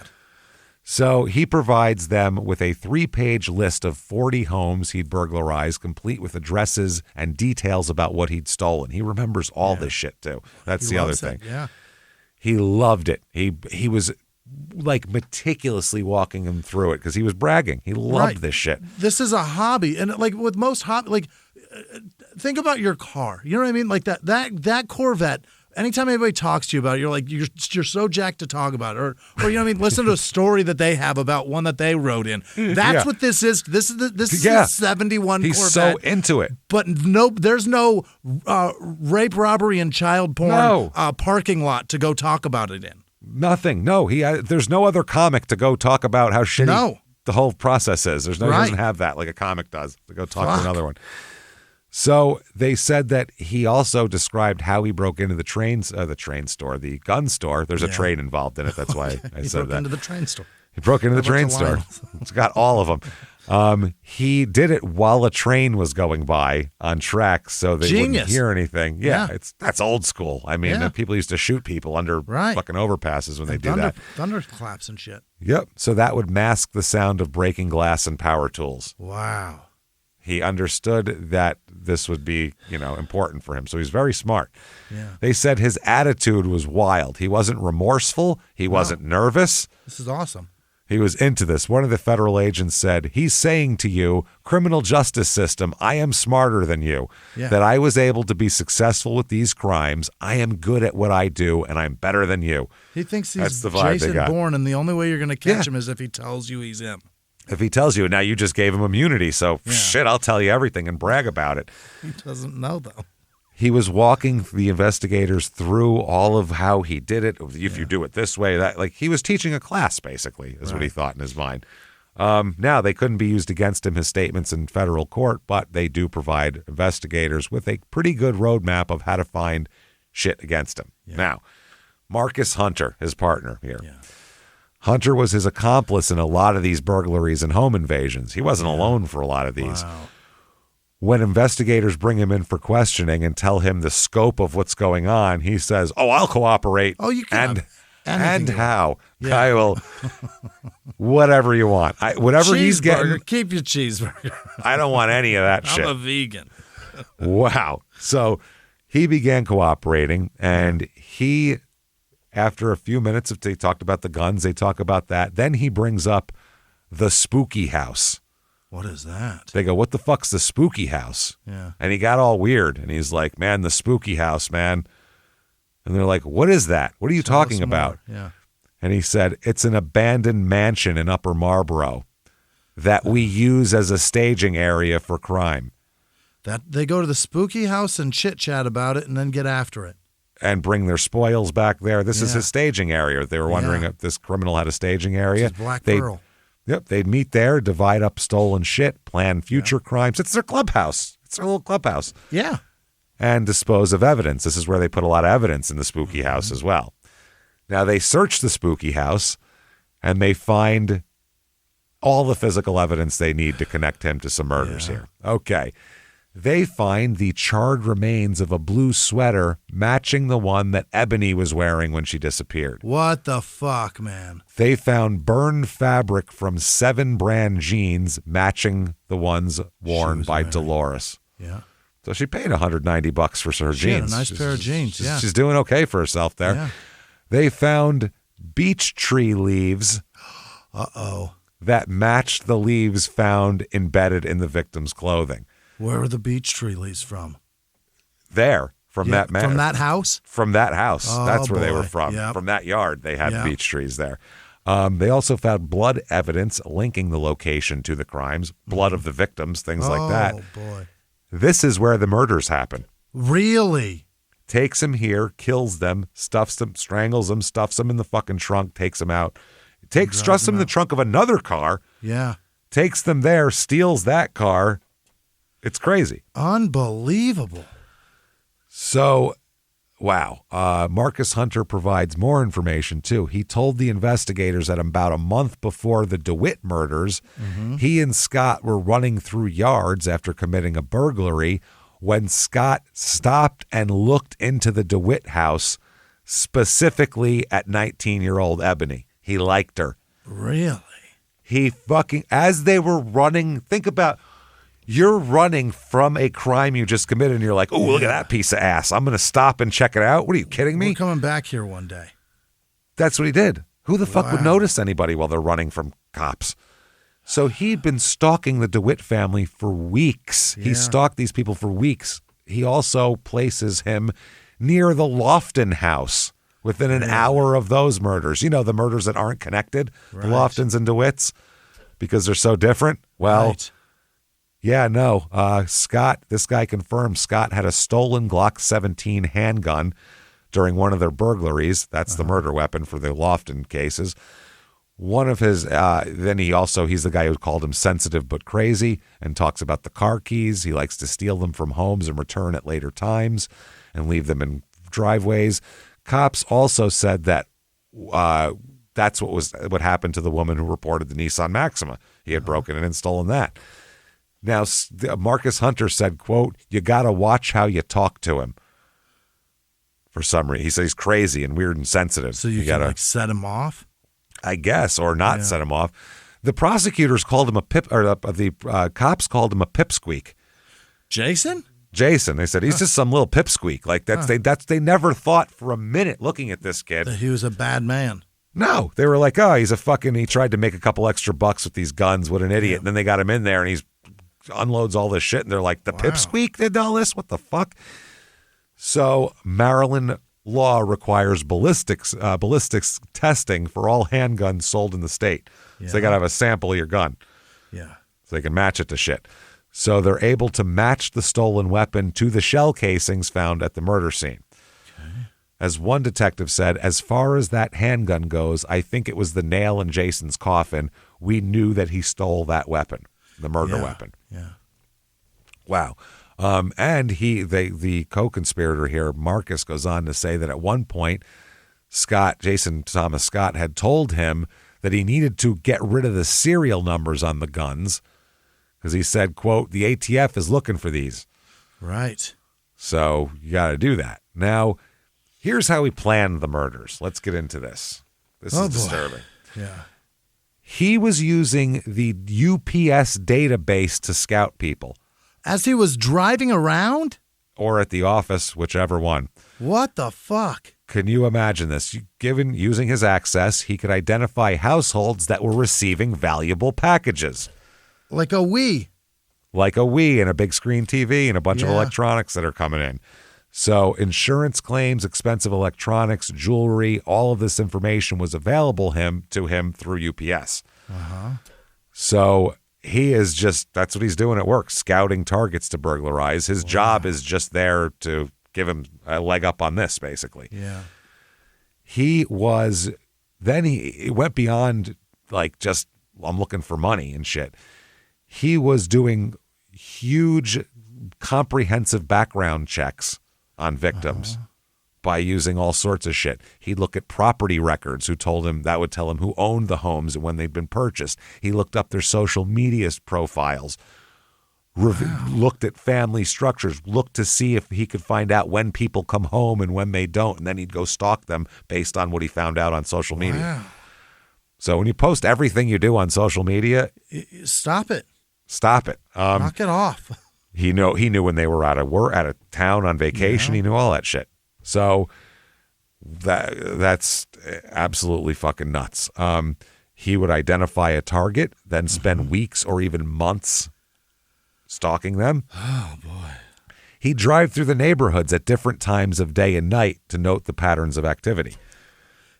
[SPEAKER 1] So he provides them with a 3-page list of 40 homes he'd burglarized, complete with addresses and details about what he'd stolen. He remembers all this shit, too. That's the other thing.
[SPEAKER 2] Yeah.
[SPEAKER 1] He loved it. He was like meticulously walking him through it because he was bragging. He loved this shit.
[SPEAKER 2] This is a hobby. And like with most hobby, like think about your car. You know what I mean? Like that Corvette. Anytime anybody talks to you about it, you're like, you're so jacked to talk about it. Or you know what I mean? Listen to a story that they have about one that they wrote in. That's what this is. This is a 71
[SPEAKER 1] He's
[SPEAKER 2] Corvette.
[SPEAKER 1] so into it.
[SPEAKER 2] But there's no rape, robbery, and child porn parking lot to go talk about it in.
[SPEAKER 1] Nothing. No, there's no other comic to go talk about how shitty the whole process is. He doesn't have that like a comic does to go talk to another one. So they said that he also described how he broke into the the gun store. There's a train involved in it. That's why I said that.
[SPEAKER 2] He broke into the train store.
[SPEAKER 1] He broke into the train store. It's got all of them. He did it while a train was going by on tracks so they wouldn't hear anything. Yeah, that's old school. I mean, people used to shoot people under fucking overpasses when they do that.
[SPEAKER 2] Thunderclaps and shit.
[SPEAKER 1] Yep. So that would mask the sound of breaking glass and power tools.
[SPEAKER 2] Wow.
[SPEAKER 1] He understood that this would be, important for him. So he's very smart.
[SPEAKER 2] Yeah.
[SPEAKER 1] They said his attitude was wild. He wasn't remorseful. He wasn't nervous.
[SPEAKER 2] This is awesome.
[SPEAKER 1] He was into this. One of the federal agents said, he's saying to you, criminal justice system, I am smarter than you.
[SPEAKER 2] Yeah.
[SPEAKER 1] That I was able to be successful with these crimes. I am good at what I do, and I'm better than you.
[SPEAKER 2] He thinks
[SPEAKER 1] That's
[SPEAKER 2] he's
[SPEAKER 1] the vibe
[SPEAKER 2] Jason
[SPEAKER 1] they got.
[SPEAKER 2] Bourne, and the only way you're going to catch him is if he tells you he's him.
[SPEAKER 1] If he tells you, now you just gave him immunity, so shit, I'll tell you everything and brag about it.
[SPEAKER 2] He doesn't know, though.
[SPEAKER 1] He was walking the investigators through all of how he did it. If you do it this way, that like he was teaching a class, basically, is what he thought in his mind. Now, they couldn't be used against him, his statements in federal court, but they do provide investigators with a pretty good roadmap of how to find shit against him. Yeah. Now, Marcus Hunter, his partner here. Yeah. Hunter was his accomplice in a lot of these burglaries and home invasions. He wasn't alone for a lot of these.
[SPEAKER 2] Wow.
[SPEAKER 1] When investigators bring him in for questioning and tell him the scope of what's going on, he says, I'll cooperate.
[SPEAKER 2] Oh, you can.
[SPEAKER 1] And how? Yeah. I will, whatever you want. Whatever he's getting.
[SPEAKER 2] Keep your cheeseburger.
[SPEAKER 1] I don't want any of that shit.
[SPEAKER 2] I'm a vegan.
[SPEAKER 1] Wow. So he began cooperating, and he... After a few minutes, if they talked about the guns, they talk about that. Then he brings up the spooky house.
[SPEAKER 2] What is that?
[SPEAKER 1] They go, what the fuck's the spooky house?
[SPEAKER 2] Yeah.
[SPEAKER 1] And he got all weird. And he's like, man, the spooky house, man. And they're like, what is that? What are you talking about?
[SPEAKER 2] Yeah.
[SPEAKER 1] And he said, it's an abandoned mansion in Upper Marlboro that we use as a staging area for crime.
[SPEAKER 2] That they go to the spooky house and chit-chat about it and then get after it.
[SPEAKER 1] And bring their spoils back there. This is his staging area. They were wondering if this criminal had a staging area.
[SPEAKER 2] This is Black Pearl.
[SPEAKER 1] Yep, they'd meet there, divide up stolen shit, plan future crimes. It's their clubhouse. It's their little clubhouse.
[SPEAKER 2] Yeah.
[SPEAKER 1] And dispose of evidence. This is where they put a lot of evidence in the spooky house as well. Now, they search the spooky house, and they find all the physical evidence they need to connect him to some murders here. Okay. They find the charred remains of a blue sweater matching the one that Ebony was wearing when she disappeared.
[SPEAKER 2] What the fuck, man?
[SPEAKER 1] They found burned fabric from 7 brand jeans matching the ones worn by Dolores.
[SPEAKER 2] Yeah.
[SPEAKER 1] So she paid $190 for her jeans.
[SPEAKER 2] She had a nice pair of jeans,
[SPEAKER 1] She's doing okay for herself there.
[SPEAKER 2] Yeah.
[SPEAKER 1] They found beech tree leaves that matched the leaves found embedded in the victim's clothing.
[SPEAKER 2] Where are the beech tree leaves from?
[SPEAKER 1] There, from that man.
[SPEAKER 2] From that house?
[SPEAKER 1] From that house.
[SPEAKER 2] Oh,
[SPEAKER 1] that's where they
[SPEAKER 2] boy.
[SPEAKER 1] were from.
[SPEAKER 2] Yep.
[SPEAKER 1] From that yard, they had beech trees there. They also found blood evidence linking the location to the crimes, blood of the victims, things like that.
[SPEAKER 2] Oh, boy.
[SPEAKER 1] This is where the murders happen.
[SPEAKER 2] Really?
[SPEAKER 1] Takes them here, kills them, stuffs them, strangles them, stuffs them in the fucking trunk, takes them out. Stuffs them in the trunk of another car.
[SPEAKER 2] Yeah.
[SPEAKER 1] Takes them there, steals that car. It's crazy.
[SPEAKER 2] Unbelievable.
[SPEAKER 1] So, wow. Marcus Hunter provides more information, too. He told the investigators that about a month before the DeWitt murders, he and Scott were running through yards after committing a burglary when Scott stopped and looked into the DeWitt house, specifically at 19-year-old Ebony. He liked her.
[SPEAKER 2] Really?
[SPEAKER 1] He fucking, as they were running, think about, you're running from a crime you just committed and you're like, oh, look at that piece of ass. I'm going to stop and check it out. What are you kidding me?
[SPEAKER 2] We're coming back here one day.
[SPEAKER 1] That's what he did. Who the fuck would notice anybody while they're running from cops? So he'd been stalking the DeWitt family for weeks.
[SPEAKER 2] Yeah.
[SPEAKER 1] He stalked these people for weeks. He also places him near the Loftton house within an hour of those murders. You know, the murders that aren't connected, the Loftons and DeWitts, because they're so different. Well, yeah, no. Scott, this guy confirmed Scott had a stolen Glock 17 handgun during one of their burglaries. That's the murder weapon for the Loftton cases. One of his, he's the guy who called him sensitive but crazy and talks about the car keys. He likes to steal them from homes and return at later times and leave them in driveways. Cops also said that that's what happened to the woman who reported the Nissan Maxima. He had broken it and stolen that. Now, Marcus Hunter said, quote, you got to watch how you talk to him. For some reason. He said he's crazy and weird and sensitive.
[SPEAKER 2] So you gotta set him off?
[SPEAKER 1] I guess, or not set him off. The prosecutors called him the cops called him a pipsqueak.
[SPEAKER 2] Jason?
[SPEAKER 1] They said he's just some little pipsqueak. Like they never thought for a minute looking at this kid
[SPEAKER 2] that he was a bad man.
[SPEAKER 1] No, they were like, oh, he tried to make a couple extra bucks with these guns. What an idiot. Yeah. And then they got him in there and he unloads all this shit. And they're like, the pipsqueak did all this? What the fuck? So Maryland law requires ballistics testing for all handguns sold in the state. Yeah. So they got to have a sample of your gun.
[SPEAKER 2] Yeah.
[SPEAKER 1] So they can match it to shit. So they're able to match the stolen weapon to the shell casings found at the murder scene. Okay. As one detective said, as far as that handgun goes, I think it was the nail in Jason's coffin. We knew that he stole that weapon, the murder weapon.
[SPEAKER 2] Yeah.
[SPEAKER 1] Wow. And the co-conspirator here, Marcus, goes on to say that at one point, Jason Thomas Scott had told him that he needed to get rid of the serial numbers on the guns because he said, quote, the ATF is looking for these.
[SPEAKER 2] Right.
[SPEAKER 1] So you got to do that. Now, here's how he planned the murders. Let's get into this. This is disturbing.
[SPEAKER 2] Yeah.
[SPEAKER 1] He was using the UPS database to scout people.
[SPEAKER 2] As he was driving around?
[SPEAKER 1] Or at the office, whichever one.
[SPEAKER 2] What the fuck?
[SPEAKER 1] Can you imagine this? Using his access, he could identify households that were receiving valuable packages.
[SPEAKER 2] Like a Wii.
[SPEAKER 1] Like a Wii and a big screen TV and a bunch of electronics that are coming in. So insurance claims, expensive electronics, jewelry, all of this information was available to him through UPS.
[SPEAKER 2] Uh-huh.
[SPEAKER 1] So he is that's what he's doing at work, scouting targets to burglarize. His job is just there to give him a leg up on this, basically.
[SPEAKER 2] Yeah.
[SPEAKER 1] He went beyond like just, I'm looking for money and shit. He was doing huge, comprehensive background checks on victims by using all sorts of shit. He'd look at property records would tell him who owned the homes and when they'd been purchased. He looked up their social media profiles, looked at family structures, looked to see if he could find out when people come home and when they don't, and then he'd go stalk them based on what he found out on social media.
[SPEAKER 2] Wow.
[SPEAKER 1] So when you post everything you do on social media,
[SPEAKER 2] stop it.
[SPEAKER 1] Stop it.
[SPEAKER 2] Knock it off.
[SPEAKER 1] He knew when they were out of town on vacation. Yeah. He knew all that shit. So that's absolutely fucking nuts. He would identify a target, then spend weeks or even months stalking them.
[SPEAKER 2] Oh, boy.
[SPEAKER 1] He'd drive through the neighborhoods at different times of day and night to note the patterns of activity.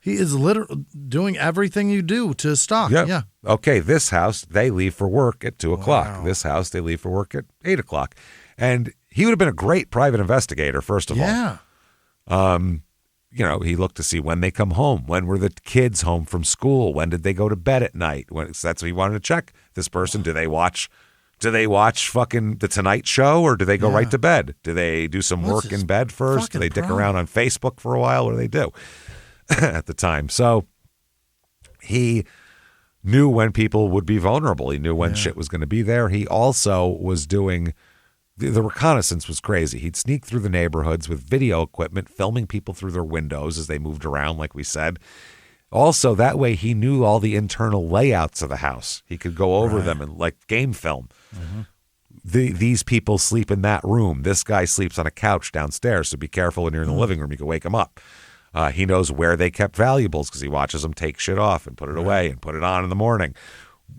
[SPEAKER 2] He is literally doing everything you do to stalk.
[SPEAKER 1] Yep.
[SPEAKER 2] Yeah.
[SPEAKER 1] Okay, this house, they leave for work at 2 o'clock.
[SPEAKER 2] Wow.
[SPEAKER 1] This house, they leave for work at 8 o'clock. And he would have been a great private investigator, first of all.
[SPEAKER 2] Yeah.
[SPEAKER 1] He looked to see when they come home. When were the kids home from school? When did they go to bed at night? So that's what he wanted to check. This person, do they watch fucking The Tonight Show, or do they go right to bed? Do they do some work in bed first? Do they dick around on Facebook for a while? What do they do at the time? So he knew when people would be vulnerable. He knew when shit was going to be there. He also was doing... The reconnaissance was crazy. He'd sneak through the neighborhoods with video equipment, filming people through their windows as they moved around, like we said. Also, that way he knew all the internal layouts of the house. He could go over them and like game film. Mm-hmm. These people sleep in that room. This guy sleeps on a couch downstairs, so be careful when you're in the living room. You can wake him up. He knows where they kept valuables because he watches them take shit off and put it away and put it on in the morning.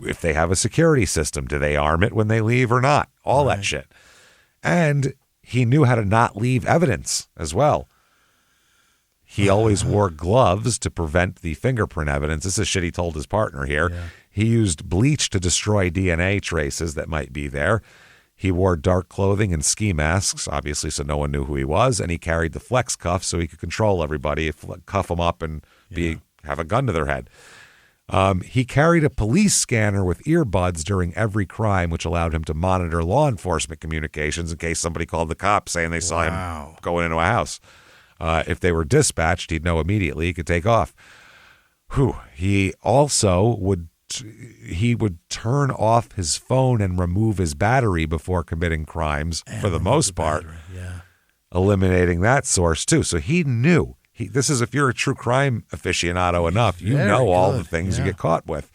[SPEAKER 1] If they have a security system, do they arm it when they leave or not? All that shit. And he knew how to not leave evidence as well. He always wore gloves to prevent the fingerprint evidence. This is shit he told his partner here. Yeah. He used bleach to destroy DNA traces that might be there. He wore dark clothing and ski masks, obviously, so no one knew who he was. And he carried the flex cuff so he could control everybody, cuff them up and have a gun to their head. He carried a police scanner with earbuds during every crime, which allowed him to monitor law enforcement communications in case somebody called the cops saying they saw him going into a house. If they were dispatched, he'd know immediately. He could take off. He also would turn off his phone and remove his battery before committing crimes for the most part, eliminating that source too. So he knew. This is if you're a true crime aficionado enough, you know all the things you get caught with.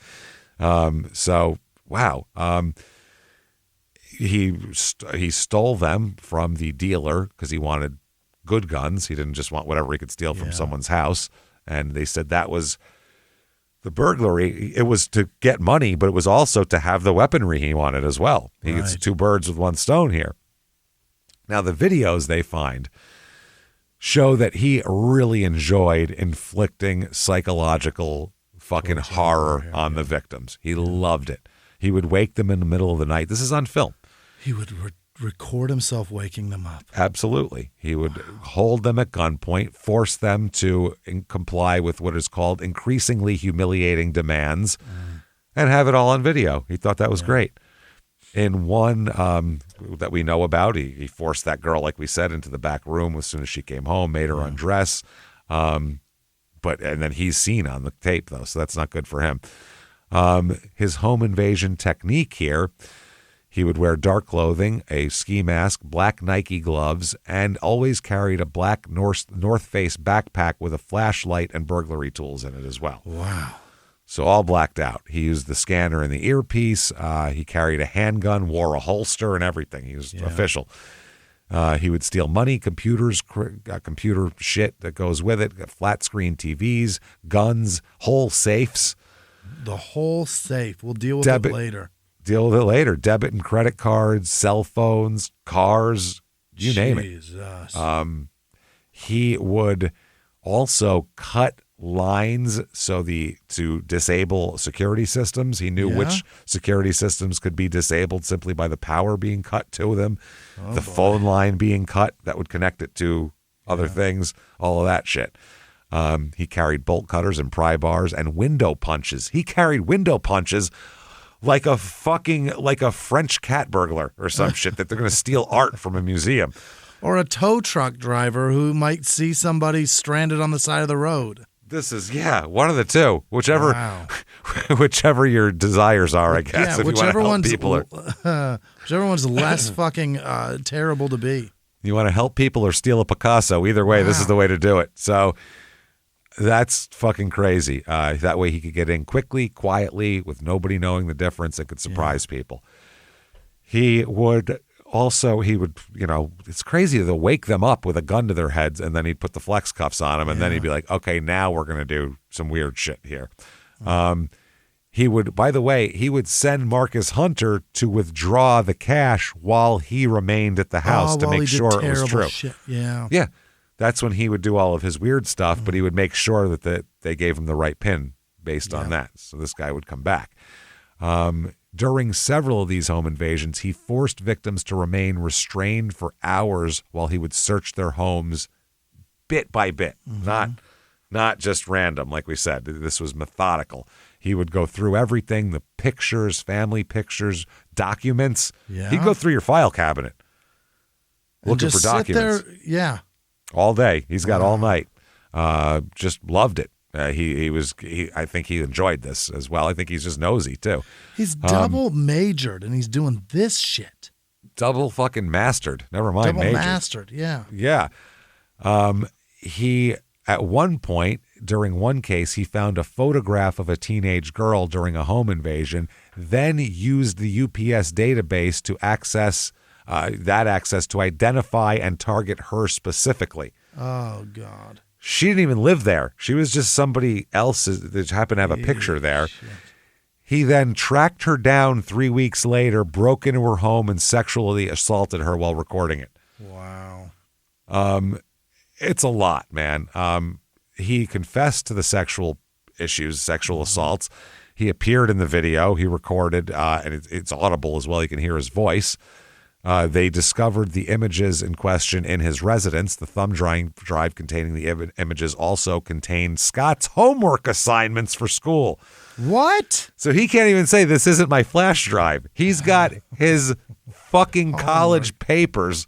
[SPEAKER 1] He stole them from the dealer because he wanted good guns. He didn't just want whatever he could steal from someone's house. And they said that was the burglary. It was to get money, but it was also to have the weaponry he wanted as well. He gets 2 birds with 1 stone here. Now, the videos they find show that he really enjoyed inflicting psychological fucking horror on the victims. He loved it. He would wake them in the middle of the night. This is on film.
[SPEAKER 2] He would record himself waking them up.
[SPEAKER 1] Absolutely. He would hold them at gunpoint, force them to comply with what is called increasingly humiliating demands, and have it all on video. He thought that was great. In one that we know about, he forced that girl, like we said, into the back room as soon as she came home, made her undress. And then he's seen on the tape, though, so that's not good for him. His home invasion technique here, he would wear dark clothing, a ski mask, black Nike gloves, and always carried a black North Face backpack with a flashlight and burglary tools in it as well.
[SPEAKER 2] Wow.
[SPEAKER 1] So all blacked out. He used the scanner and the earpiece. He carried a handgun, wore a holster and everything. He was official. He would steal money, computers, computer shit that goes with it, flat screen TVs, guns, whole safes.
[SPEAKER 2] The whole safe. We'll deal with it later.
[SPEAKER 1] Deal with it later. Debit and credit cards, cell phones, cars, you name it. He would also cut lines to disable security systems. He knew which security systems could be disabled simply by the power being cut to them, phone line being cut that would connect it to other things, all of that shit. He carried bolt cutters and pry bars and window punches. He carried window punches like a French cat burglar or some shit that they're going to steal art from a museum.
[SPEAKER 2] Or a tow truck driver who might see somebody stranded on the side of the road.
[SPEAKER 1] This is, one of the two. Whichever your desires are, I guess.
[SPEAKER 2] Yeah, whichever one's less fucking terrible to be.
[SPEAKER 1] You want to help people or steal a Picasso. Either way, this is the way to do it. So that's fucking crazy. That way he could get in quickly, quietly, with nobody knowing the difference and could surprise people. He would... Also, it's crazy to wake them up with a gun to their heads, and then he'd put the flex cuffs on them, and then he'd be like, okay, now we're going to do some weird shit here. He would send Marcus Hunter to withdraw the cash while he remained at the house to make sure it was true.
[SPEAKER 2] Shit. Yeah.
[SPEAKER 1] Yeah. That's when he would do all of his weird stuff, but he would make sure that they gave him the right pin based on that. So this guy would come back. During several of these home invasions, he forced victims to remain restrained for hours while he would search their homes bit by bit, not just random. Like we said, this was methodical. He would go through everything, the pictures, family pictures, documents.
[SPEAKER 2] Yeah.
[SPEAKER 1] He'd go through your file cabinet looking for documents.
[SPEAKER 2] Sit there,
[SPEAKER 1] all day. He's got all night. Just loved it. I think he enjoyed this as well. I think he's just nosy too.
[SPEAKER 2] He's double majored and he's doing this shit.
[SPEAKER 1] Double fucking mastered. Never mind
[SPEAKER 2] double
[SPEAKER 1] majored.
[SPEAKER 2] Mastered, yeah.
[SPEAKER 1] Yeah. He, at one point, during one case, he found a photograph of a teenage girl during a home invasion, then used the UPS database to access to identify and target her specifically.
[SPEAKER 2] Oh, God.
[SPEAKER 1] She didn't even live there. She was just somebody else that happened to have a picture there.
[SPEAKER 2] Shit.
[SPEAKER 1] He then tracked her down 3 weeks later, broke into her home, and sexually assaulted her while recording it.
[SPEAKER 2] Wow.
[SPEAKER 1] It's a lot, man. He confessed to the sexual assaults. He appeared in the video. He recorded, and it's audible as well. You can hear his voice. They discovered the images in question in his residence. The thumb drive containing the images also contained Scott's homework assignments for school.
[SPEAKER 2] What?
[SPEAKER 1] So he can't even say this isn't my flash drive. He's got his fucking college papers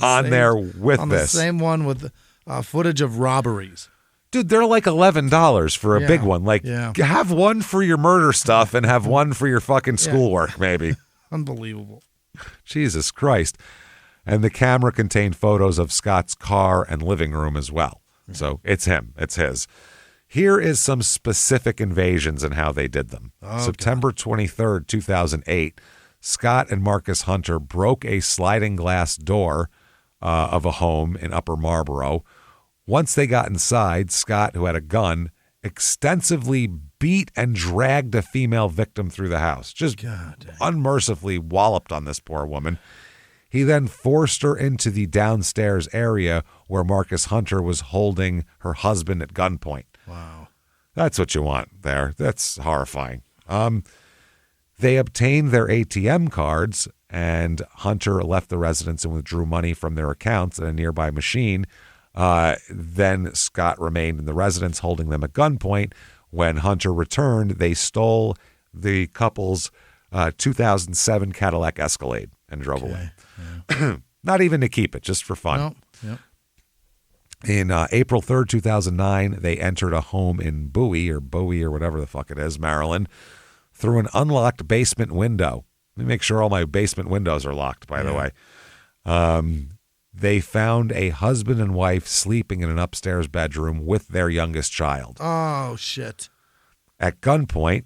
[SPEAKER 1] on there with
[SPEAKER 2] on
[SPEAKER 1] this.
[SPEAKER 2] The same one with footage of robberies.
[SPEAKER 1] Dude, they're like $11 for a big one. Like, have one for your murder stuff and have one for your fucking schoolwork, maybe.
[SPEAKER 2] Unbelievable.
[SPEAKER 1] Jesus Christ. And the camera contained photos of Scott's car and living room as well. So it's him. It's his. Here is some specific invasions and how they did them.
[SPEAKER 2] Oh,
[SPEAKER 1] September 23rd, 2008, Scott and Marcus Hunter broke a sliding glass door of a home in Upper Marlboro. Once they got inside, Scott, who had a gun, extensively beat and dragged a female victim through the house. Just unmercifully walloped on this poor woman. He then forced her into the downstairs area where Marcus Hunter was holding her husband at gunpoint.
[SPEAKER 2] Wow.
[SPEAKER 1] That's what you want there. That's horrifying. They obtained their ATM cards, and Hunter left the residence and withdrew money from their accounts at a nearby machine. Then Scott remained in the residence holding them at gunpoint. When Hunter returned, they stole the couple's 2007 Cadillac Escalade and drove away. Yeah. Not even to keep it, just for fun.
[SPEAKER 2] Nope. Yep.
[SPEAKER 1] In April 3rd, 2009, they entered a home in Bowie or whatever the fuck it is, Maryland, through an unlocked basement window. Let me make sure all my basement windows are locked, by the way. They found a husband and wife sleeping in an upstairs bedroom with their youngest child.
[SPEAKER 2] Oh, shit.
[SPEAKER 1] At gunpoint,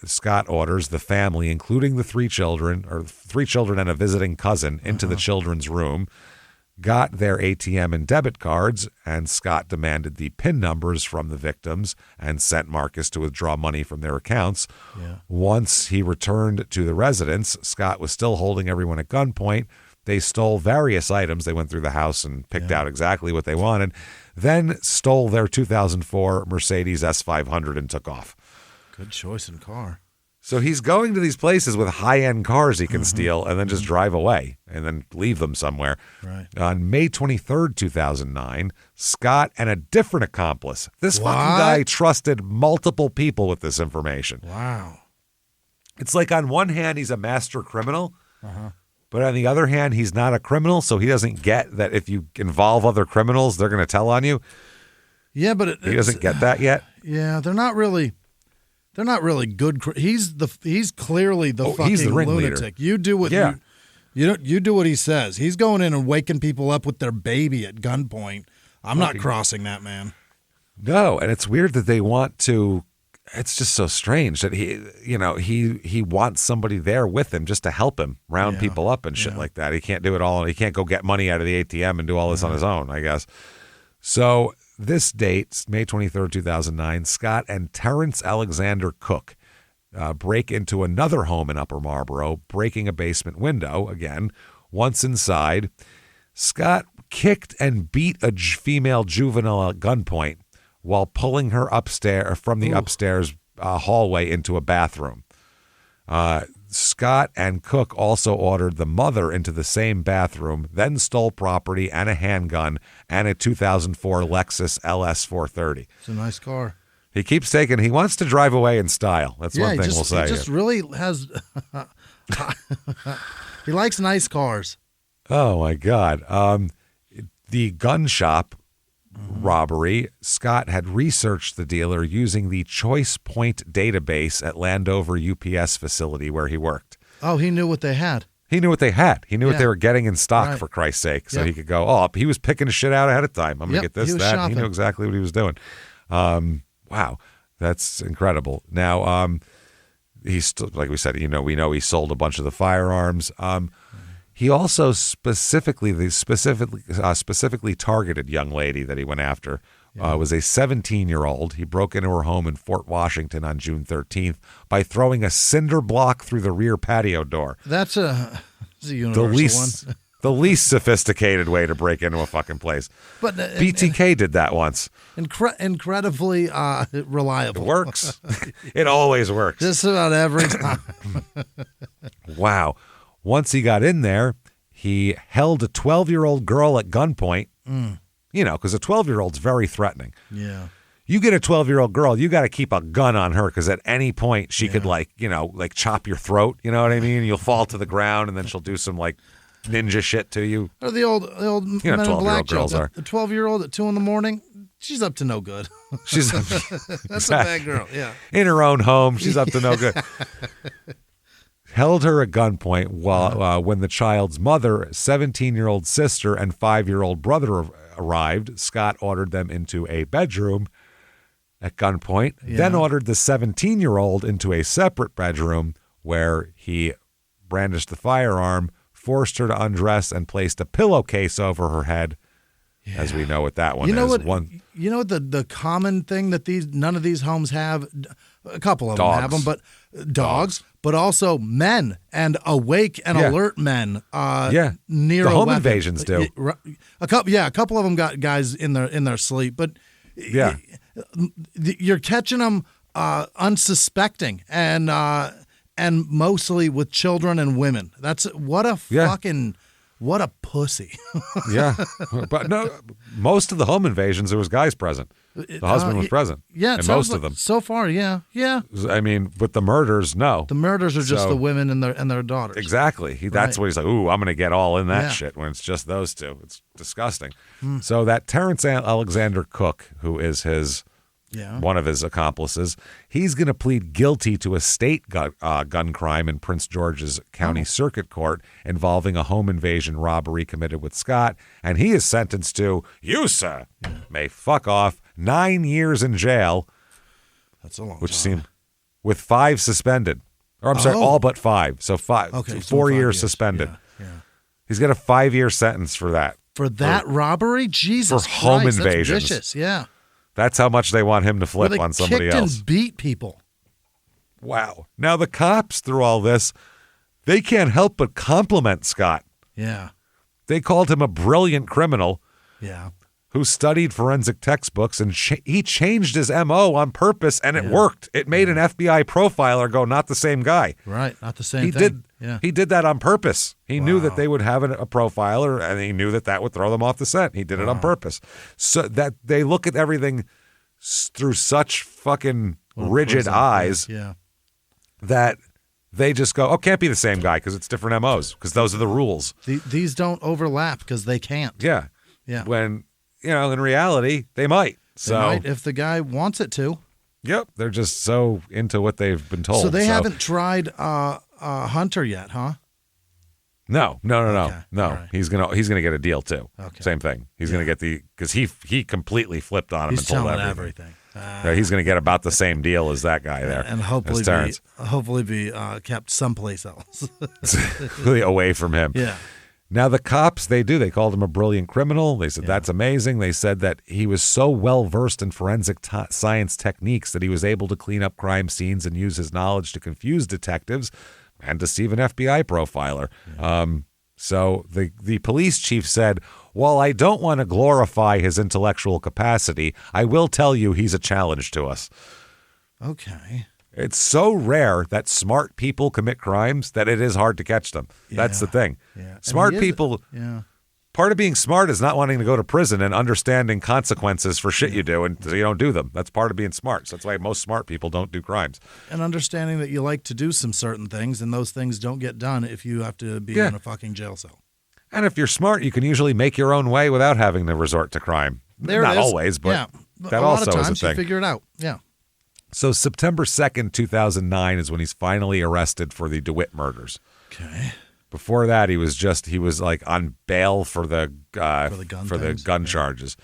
[SPEAKER 1] Scott orders the family, including the three children and a visiting cousin, into the children's room, got their ATM and debit cards, and Scott demanded the PIN numbers from the victims and sent Marcus to withdraw money from their accounts.
[SPEAKER 2] Yeah.
[SPEAKER 1] Once he returned to the residence, Scott was still holding everyone at gunpoint. They stole various items. They went through the house and picked out exactly what they wanted, then stole their 2004 Mercedes S500 and took off.
[SPEAKER 2] Good choice in car.
[SPEAKER 1] So he's going to these places with high-end cars he can steal and then just drive away and then leave them somewhere.
[SPEAKER 2] Right.
[SPEAKER 1] On May 23rd, 2009, Scott and a different accomplice. This fucking guy trusted multiple people with this information.
[SPEAKER 2] Wow.
[SPEAKER 1] It's like on one hand, he's a master criminal, but on the other hand, he's not a criminal, so he doesn't get that if you involve other criminals, they're going to tell on you.
[SPEAKER 2] Yeah, but
[SPEAKER 1] he doesn't get that yet.
[SPEAKER 2] Yeah, they're not really good. He's clearly the fucking
[SPEAKER 1] he's the
[SPEAKER 2] lunatic. You do what you do what he says. He's going in and waking people up with their baby at gunpoint. I'm not crossing that, man.
[SPEAKER 1] No, and it's weird that they want to. It's just so strange that he wants somebody there with him just to help him round people up and shit like that. He can't do it all. He can't go get money out of the ATM and do all this on his own, I guess. So this date, May 23rd, 2009, Scott and Terrence Alexander Cook break into another home in Upper Marlboro, breaking a basement window. Again, once inside, Scott kicked and beat a female juvenile at gunpoint while pulling her upstairs from the upstairs hallway into a bathroom. Scott and Cook also ordered the mother into the same bathroom, then stole property and a handgun and a 2004 Lexus LS 430.
[SPEAKER 2] It's a nice car.
[SPEAKER 1] He keeps taking. He wants to drive away in style. That's one thing we'll say.
[SPEAKER 2] He just really has. He likes nice cars.
[SPEAKER 1] Oh my God! The gun shop robbery. Scott had researched the dealer using the Choice Point database at Landover UPS facility where he worked.
[SPEAKER 2] Oh, he knew what they had.
[SPEAKER 1] He knew what they had. He knew what they were getting in stock, for Christ's sake. So he could go, oh, he was picking his shit out ahead of time. I'm going to get this, that. Shopping. He knew exactly what he was doing. Wow. That's incredible. Now, he's like we said, we know he sold a bunch of the firearms. He also specifically targeted young lady that he went after was a 17-year-old. He broke into her home in Fort Washington on June 13th by throwing a cinder block through the rear patio door.
[SPEAKER 2] That's a universal one.
[SPEAKER 1] The least sophisticated way to break into a fucking place. But BTK did that once.
[SPEAKER 2] Incredibly reliable.
[SPEAKER 1] It works. It always works.
[SPEAKER 2] Just about every time.
[SPEAKER 1] Wow. Once he got in there, he held a 12-year-old girl at gunpoint, because a 12-year-old's very threatening.
[SPEAKER 2] Yeah.
[SPEAKER 1] You get a 12-year-old girl, you got to keep a gun on her because at any point she could, chop your throat. You know what I mean? You'll fall to the ground, and then she'll do some, ninja shit to you.
[SPEAKER 2] Or the old Men in Black
[SPEAKER 1] girls are.
[SPEAKER 2] The 12-year-old at 2 a.m, she's up to no good. That's a bad girl, yeah.
[SPEAKER 1] In her own home, she's up to no good. Held her at gunpoint while when the child's mother, 17-year-old sister, and 5-year-old brother arrived. Scott ordered them into a bedroom at gunpoint, then ordered the 17-year-old into a separate bedroom where he brandished the firearm, forced her to undress, and placed a pillowcase over her head, as we know what that one is.
[SPEAKER 2] You know what the common thing that none of these homes have? A couple of them have them, but dogs. But also men and awake and alert men. Near
[SPEAKER 1] the home invasions do.
[SPEAKER 2] A couple of them got guys in their sleep, but you're catching them unsuspecting and mostly with children and women. That's what a pussy.
[SPEAKER 1] Yeah, but no, most of the home invasions there was guys present. The husband was present.
[SPEAKER 2] Yeah,
[SPEAKER 1] and most of them.
[SPEAKER 2] So far, yeah.
[SPEAKER 1] I mean, with the murders, no.
[SPEAKER 2] The murders are just the women and their daughters.
[SPEAKER 1] Exactly. That's what he's like. Ooh, I'm going to get all in that shit when it's just those two. It's disgusting. So that Terrence Alexander Cook, who is one of his accomplices, he's going to plead guilty to a state gun crime in Prince George's County Circuit Court involving a home invasion robbery committed with Scott, and he is sentenced to, you, sir, may fuck off, 9 years in jail.
[SPEAKER 2] That's a long
[SPEAKER 1] which
[SPEAKER 2] time.
[SPEAKER 1] seemed with 5 suspended. Or I'm sorry, all but 5. So 5. Okay, 4 years suspended. Yeah. He's got a 5-year sentence for that.
[SPEAKER 2] For that robbery? Jesus
[SPEAKER 1] For home
[SPEAKER 2] Christ,
[SPEAKER 1] invasions.
[SPEAKER 2] That's vicious, yeah.
[SPEAKER 1] That's how much they want him to flip on somebody else.
[SPEAKER 2] And beat people.
[SPEAKER 1] Wow. Now the cops, through all this, they can't help but compliment Scott.
[SPEAKER 2] Yeah.
[SPEAKER 1] They called him a brilliant criminal.
[SPEAKER 2] Yeah.
[SPEAKER 1] Who studied forensic textbooks, and he changed his MO on purpose, and it worked. It made an FBI profiler go, not the same guy.
[SPEAKER 2] Right, not the same thing.
[SPEAKER 1] He did that on purpose. He knew that they would have a profiler, and he knew that would throw them off the scent. He did it on purpose. So that they look at everything through such fucking rigid eyes that they just go, can't be the same guy because it's different MOs, because those are the rules.
[SPEAKER 2] These don't overlap because they can't.
[SPEAKER 1] Yeah. When... in reality, they might.
[SPEAKER 2] They might if the guy wants it to.
[SPEAKER 1] Yep, they're just so into what they've been told.
[SPEAKER 2] So they haven't tried Hunter yet, huh?
[SPEAKER 1] No.
[SPEAKER 2] Okay.
[SPEAKER 1] Right. He's gonna get a deal too. Okay. Same thing. He's gonna get because he completely flipped on him and told everything. He's gonna get about the same deal as that guy there,
[SPEAKER 2] and hopefully be kept someplace else,
[SPEAKER 1] really away from him.
[SPEAKER 2] Yeah.
[SPEAKER 1] Now, the cops, they called him a brilliant criminal. They said, that's amazing. They said that he was so well-versed in forensic science techniques that he was able to clean up crime scenes and use his knowledge to confuse detectives and deceive an FBI profiler. Yeah. So the police chief said, While I don't want to glorify his intellectual capacity, I will tell you he's a challenge to us.
[SPEAKER 2] Okay.
[SPEAKER 1] It's so rare that smart people commit crimes that it is hard to catch them. Yeah. That's the thing.
[SPEAKER 2] Yeah.
[SPEAKER 1] Smart people, part of being smart is not wanting to go to prison and understanding consequences for shit you do, and you don't do them. That's part of being smart. So that's why most smart people don't do crimes.
[SPEAKER 2] And understanding that you like to do some certain things, and those things don't get done if you have to be in a fucking jail cell.
[SPEAKER 1] And if you're smart, you can usually make your own way without having to resort to crime. Not always, but that also is a thing. A lot of times you
[SPEAKER 2] figure it out. Yeah.
[SPEAKER 1] So September 2nd, 2009 is when he's finally arrested for the DeWitt murders.
[SPEAKER 2] Okay.
[SPEAKER 1] Before that, he was like on bail for the gun charges.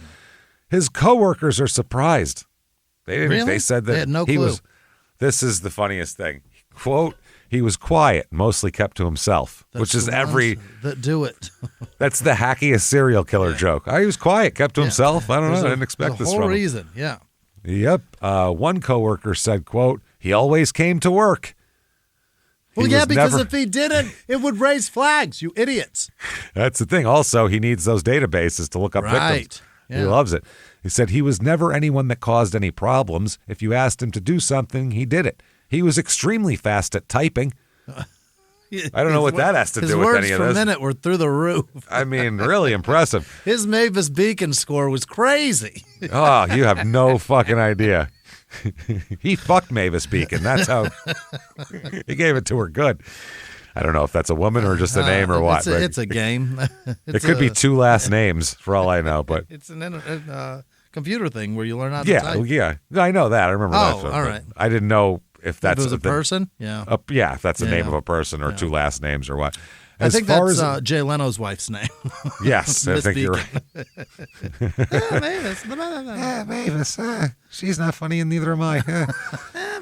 [SPEAKER 1] His coworkers are surprised. They didn't.
[SPEAKER 2] Really?
[SPEAKER 1] They said that
[SPEAKER 2] they had no clue.
[SPEAKER 1] This is the funniest thing. Quote, he was quiet, mostly kept to himself, which is
[SPEAKER 2] that do it.
[SPEAKER 1] That's the hackiest serial killer joke. He was quiet, kept to himself. I don't know. I didn't expect this from him.
[SPEAKER 2] The whole reason, yeah.
[SPEAKER 1] Yep. One coworker said, quote, he always came to work.
[SPEAKER 2] Well, because if he didn't, it would raise flags, you idiots.
[SPEAKER 1] That's the thing. Also, he needs those databases to look up victims. Yeah. He loves it. He said he was never anyone that caused any problems. If you asked him to do something, he did it. He was extremely fast at typing. I don't know what that has to do with any of this.
[SPEAKER 2] His words per minute were through the roof.
[SPEAKER 1] I mean, really impressive.
[SPEAKER 2] His Mavis Beacon score was crazy.
[SPEAKER 1] Oh, you have no fucking idea. He fucked Mavis Beacon. That's how he gave it to her good. I don't know if that's a woman or just a name or what.
[SPEAKER 2] It's a game.
[SPEAKER 1] It could be two last names for all I know, but
[SPEAKER 2] it's an computer thing where you learn how to type.
[SPEAKER 1] Yeah, I know that. I remember that.
[SPEAKER 2] Oh, all right.
[SPEAKER 1] I didn't know if that's
[SPEAKER 2] if it was a person. Yeah,
[SPEAKER 1] if that's the name of a person or two last names or what.
[SPEAKER 2] I think that's Jay Leno's wife's name.
[SPEAKER 1] Yes, I think you're right.
[SPEAKER 2] Mavis.
[SPEAKER 1] Mavis. She's not funny and neither am I.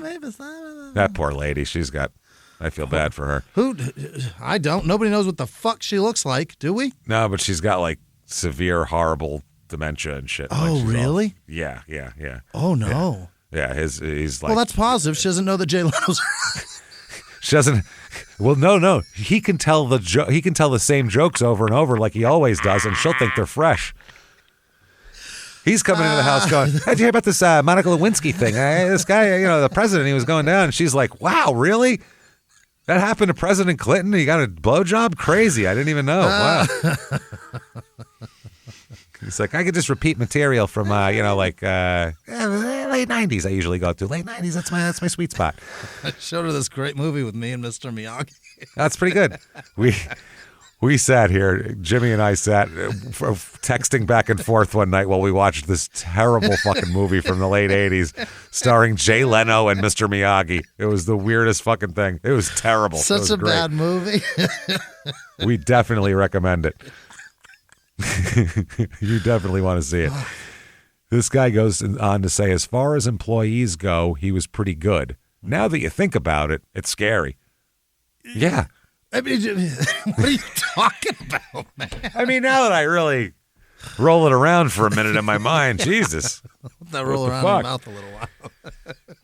[SPEAKER 2] Mavis.
[SPEAKER 1] That poor lady. I feel bad for her.
[SPEAKER 2] I don't. Nobody knows what the fuck she looks like, do we?
[SPEAKER 1] No, but she's got like severe, horrible dementia and shit.
[SPEAKER 2] Oh, really?
[SPEAKER 1] Yeah.
[SPEAKER 2] Oh, no.
[SPEAKER 1] Yeah, he's like...
[SPEAKER 2] Well, that's positive. She doesn't know that Jay Leno's...
[SPEAKER 1] She doesn't... Well, no. He can tell the same jokes over and over like he always does, and she'll think they're fresh. He's coming into the house going, hey, did you hear about this Monica Lewinsky thing? This guy, the president, he was going down. And she's like, wow, really? That happened to President Clinton? He got a blowjob? Crazy. I didn't even know. Wow. He's like, I could just repeat material from, late 90s I usually go to. Late 90s, that's my sweet spot.
[SPEAKER 2] I showed her this great movie with me and Mr. Miyagi.
[SPEAKER 1] That's pretty good. We sat here, Jimmy and I sat texting back and forth one night while we watched this terrible fucking movie from the late 80s starring Jay Leno and Mr. Miyagi. It was the weirdest fucking thing. It was terrible.
[SPEAKER 2] Such a bad movie.
[SPEAKER 1] We definitely recommend it. You definitely want to see it. This guy goes on to say, as far as employees go, he was pretty good. Now that you think about it, it's scary. Yeah.
[SPEAKER 2] I mean, what are you talking about, man?
[SPEAKER 1] I mean, now that I really roll it around for a minute in my mind, Jesus.
[SPEAKER 2] Let that roll around in your mouth a little while.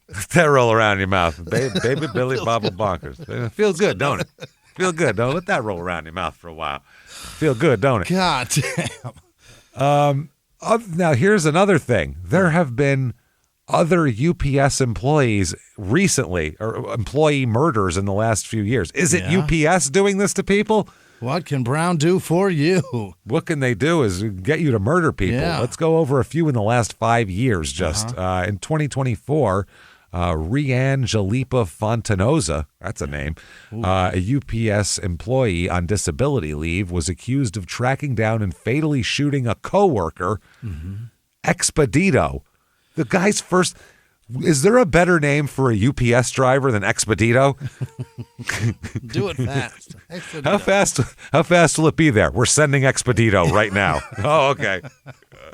[SPEAKER 1] Let that roll around in your mouth. Baby Billy Bobble Bonkers. It feels good, don't it? Feel good, don't it? Let that roll around in your mouth for a while. Feel good, don't it?
[SPEAKER 2] God damn.
[SPEAKER 1] Now, here's another thing. There have been other UPS employees recently, or employee murders in the last few years. Is it UPS doing this to people?
[SPEAKER 2] What can Brown do for you?
[SPEAKER 1] What can they do is get you to murder people.
[SPEAKER 2] Yeah.
[SPEAKER 1] Let's go over a few in the last 5 years just. In 2024, Rianne Jalipa Fontanoza, that's a name, a UPS employee on disability leave, was accused of tracking down and fatally shooting a coworker, Expedito. The guy's first... Is there a better name for a UPS driver than Expedito?
[SPEAKER 2] Do it fast. Expedito.
[SPEAKER 1] How fast will it be there? We're sending Expedito right now. Oh, okay.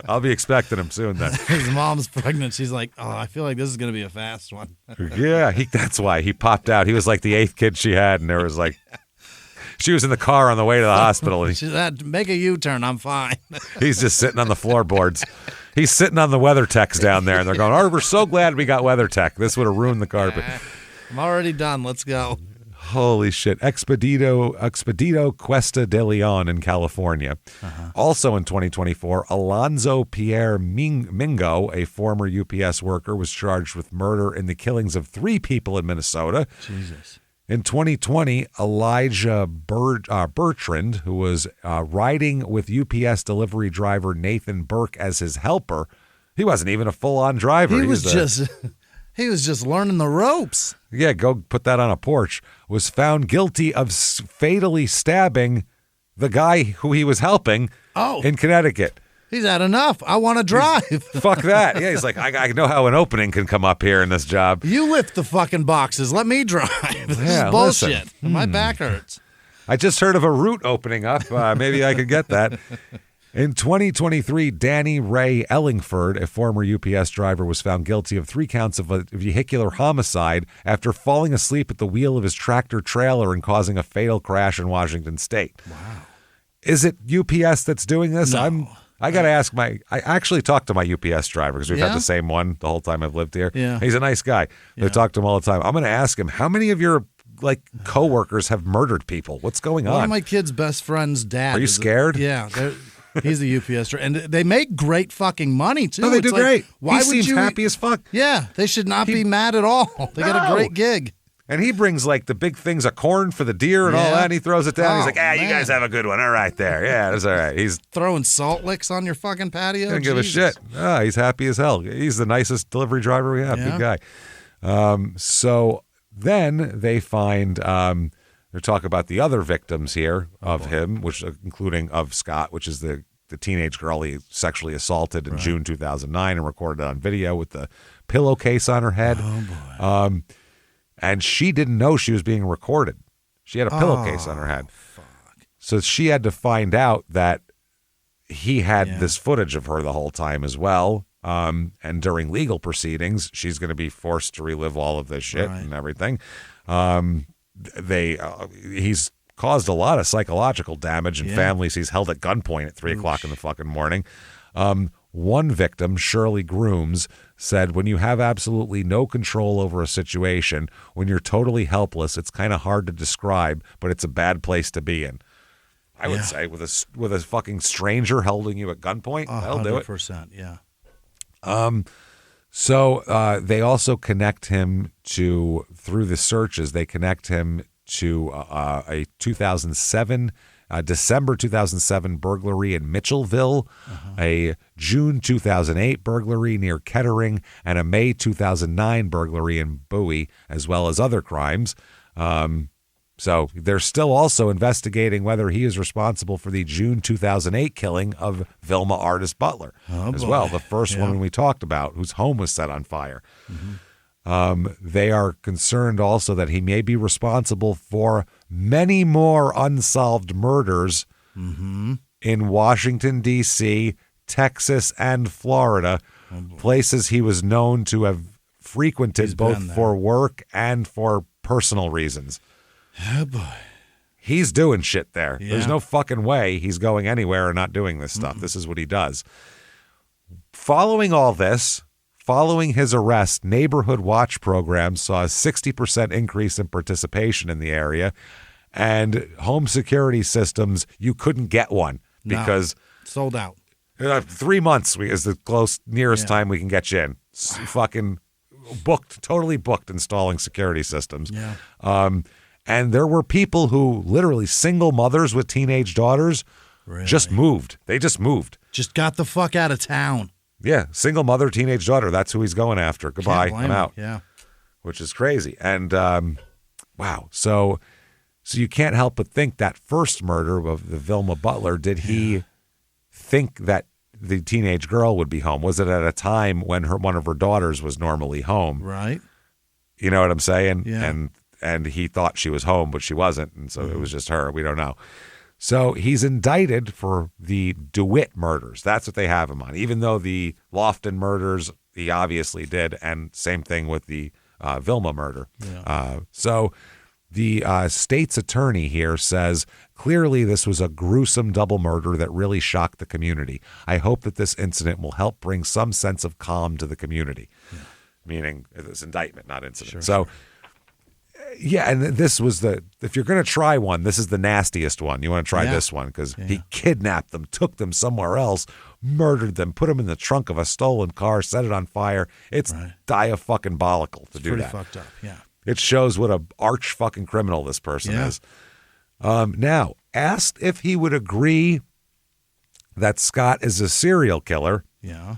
[SPEAKER 1] I'll be expecting him soon then.
[SPEAKER 2] His mom's pregnant. She's like, oh, I feel like this is going to be a fast one.
[SPEAKER 1] Yeah, that's why. He popped out. He was like the 8th kid she had, and there was like... She was in the car on the way to the hospital. And
[SPEAKER 2] she said, make a U-turn. I'm fine.
[SPEAKER 1] He's just sitting on the floorboards. He's sitting on the weather techs down there, and they're going, oh, we're so glad we got weather tech. This would have ruined the carpet.
[SPEAKER 2] I'm already done. Let's go.
[SPEAKER 1] Holy shit. Expedito Cuesta de Leon in California. Also in 2024, Alonzo Pierre Mingo, a former UPS worker, was charged with murder in the killings of 3 people in Minnesota.
[SPEAKER 2] Jesus.
[SPEAKER 1] In 2020, Elijah Bertrand, who was riding with UPS delivery driver Nathan Burke as his helper, he wasn't even a full-on driver.
[SPEAKER 2] He was just learning the ropes.
[SPEAKER 1] Yeah, go put that on a porch. Was found guilty of fatally stabbing the guy who he was helping in Connecticut.
[SPEAKER 2] He's had enough. I want to drive.
[SPEAKER 1] Fuck that. Yeah, he's like, I know how an opening can come up here in this job.
[SPEAKER 2] You lift the fucking boxes. Let me drive. This is bullshit. My back hurts.
[SPEAKER 1] I just heard of a route opening up. Maybe I could get that. In 2023, Danny Ray Ellingford, a former UPS driver, was found guilty of 3 counts of a vehicular homicide after falling asleep at the wheel of his tractor trailer and causing a fatal crash in Washington State.
[SPEAKER 2] Wow.
[SPEAKER 1] Is it UPS that's doing this?
[SPEAKER 2] No.
[SPEAKER 1] I got to ask I actually talked to my UPS driver because we've had the same one the whole time I've lived here.
[SPEAKER 2] Yeah.
[SPEAKER 1] He's a nice guy. I talk to him all the time. I'm going to ask him, how many of your coworkers have murdered people? What's going on?
[SPEAKER 2] One of my kid's best friend's dad.
[SPEAKER 1] Are you scared?
[SPEAKER 2] Yeah. He's the UPS driver. And they make great fucking money, too.
[SPEAKER 1] No, they do great.
[SPEAKER 2] Why
[SPEAKER 1] he seems happy as fuck.
[SPEAKER 2] Yeah. They should not be mad at all. They got a great gig.
[SPEAKER 1] And he brings the big things of corn for the deer and all that, and he throws it down. He's like, you guys have a good one. All right there. Yeah, that's all right. He's
[SPEAKER 2] throwing salt licks on your fucking patio.
[SPEAKER 1] Doesn't give a shit. He's happy as hell. He's the nicest delivery driver we have. Good guy. So then they find, they talk about the other victims here of him, which including of Scott, which is the teenage girl he sexually assaulted in June 2009 and recorded on video with the pillowcase on her head.
[SPEAKER 2] Oh, boy.
[SPEAKER 1] And she didn't know she was being recorded. She had a pillowcase on her head.
[SPEAKER 2] Fuck.
[SPEAKER 1] So she had to find out that he had this footage of her the whole time as well. And during legal proceedings, she's going to be forced to relive all of this shit and everything. He's caused a lot of psychological damage in families he's held at gunpoint at 3 o'clock in the fucking morning. One victim, Shirley Grooms, said, when you have absolutely no control over a situation, when you're totally helpless, it's kind of hard to describe, but it's a bad place to be in. I would say with a fucking stranger holding you at gunpoint, that'll do it.
[SPEAKER 2] 100%, yeah.
[SPEAKER 1] So they also connect him to, through the searches, they connect him to a 2007 December 2007 burglary in Mitchellville, a June 2008 burglary near Kettering, and a May 2009 burglary in Bowie, as well as other crimes. So they're still also investigating whether he is responsible for the June 2008 killing of Vilma Artis Butler as well, the first woman we talked about whose home was set on fire. They are concerned also that he may be responsible for many more unsolved murders in Washington, D.C., Texas, and Florida, places he was known to have frequented both for work and for personal reasons.
[SPEAKER 2] Oh, boy.
[SPEAKER 1] He's doing shit there. Yeah. There's no fucking way he's going anywhere or not doing this stuff. This is what he does. Following all this, following his arrest, neighborhood watch programs saw a 60% increase in participation in the area, and home security systems, you couldn't get one because
[SPEAKER 2] sold out.
[SPEAKER 1] 3 months is the nearest time we can get you in. Fucking booked, totally booked installing security systems.
[SPEAKER 2] Yeah.
[SPEAKER 1] And there were people who literally single mothers with teenage daughters just moved. They just moved.
[SPEAKER 2] Just got the fuck out of town.
[SPEAKER 1] Yeah, single mother, teenage daughter. That's who he's going after. Goodbye, I'm out.
[SPEAKER 2] Yeah,
[SPEAKER 1] which is crazy. And wow, so you can't help but think that first murder of the Vilma Butler. Did he think that the teenage girl would be home? Was it at a time when one of her daughters was normally home?
[SPEAKER 2] Right.
[SPEAKER 1] You know what I'm saying?
[SPEAKER 2] Yeah.
[SPEAKER 1] And he thought she was home, but she wasn't, and so it was just her. We don't know. So he's indicted for the DeWitt murders. That's what they have him on. Even though the Loftton murders, he obviously did, and same thing with the Vilma murder. Yeah. So the state's attorney here says, clearly this was a gruesome double murder that really shocked the community. I hope that this incident will help bring some sense of calm to the community. Yeah. Meaning it's indictment, not incident. Sure. Yeah, and this was if you're going to try one, this is the nastiest one. You want to try this one because he kidnapped them, took them somewhere else, murdered them, put them in the trunk of a stolen car, set it on fire. It's diafucking-bolical to do that.
[SPEAKER 2] Pretty fucked up, yeah.
[SPEAKER 1] It shows what a arch fucking criminal this person is. Now, asked if he would agree that Scott is a serial killer.
[SPEAKER 2] Yeah.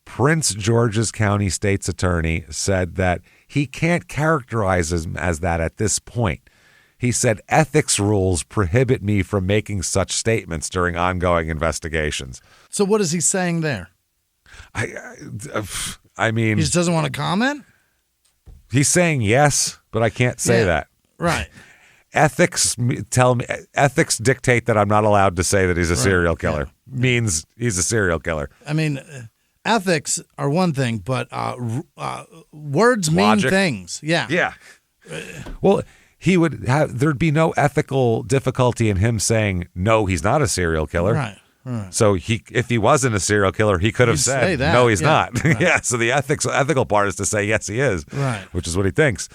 [SPEAKER 1] Prince George's County State's attorney said that he can't characterize him as that at this point. He said ethics rules prohibit me from making such statements during ongoing investigations.
[SPEAKER 2] So what is he saying there?
[SPEAKER 1] I mean,
[SPEAKER 2] he just doesn't want to comment?
[SPEAKER 1] He's saying yes, but I can't say that.
[SPEAKER 2] Right.
[SPEAKER 1] Ethics ethics dictate that I'm not allowed to say that he's a serial killer. Means he's a serial killer.
[SPEAKER 2] I mean, ethics are one thing, but words mean things. Yeah.
[SPEAKER 1] Yeah. Well, there'd be no ethical difficulty in him saying, no, he's not a serial killer.
[SPEAKER 2] Right.
[SPEAKER 1] So if he wasn't a serial killer, he could have said, no, he's not.
[SPEAKER 2] Right.
[SPEAKER 1] Yeah. So the ethical part is to say, yes, he is.
[SPEAKER 2] Right.
[SPEAKER 1] Which is what he thinks.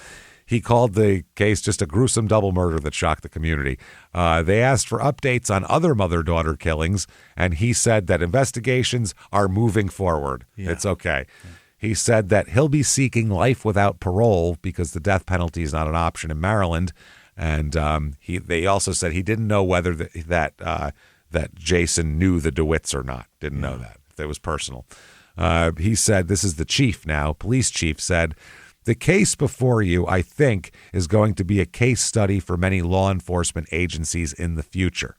[SPEAKER 1] He called the case just a gruesome double murder that shocked the community. They asked for updates on other mother-daughter killings, and he said that investigations are moving forward. Yeah. It's okay. Yeah. He said that he'll be seeking life without parole because the death penalty is not an option in Maryland. And they also said he didn't know whether that Jason knew the DeWitts or not. Didn't know that. If it was personal. He said, this is the chief now, police chief said, the case before you, I think, is going to be a case study for many law enforcement agencies in the future,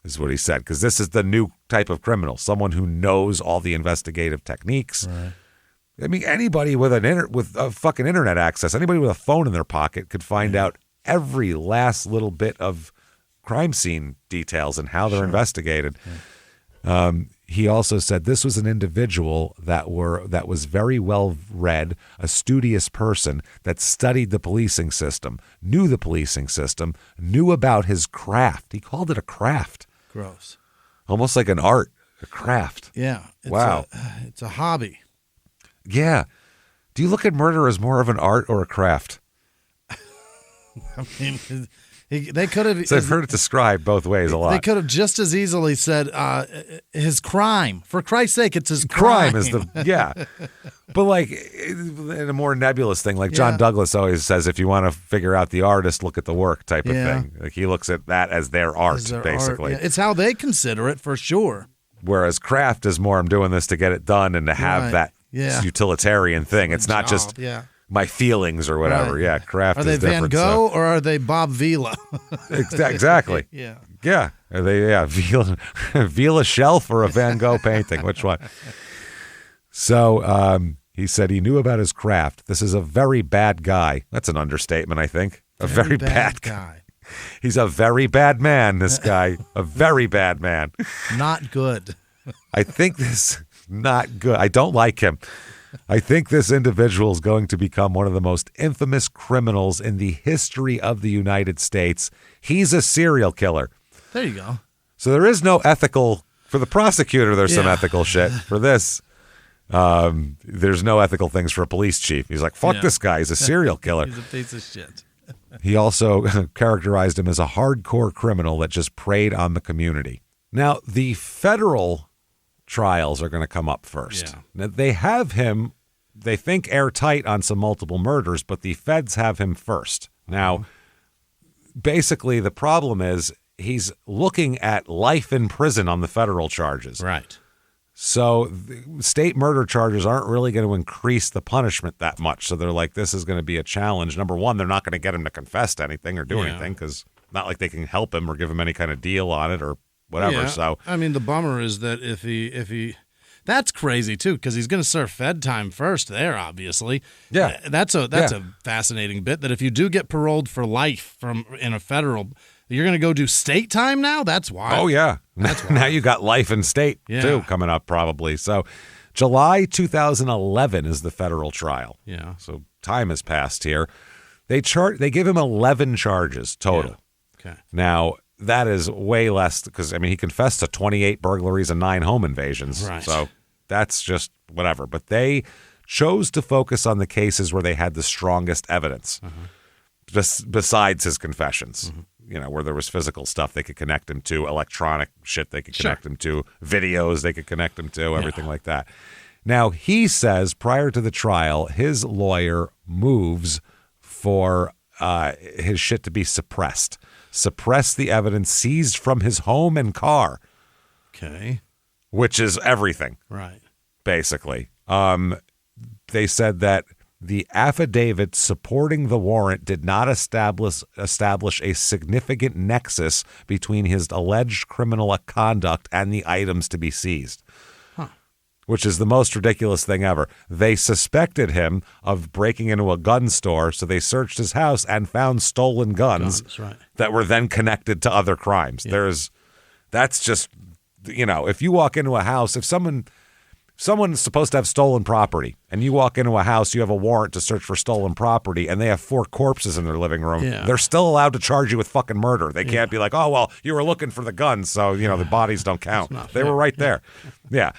[SPEAKER 1] is what he said, because this is the new type of criminal, someone who knows all the investigative techniques.
[SPEAKER 2] Right.
[SPEAKER 1] I mean, anybody with a fucking internet access, anybody with a phone in their pocket could find out every last little bit of crime scene details and how they're investigated. Yeah. He also said this was an individual that was very well read, a studious person that studied the policing system, knew the policing system, knew about his craft. He called it a craft.
[SPEAKER 2] Gross.
[SPEAKER 1] Almost like an art, a craft.
[SPEAKER 2] Yeah.
[SPEAKER 1] Wow.
[SPEAKER 2] It's a hobby.
[SPEAKER 1] Yeah. Do you look at murder as more of an art or a craft?
[SPEAKER 2] I mean, they could have.
[SPEAKER 1] So I've heard it described both ways a lot.
[SPEAKER 2] They could have just as easily said his crime. For Christ's sake, it's his
[SPEAKER 1] crime is But like in a more nebulous thing, like John Douglas always says, if you want to figure out the artist, look at the work type of thing. Like he looks at that as their art, basically.
[SPEAKER 2] Art. Yeah. It's how they consider it for sure.
[SPEAKER 1] Whereas craft is more, I'm doing this to get it done and to have that utilitarian thing. It's not just my feelings or whatever. Right. Yeah, craft is different.
[SPEAKER 2] Are they Van Gogh or are they Bob Vila?
[SPEAKER 1] Exactly.
[SPEAKER 2] Yeah.
[SPEAKER 1] Yeah. Are they Vila shelf or a Van Gogh painting? Which one? So he said he knew about his craft. This is a very bad guy. That's an understatement, I think. A very bad guy. He's a very bad man, this guy. A very bad man.
[SPEAKER 2] Not good.
[SPEAKER 1] I think this not good. I don't like him. I think this individual is going to become one of the most infamous criminals in the history of the United States. He's a serial killer.
[SPEAKER 2] There you go.
[SPEAKER 1] So there is no ethical, for the prosecutor, there's some ethical shit. For this, there's no ethical things for a police chief. He's like, fuck this guy. He's a serial killer.
[SPEAKER 2] He's a piece of shit.
[SPEAKER 1] He also characterized him as a hardcore criminal that just preyed on the community. Now, the federal trials are going to come up first. Yeah. Now, they have him, they think, airtight on some multiple murders, but the feds have him first. Now, basically, the problem is he's looking at life in prison on the federal charges.
[SPEAKER 2] Right.
[SPEAKER 1] So state murder charges aren't really going to increase the punishment that much. So they're like, this is going to be a challenge. Number one, they're not going to get him to confess to anything or do anything because not like they can help him or give him any kind of deal on it or whatever.
[SPEAKER 2] Yeah.
[SPEAKER 1] So
[SPEAKER 2] I mean, the bummer is that if he that's crazy too, because he's going to serve Fed time first there, obviously.
[SPEAKER 1] Yeah.
[SPEAKER 2] That's a fascinating bit that if you do get paroled for life in a federal, you're going to go do state time now? That's wild.
[SPEAKER 1] Oh, yeah.
[SPEAKER 2] That's wild.
[SPEAKER 1] Now you got life in state, too, coming up probably. So July 2011 is the federal trial.
[SPEAKER 2] Yeah.
[SPEAKER 1] So time has passed here. They give him 11 charges total.
[SPEAKER 2] Yeah. Okay.
[SPEAKER 1] Now, that is way less because, I mean, he confessed to 28 burglaries and 9 home invasions.
[SPEAKER 2] Right.
[SPEAKER 1] So that's just whatever. But they chose to focus on the cases where they had the strongest evidence. besides his confessions. Where there was physical stuff they could connect him to, electronic shit they could connect him to, videos they could connect him to, everything like that. Now, he says prior to the trial, his lawyer moves for his shit to be suppressed. Suppress the evidence seized from his home and car.
[SPEAKER 2] Okay.
[SPEAKER 1] Which is everything.
[SPEAKER 2] Right.
[SPEAKER 1] Basically. They said that the affidavit supporting the warrant did not establish a significant nexus between his alleged criminal conduct and the items to be seized, which is the most ridiculous thing ever. They suspected him of breaking into a gun store, so they searched his house and found stolen guns that were then connected to other crimes. Yeah. That's just, if you walk into a house, if someone's supposed to have stolen property, and you walk into a house, you have a warrant to search for stolen property, and they have 4 corpses in their living room, they're still allowed to charge you with fucking murder. They can't be like, oh, well, you were looking for the guns, so, the bodies don't count. They were right there. Yeah.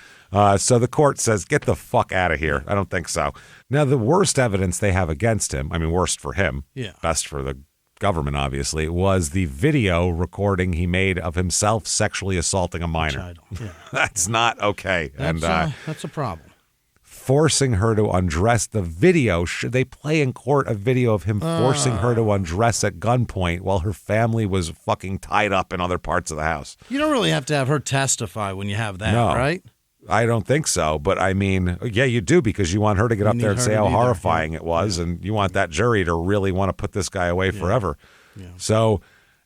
[SPEAKER 1] So the court says, get the fuck out of here. I don't think so. Now, the worst evidence they have against him, worst for him, best for the government, obviously, was the video recording he made of himself sexually assaulting a minor. That's not okay.
[SPEAKER 2] That's a problem.
[SPEAKER 1] Forcing her to undress. The video, should they play in court a video of him forcing her to undress at gunpoint while her family was fucking tied up in other parts of the house?
[SPEAKER 2] You don't really have to have her testify when you have that, right?
[SPEAKER 1] I don't think so, but you do, because you want her to get up there and say how horrifying it was, and you want that jury to really want to put this guy away forever. Yeah. So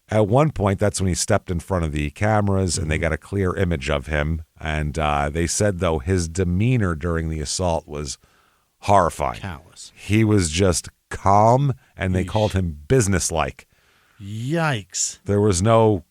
[SPEAKER 1] at one point, that's when he stepped in front of the cameras, and they got a clear image of him, and they said, though, his demeanor during the assault was horrifying.
[SPEAKER 2] Callous.
[SPEAKER 1] He was just calm, and they called him businesslike.
[SPEAKER 2] Yikes.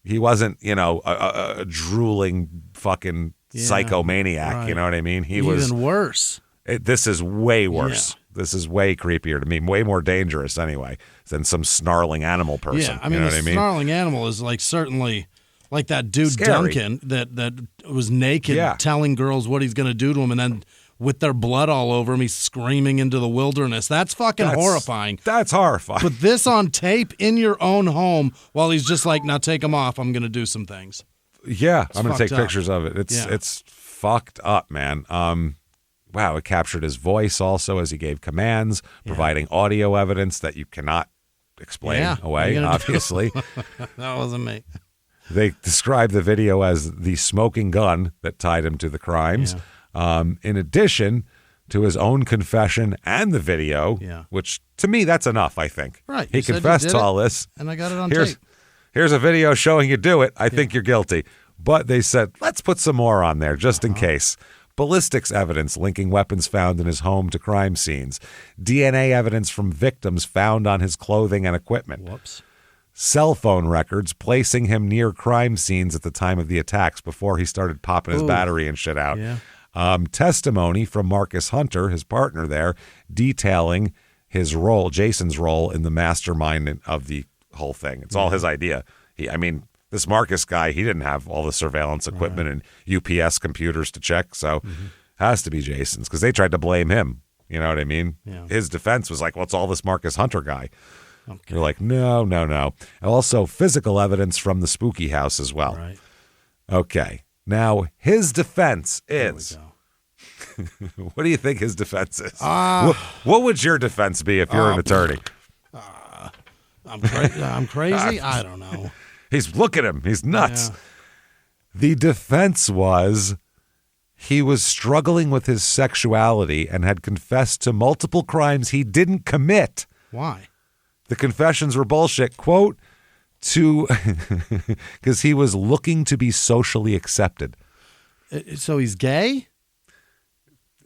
[SPEAKER 1] He wasn't, a drooling fucking psychomaniac, you know what I mean? He was
[SPEAKER 2] even worse.
[SPEAKER 1] This is way worse. This is way creepier to me, way more dangerous anyway than some snarling animal person.
[SPEAKER 2] Yeah, you know what I mean? Snarling animal is certainly like that dude
[SPEAKER 1] Scary.
[SPEAKER 2] Duncan that was naked telling girls what he's going to do to them, and then with their blood all over him, he's screaming into the wilderness. That's horrifying.
[SPEAKER 1] That's horrifying.
[SPEAKER 2] Put this on tape in your own home while he's just like, now take them off. I'm going to do some things.
[SPEAKER 1] Yeah, I'm going to take pictures of it. It's fucked up, man. Wow, it captured his voice also as he gave commands, providing audio evidence that you cannot explain away, obviously.
[SPEAKER 2] That wasn't me.
[SPEAKER 1] They described the video as the smoking gun that tied him to the crimes. In addition to his own confession and the video, which to me, that's enough, I think.
[SPEAKER 2] Right.
[SPEAKER 1] He confessed to all this.
[SPEAKER 2] And I got it on tape.
[SPEAKER 1] Here's a video showing you do it. I think you're guilty. But they said, let's put some more on there just in case. Ballistics evidence linking weapons found in his home to crime scenes. DNA evidence from victims found on his clothing and equipment.
[SPEAKER 2] Whoops.
[SPEAKER 1] Cell phone records placing him near crime scenes at the time of the attacks before he started popping his battery and shit out.
[SPEAKER 2] Yeah.
[SPEAKER 1] Testimony from Marcus Hunter, his partner there, detailing his role, Jason's role in the mastermind of the whole thing. It's all his idea. This Marcus guy, he didn't have all the surveillance equipment and UPS computers to check, so has to be Jason's, because they tried to blame him. You know what I mean?
[SPEAKER 2] Yeah.
[SPEAKER 1] His defense was like, well, it's all this Marcus Hunter guy. Okay. You're like, no. Also, physical evidence from the spooky house as well.
[SPEAKER 2] Right.
[SPEAKER 1] Okay. Now, his defense is... What do you think his defense is? What would your defense be if you're an attorney?
[SPEAKER 2] I'm crazy? I don't know.
[SPEAKER 1] Look at him. He's nuts. Yeah. The defense was he was struggling with his sexuality and had confessed to multiple crimes he didn't commit.
[SPEAKER 2] Why?
[SPEAKER 1] The confessions were bullshit. Quote, because he was looking to be socially accepted.
[SPEAKER 2] So he's gay?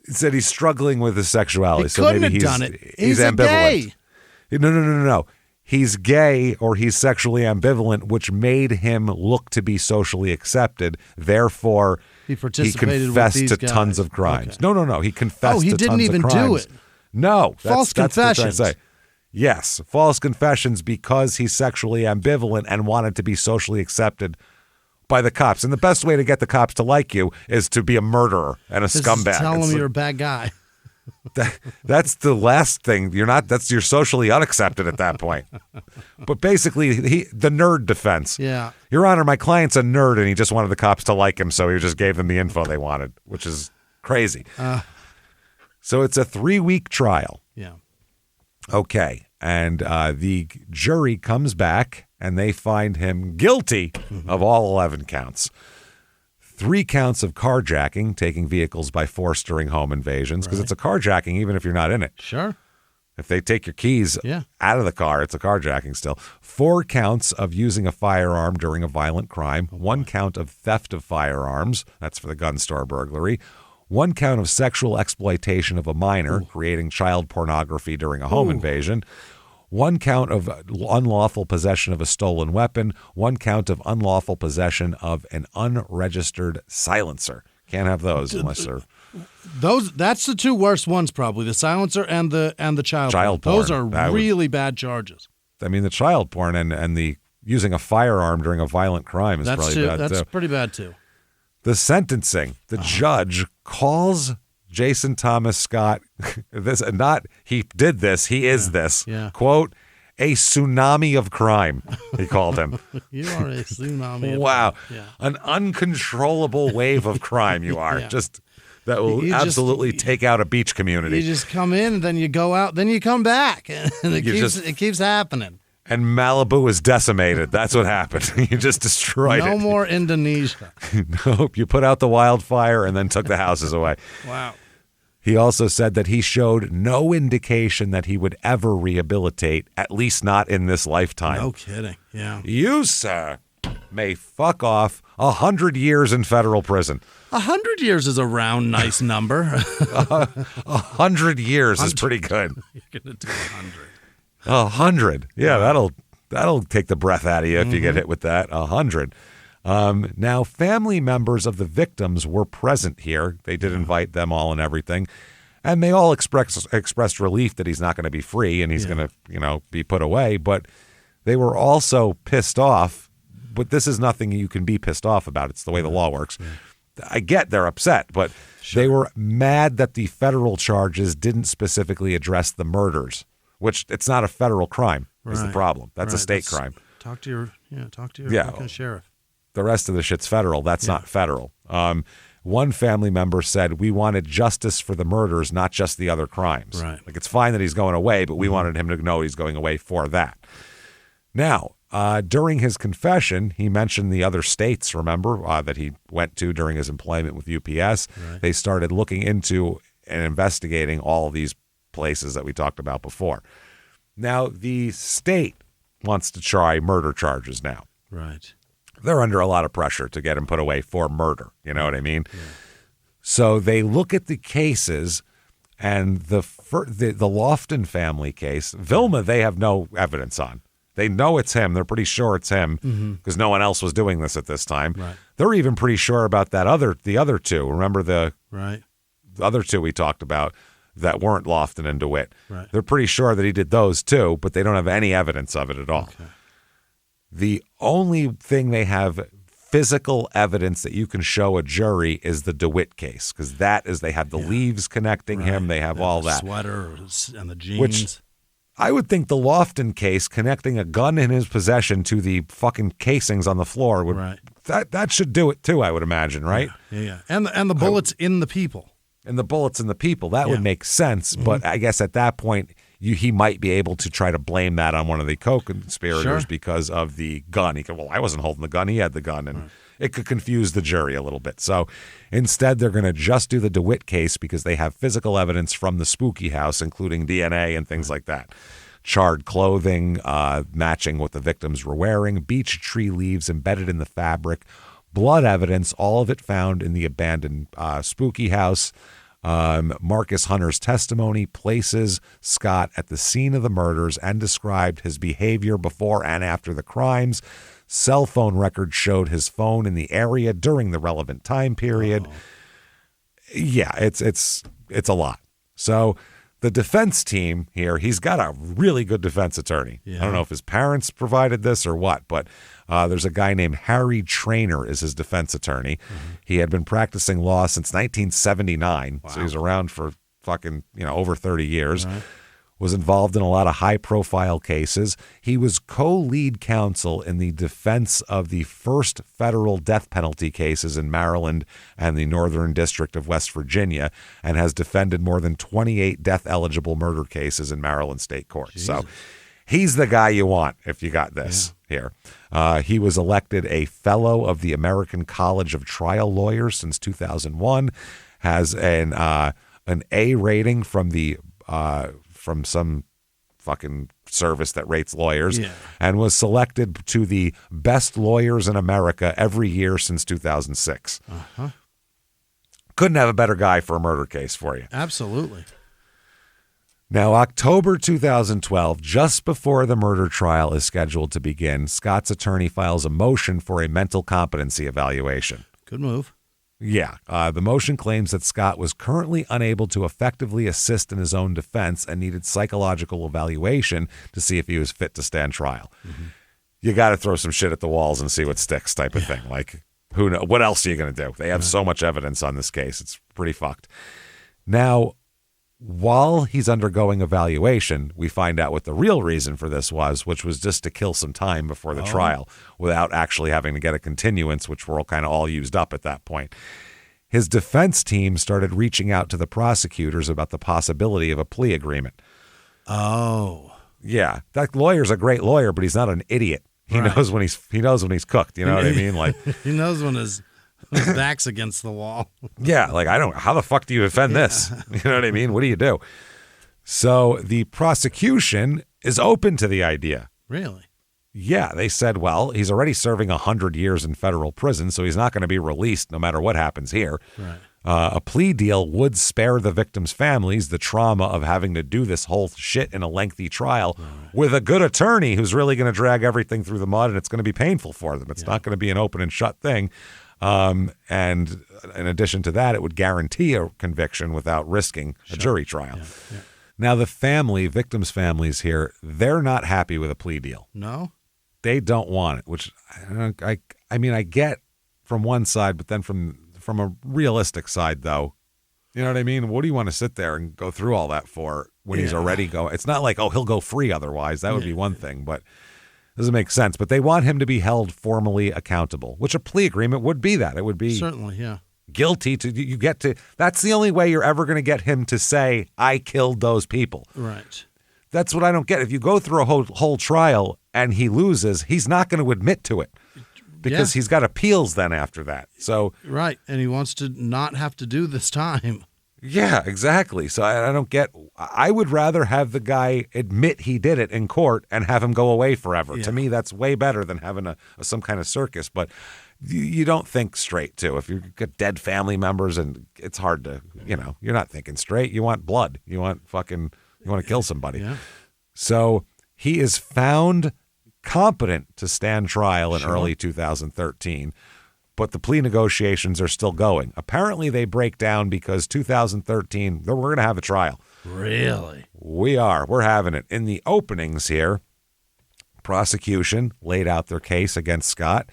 [SPEAKER 1] He said he's struggling with his sexuality.
[SPEAKER 2] He couldn't have done it. He's
[SPEAKER 1] ambivalent.
[SPEAKER 2] Gay.
[SPEAKER 1] No. He's gay or he's sexually ambivalent, which made him look to be socially accepted. Therefore,
[SPEAKER 2] he
[SPEAKER 1] confessed to tons of crimes.
[SPEAKER 2] Okay.
[SPEAKER 1] No. He confessed to tons of crimes.
[SPEAKER 2] Oh, he didn't even do it.
[SPEAKER 1] No.
[SPEAKER 2] False confessions.
[SPEAKER 1] That's yes, false confessions because he's sexually ambivalent and wanted to be socially accepted by the cops. And the best way to get the cops to like you is to be a murderer and a scumbag.
[SPEAKER 2] Tell them you're a bad guy.
[SPEAKER 1] That's the last thing. You're socially unaccepted at that point. But basically, the nerd defense.
[SPEAKER 2] Yeah.
[SPEAKER 1] Your Honor, my client's a nerd, and he just wanted the cops to like him, so he just gave them the info they wanted, which is crazy. So it's a 3-week trial.
[SPEAKER 2] Yeah.
[SPEAKER 1] Okay. And the jury comes back, and they find him guilty of all 11 counts. 3 counts of carjacking, taking vehicles by force during home invasions, because it's a carjacking even if you're not in it.
[SPEAKER 2] Sure.
[SPEAKER 1] If they take your keys out of the car, it's a carjacking still. 4 counts of using a firearm during a violent crime. 1 count of theft of firearms. That's for the gun store burglary. 1 count of sexual exploitation of a minor, creating child pornography during a home invasion. 1 count of unlawful possession of a stolen weapon. 1 count of unlawful possession of an unregistered silencer. Can't have those unless they're...
[SPEAKER 2] That's the 2 worst ones, probably, the silencer and the child porn. Those are really bad charges.
[SPEAKER 1] I mean, the child porn and the using a firearm during a violent crime is probably bad too.
[SPEAKER 2] That's pretty bad too.
[SPEAKER 1] The sentencing, the judge calls Jason Thomas Scott, this not he did this, he is this, quote, a tsunami of crime, he called him.
[SPEAKER 2] You are a tsunami of
[SPEAKER 1] wow.
[SPEAKER 2] crime. Yeah.
[SPEAKER 1] An uncontrollable wave of crime you are. Just that will absolutely take out a beach community.
[SPEAKER 2] You just come in, then you go out, then you come back. And it keeps happening.
[SPEAKER 1] And Malibu is decimated. That's what happened. You just destroyed it.
[SPEAKER 2] No more Indonesia.
[SPEAKER 1] Nope. You put out the wildfire and then took the houses away.
[SPEAKER 2] Wow.
[SPEAKER 1] He also said that he showed no indication that he would ever rehabilitate, at least not in this lifetime.
[SPEAKER 2] No kidding. Yeah.
[SPEAKER 1] You, sir, may fuck off 100 years in federal prison.
[SPEAKER 2] 100 years is a round, nice number.
[SPEAKER 1] 100 years is pretty good.
[SPEAKER 2] You're going to do 100.
[SPEAKER 1] 100. Yeah, that'll take the breath out of you if you get hit with that. 100. Now, family members of the victims were present here. They did invite them all and everything. And they all expressed relief that he's not going to be free and he's going to, be put away. But they were also pissed off. But this is nothing you can be pissed off about. It's the way the law works. I get they're upset, but they were mad that the federal charges didn't specifically address the murders, which it's not a federal crime is the problem. That's a state crime.
[SPEAKER 2] Talk to your fucking sheriff.
[SPEAKER 1] The rest of the shit's federal. That's not federal. One family member said, we wanted justice for the murders, not just the other crimes.
[SPEAKER 2] Right.
[SPEAKER 1] Like, it's fine that he's going away, but we wanted him to know he's going away for that. Now, during his confession, he mentioned the other states, remember, that he went to during his employment with UPS. Right. They started looking into and investigating all of these places that we talked about before. Now, the state wants to try murder charges now.
[SPEAKER 2] Right.
[SPEAKER 1] They're under a lot of pressure to get him put away for murder. You know what I mean? Yeah. So they look at the cases, and the Loftton family case, Vilma, they have no evidence on. They know it's him. They're pretty sure it's him because no one else was doing this at this time.
[SPEAKER 2] Right.
[SPEAKER 1] They're even pretty sure about the other 2. Remember the other 2 we talked about that weren't Loftton and DeWitt.
[SPEAKER 2] Right.
[SPEAKER 1] They're pretty sure that he did those too, but they don't have any evidence of it at all.
[SPEAKER 2] Okay.
[SPEAKER 1] The only thing they have physical evidence that you can show a jury is the DeWitt case, because that is they have the leaves connecting him. They have all that.
[SPEAKER 2] Sweater and the jeans.
[SPEAKER 1] Which I would think the Loftton case, connecting a gun in his possession to the fucking casings on the floor, would that should do it too, I would imagine, right?
[SPEAKER 2] Yeah. And the bullets in the people.
[SPEAKER 1] And the bullets in the people. That would make sense, but I guess at that point he might be able to try to blame that on one of the co-conspirators because of the gun. He could, I wasn't holding the gun. He had the gun, and it could confuse the jury a little bit. So instead, they're going to just do the DeWitt case because they have physical evidence from the spooky house, including DNA and things like that. Charred clothing, matching what the victims were wearing, beech tree leaves embedded in the fabric, blood evidence, all of it found in the abandoned spooky house. Marcus Hunter's testimony places Scott at the scene of the murders and described his behavior before and after the crimes. Cell phone records showed his phone in the area during the relevant time period. Yeah, it's a lot. So the defense team here, he's got a really good defense attorney. Yeah. I don't know if his parents provided this or what, but there's a guy named Harry Traynor is his defense attorney. He had been practicing law since 1979, so he's around for fucking over 30 years. was involved in a lot of high-profile cases. He was co-lead counsel in the defense of the first federal death penalty cases in Maryland and the Northern District of West Virginia, and has defended more than 28 death-eligible murder cases in Maryland state courts.
[SPEAKER 2] Jesus.
[SPEAKER 1] So he's the guy you want if you got this here. He was elected a fellow of the American College of Trial Lawyers since 2001, has an A rating from the from some fucking service that rates lawyers, and was selected to the best lawyers in America every year since 2006. Couldn't have a better guy for a murder case for you.
[SPEAKER 2] Absolutely.
[SPEAKER 1] Now, October 2012, just before the murder trial is scheduled to begin, Scott's attorney files a motion for a mental competency evaluation.
[SPEAKER 2] Good move.
[SPEAKER 1] Yeah. The motion claims that Scott was currently unable to effectively assist in his own defense and needed psychological evaluation to see if he was fit to stand trial. You got to throw some shit at the walls and see what sticks type of thing. Like, who knows? What else are you going to do? They have so much evidence on this case. It's pretty fucked. Now, while he's undergoing evaluation, we find out what the real reason for this was, which was just to kill some time before the trial without actually having to get a continuance, which were all used up at that point. His defense team started reaching out to the prosecutors about the possibility of a plea agreement.
[SPEAKER 2] Oh.
[SPEAKER 1] Yeah. That lawyer's a great lawyer, but he's not an idiot. He knows when he's cooked. You know what I mean? Like,
[SPEAKER 2] he knows when his back's against the wall.
[SPEAKER 1] Yeah, like, how the fuck do you defend this? You know what I mean? What do you do? So the prosecution is open to the idea.
[SPEAKER 2] Really?
[SPEAKER 1] Yeah, they said, well, he's already serving 100 years in federal prison, so he's not going to be released no matter what happens here.
[SPEAKER 2] Right.
[SPEAKER 1] A plea deal would spare the victims' families the trauma of having to do this whole shit in a lengthy trial with a good attorney who's really going to drag everything through the mud, and it's going to be painful for them. It's not going to be an open and shut thing. And in addition to that, it would guarantee a conviction without risking a jury trial. Yeah. Now, the victims' families here, they're not happy with a plea deal.
[SPEAKER 2] No?
[SPEAKER 1] They don't want it, which I mean, I get from one side, but then from a realistic side, though, you know what I mean? What do you want to sit there and go through all that for when he's already going? It's not like, he'll go free otherwise. That would be one thing, but doesn't make sense. But they want him to be held formally accountable, which a plea agreement would be that. It would be
[SPEAKER 2] certainly,
[SPEAKER 1] guilty that's the only way you're ever going to get him to say, I killed those people.
[SPEAKER 2] Right.
[SPEAKER 1] That's what I don't get. If you go through a whole trial and he loses, he's not going to admit to it because he's got appeals then after that. So
[SPEAKER 2] right. And he wants to not have to do this time.
[SPEAKER 1] Yeah, exactly. So I don't get. I would rather have the guy admit he did it in court and have him go away forever. To me, that's way better than having some kind of circus. But you don't think straight too. If you've got dead family members, and it's hard to, you're not thinking straight. You want blood. You want to kill somebody. Yeah. So he is found competent to stand trial in early 2013. But the plea negotiations are still going. Apparently, they break down because 2013, we're going to have a trial.
[SPEAKER 2] Really?
[SPEAKER 1] We are. We're having it. In the openings here, prosecution laid out their case against Scott.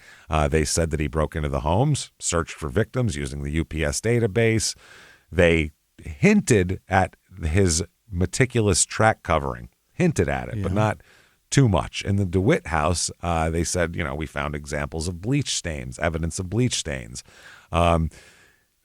[SPEAKER 1] They said that he broke into the homes, searched for victims using the UPS database. They hinted at his meticulous track covering. Hinted at it, but not too much. In the DeWitt house, they said, we found examples of bleach stains, evidence of bleach stains.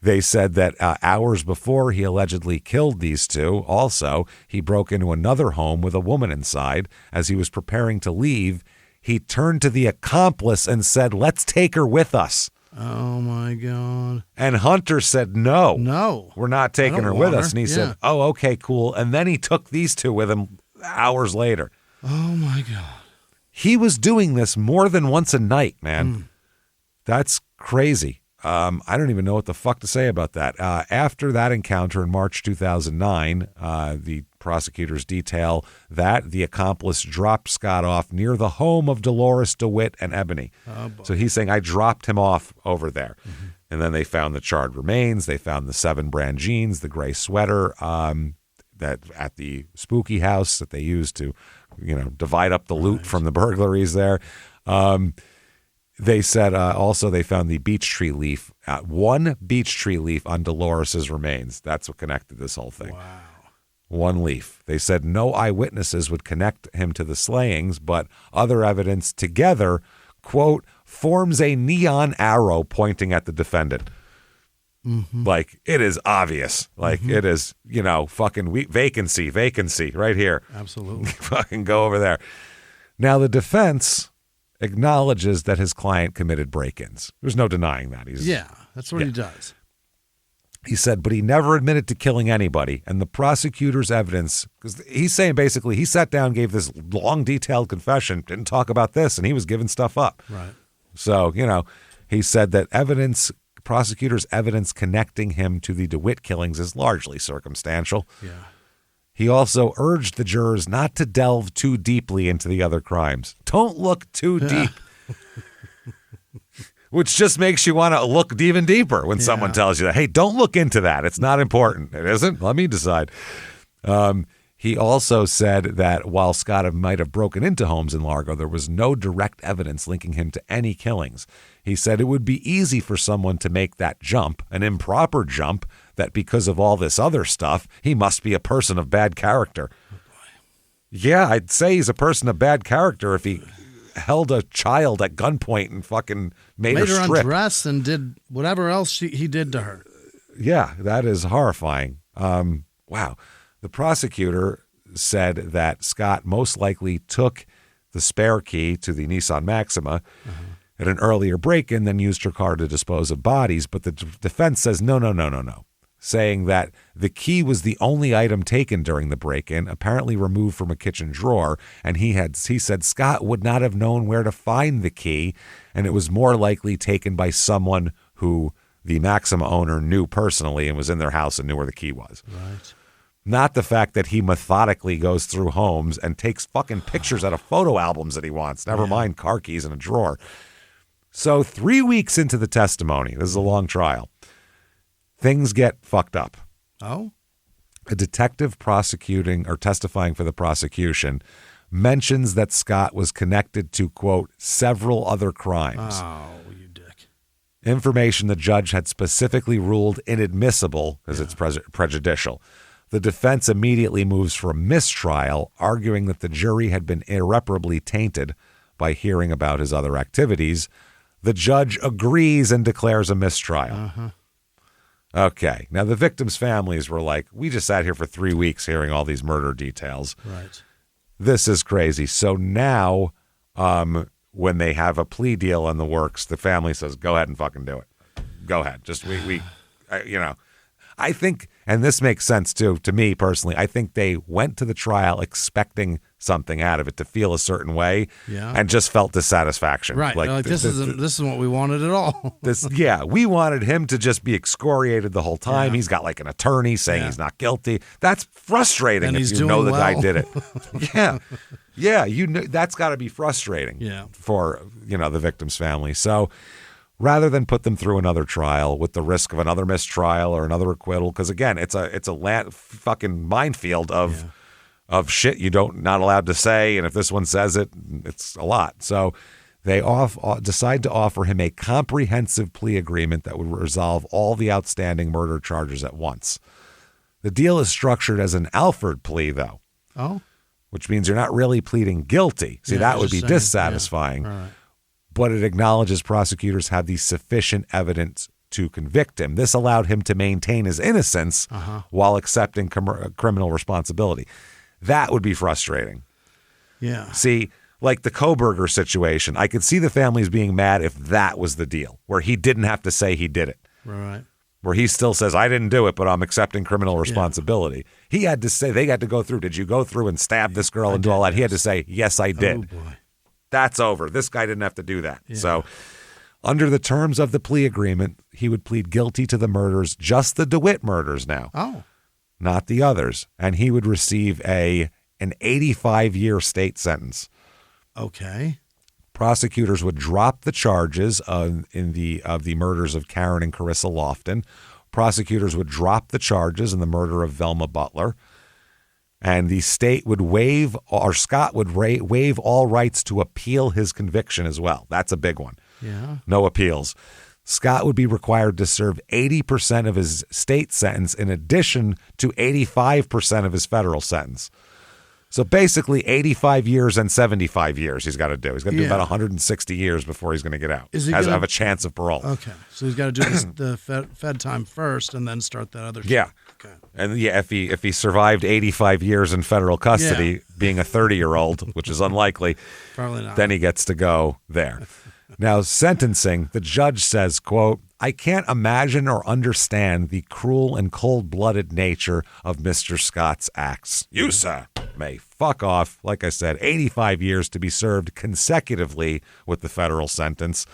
[SPEAKER 1] They said that hours before he allegedly killed these two, also, he broke into another home with a woman inside. As he was preparing to leave, he turned to the accomplice and said, let's take her with us.
[SPEAKER 2] Oh, my God.
[SPEAKER 1] And Hunter said, no, we're not taking her with us. And he said, oh, okay, cool. And then he took these two with him hours later.
[SPEAKER 2] Oh, my God.
[SPEAKER 1] He was doing this more than once a night, man. That's crazy. I don't even know what the fuck to say about that. After that encounter in March 2009, the prosecutors detail that the accomplice dropped Scott off near the home of Dolores, DeWitt, and Ebony. So he's saying, I dropped him off over there. And then they found the charred remains. They found the 7 brand jeans, the gray sweater that at the spooky house that they used to divide up the loot from the burglaries there. They said also they found the beech tree leaf, one beech tree leaf on Dolores's remains. That's what connected this whole thing.
[SPEAKER 2] Wow.
[SPEAKER 1] One leaf. They said no eyewitnesses would connect him to the slayings, but other evidence together, quote, forms a neon arrow pointing at the defendant. Mm-hmm. Like, it is obvious. Like, it is, fucking vacancy right here.
[SPEAKER 2] Absolutely.
[SPEAKER 1] Fucking go over there. Now, the defense acknowledges that his client committed break-ins. There's no denying that.
[SPEAKER 2] That's what he does.
[SPEAKER 1] He said, but he never admitted to killing anybody. And the prosecutor's evidence, because he's saying basically he sat down, gave this long, detailed confession, didn't talk about this, and he was giving stuff up.
[SPEAKER 2] Right.
[SPEAKER 1] So, he said that prosecutor's evidence connecting him to the DeWitt killings is largely circumstantial.
[SPEAKER 2] Yeah.
[SPEAKER 1] He also urged the jurors not to delve too deeply into the other crimes. Don't look too deep. Which just makes you want to look even deeper when someone tells you that. Hey, don't look into that. It's not important. It isn't? Let me decide. He also said that while Scott might have broken into homes in Largo, there was no direct evidence linking him to any killings. He said it would be easy for someone to make that jump, an improper jump, that because of all this other stuff, he must be a person of bad character. Oh, boy. Yeah, I'd say he's a person of bad character if he held a child at gunpoint and fucking made her strip.
[SPEAKER 2] Undress and did whatever else he did to her.
[SPEAKER 1] Yeah, that is horrifying. Wow. The prosecutor said that Scott most likely took the spare key to the Nissan Maxima at an earlier break-in, then used her car to dispose of bodies. But the defense says no, saying that the key was the only item taken during the break-in, apparently removed from a kitchen drawer, and he said Scott would not have known where to find the key, and it was more likely taken by someone who the Maxima owner knew personally and was in their house and knew where the key was.
[SPEAKER 2] Right.
[SPEAKER 1] Not the fact that he methodically goes through homes and takes fucking pictures out of photo albums that he wants, never mind car keys in a drawer. So 3 weeks into the testimony, this is a long trial, things get fucked up.
[SPEAKER 2] Oh?
[SPEAKER 1] A detective testifying for the prosecution mentions that Scott was connected to, quote, several other crimes.
[SPEAKER 2] Oh, you dick.
[SPEAKER 1] Information the judge had specifically ruled inadmissible because it's prejudicial. The defense immediately moves for a mistrial, arguing that the jury had been irreparably tainted by hearing about his other activities. The judge agrees and declares a mistrial. Okay. Now, the victims' families were like, we just sat here for 3 weeks hearing all these murder details.
[SPEAKER 2] Right.
[SPEAKER 1] This is crazy. So now, when they have a plea deal in the works, the family says, go ahead and fucking do it. Go ahead. Just, I think, and this makes sense too, to me personally, I think they went to the trial expecting something out of it, to feel a certain way, and just felt dissatisfaction.
[SPEAKER 2] Right. Like this isn't what we wanted at all.
[SPEAKER 1] We wanted him to just be excoriated the whole time. He's got like an attorney saying he's not guilty. That's frustrating if you know the guy did it. That's got to be frustrating for, the victim's family. So rather than put them through another trial with the risk of another mistrial or another acquittal, because again, it's a fucking minefield of shit not allowed to say, and if this one says it, it's a lot. So they decide to offer him a comprehensive plea agreement that would resolve all the outstanding murder charges at once. The deal is structured as an Alford plea, though.
[SPEAKER 2] Oh.
[SPEAKER 1] Which means you're not really pleading guilty. See, that would be dissatisfying.
[SPEAKER 2] Yeah. Right.
[SPEAKER 1] But it acknowledges prosecutors have the sufficient evidence to convict him. This allowed him to maintain his innocence while accepting criminal responsibility. That would be frustrating.
[SPEAKER 2] Yeah.
[SPEAKER 1] See, like the Koberger situation, I could see the families being mad if that was the deal, where he didn't have to say he did it.
[SPEAKER 2] Right.
[SPEAKER 1] Where he still says, I didn't do it, but I'm accepting criminal responsibility. He had to say, they had to go through, did you go through and stab this girl and do all that? He had to say, yes, I did.
[SPEAKER 2] Oh, boy.
[SPEAKER 1] That's over. This guy didn't have to do that. Yeah. So under the terms of the plea agreement, he would plead guilty to the murders, just the DeWitt murders now.
[SPEAKER 2] Oh.
[SPEAKER 1] Not the others. And he would receive an 85-year state sentence.
[SPEAKER 2] Okay.
[SPEAKER 1] Prosecutors would drop the charges of the murders of Karen and Carissa Loftton. Prosecutors would drop the charges in the murder of Velma Butler. And the state would Scott would waive all rights to appeal his conviction as well. That's a big one.
[SPEAKER 2] Yeah.
[SPEAKER 1] No appeals. Scott would be required to serve 80% of his state sentence in addition to 85% of his federal sentence. So basically 85 years and 75 years he's got to do. He's got to do about 160 years before he's going to get out. Have a chance of parole.
[SPEAKER 2] Okay. So he's got to do the fed time first and then start that other
[SPEAKER 1] Yeah.
[SPEAKER 2] Okay.
[SPEAKER 1] And if he survived 85 years in federal custody, being a 30-year-old, which is unlikely,
[SPEAKER 2] probably not.
[SPEAKER 1] Then he gets to go there. Now, sentencing, the judge says, quote, I can't imagine or understand the cruel and cold-blooded nature of Mr. Scott's acts. You, sir, may fuck off. Like I said, 85 years to be served consecutively with the federal sentence.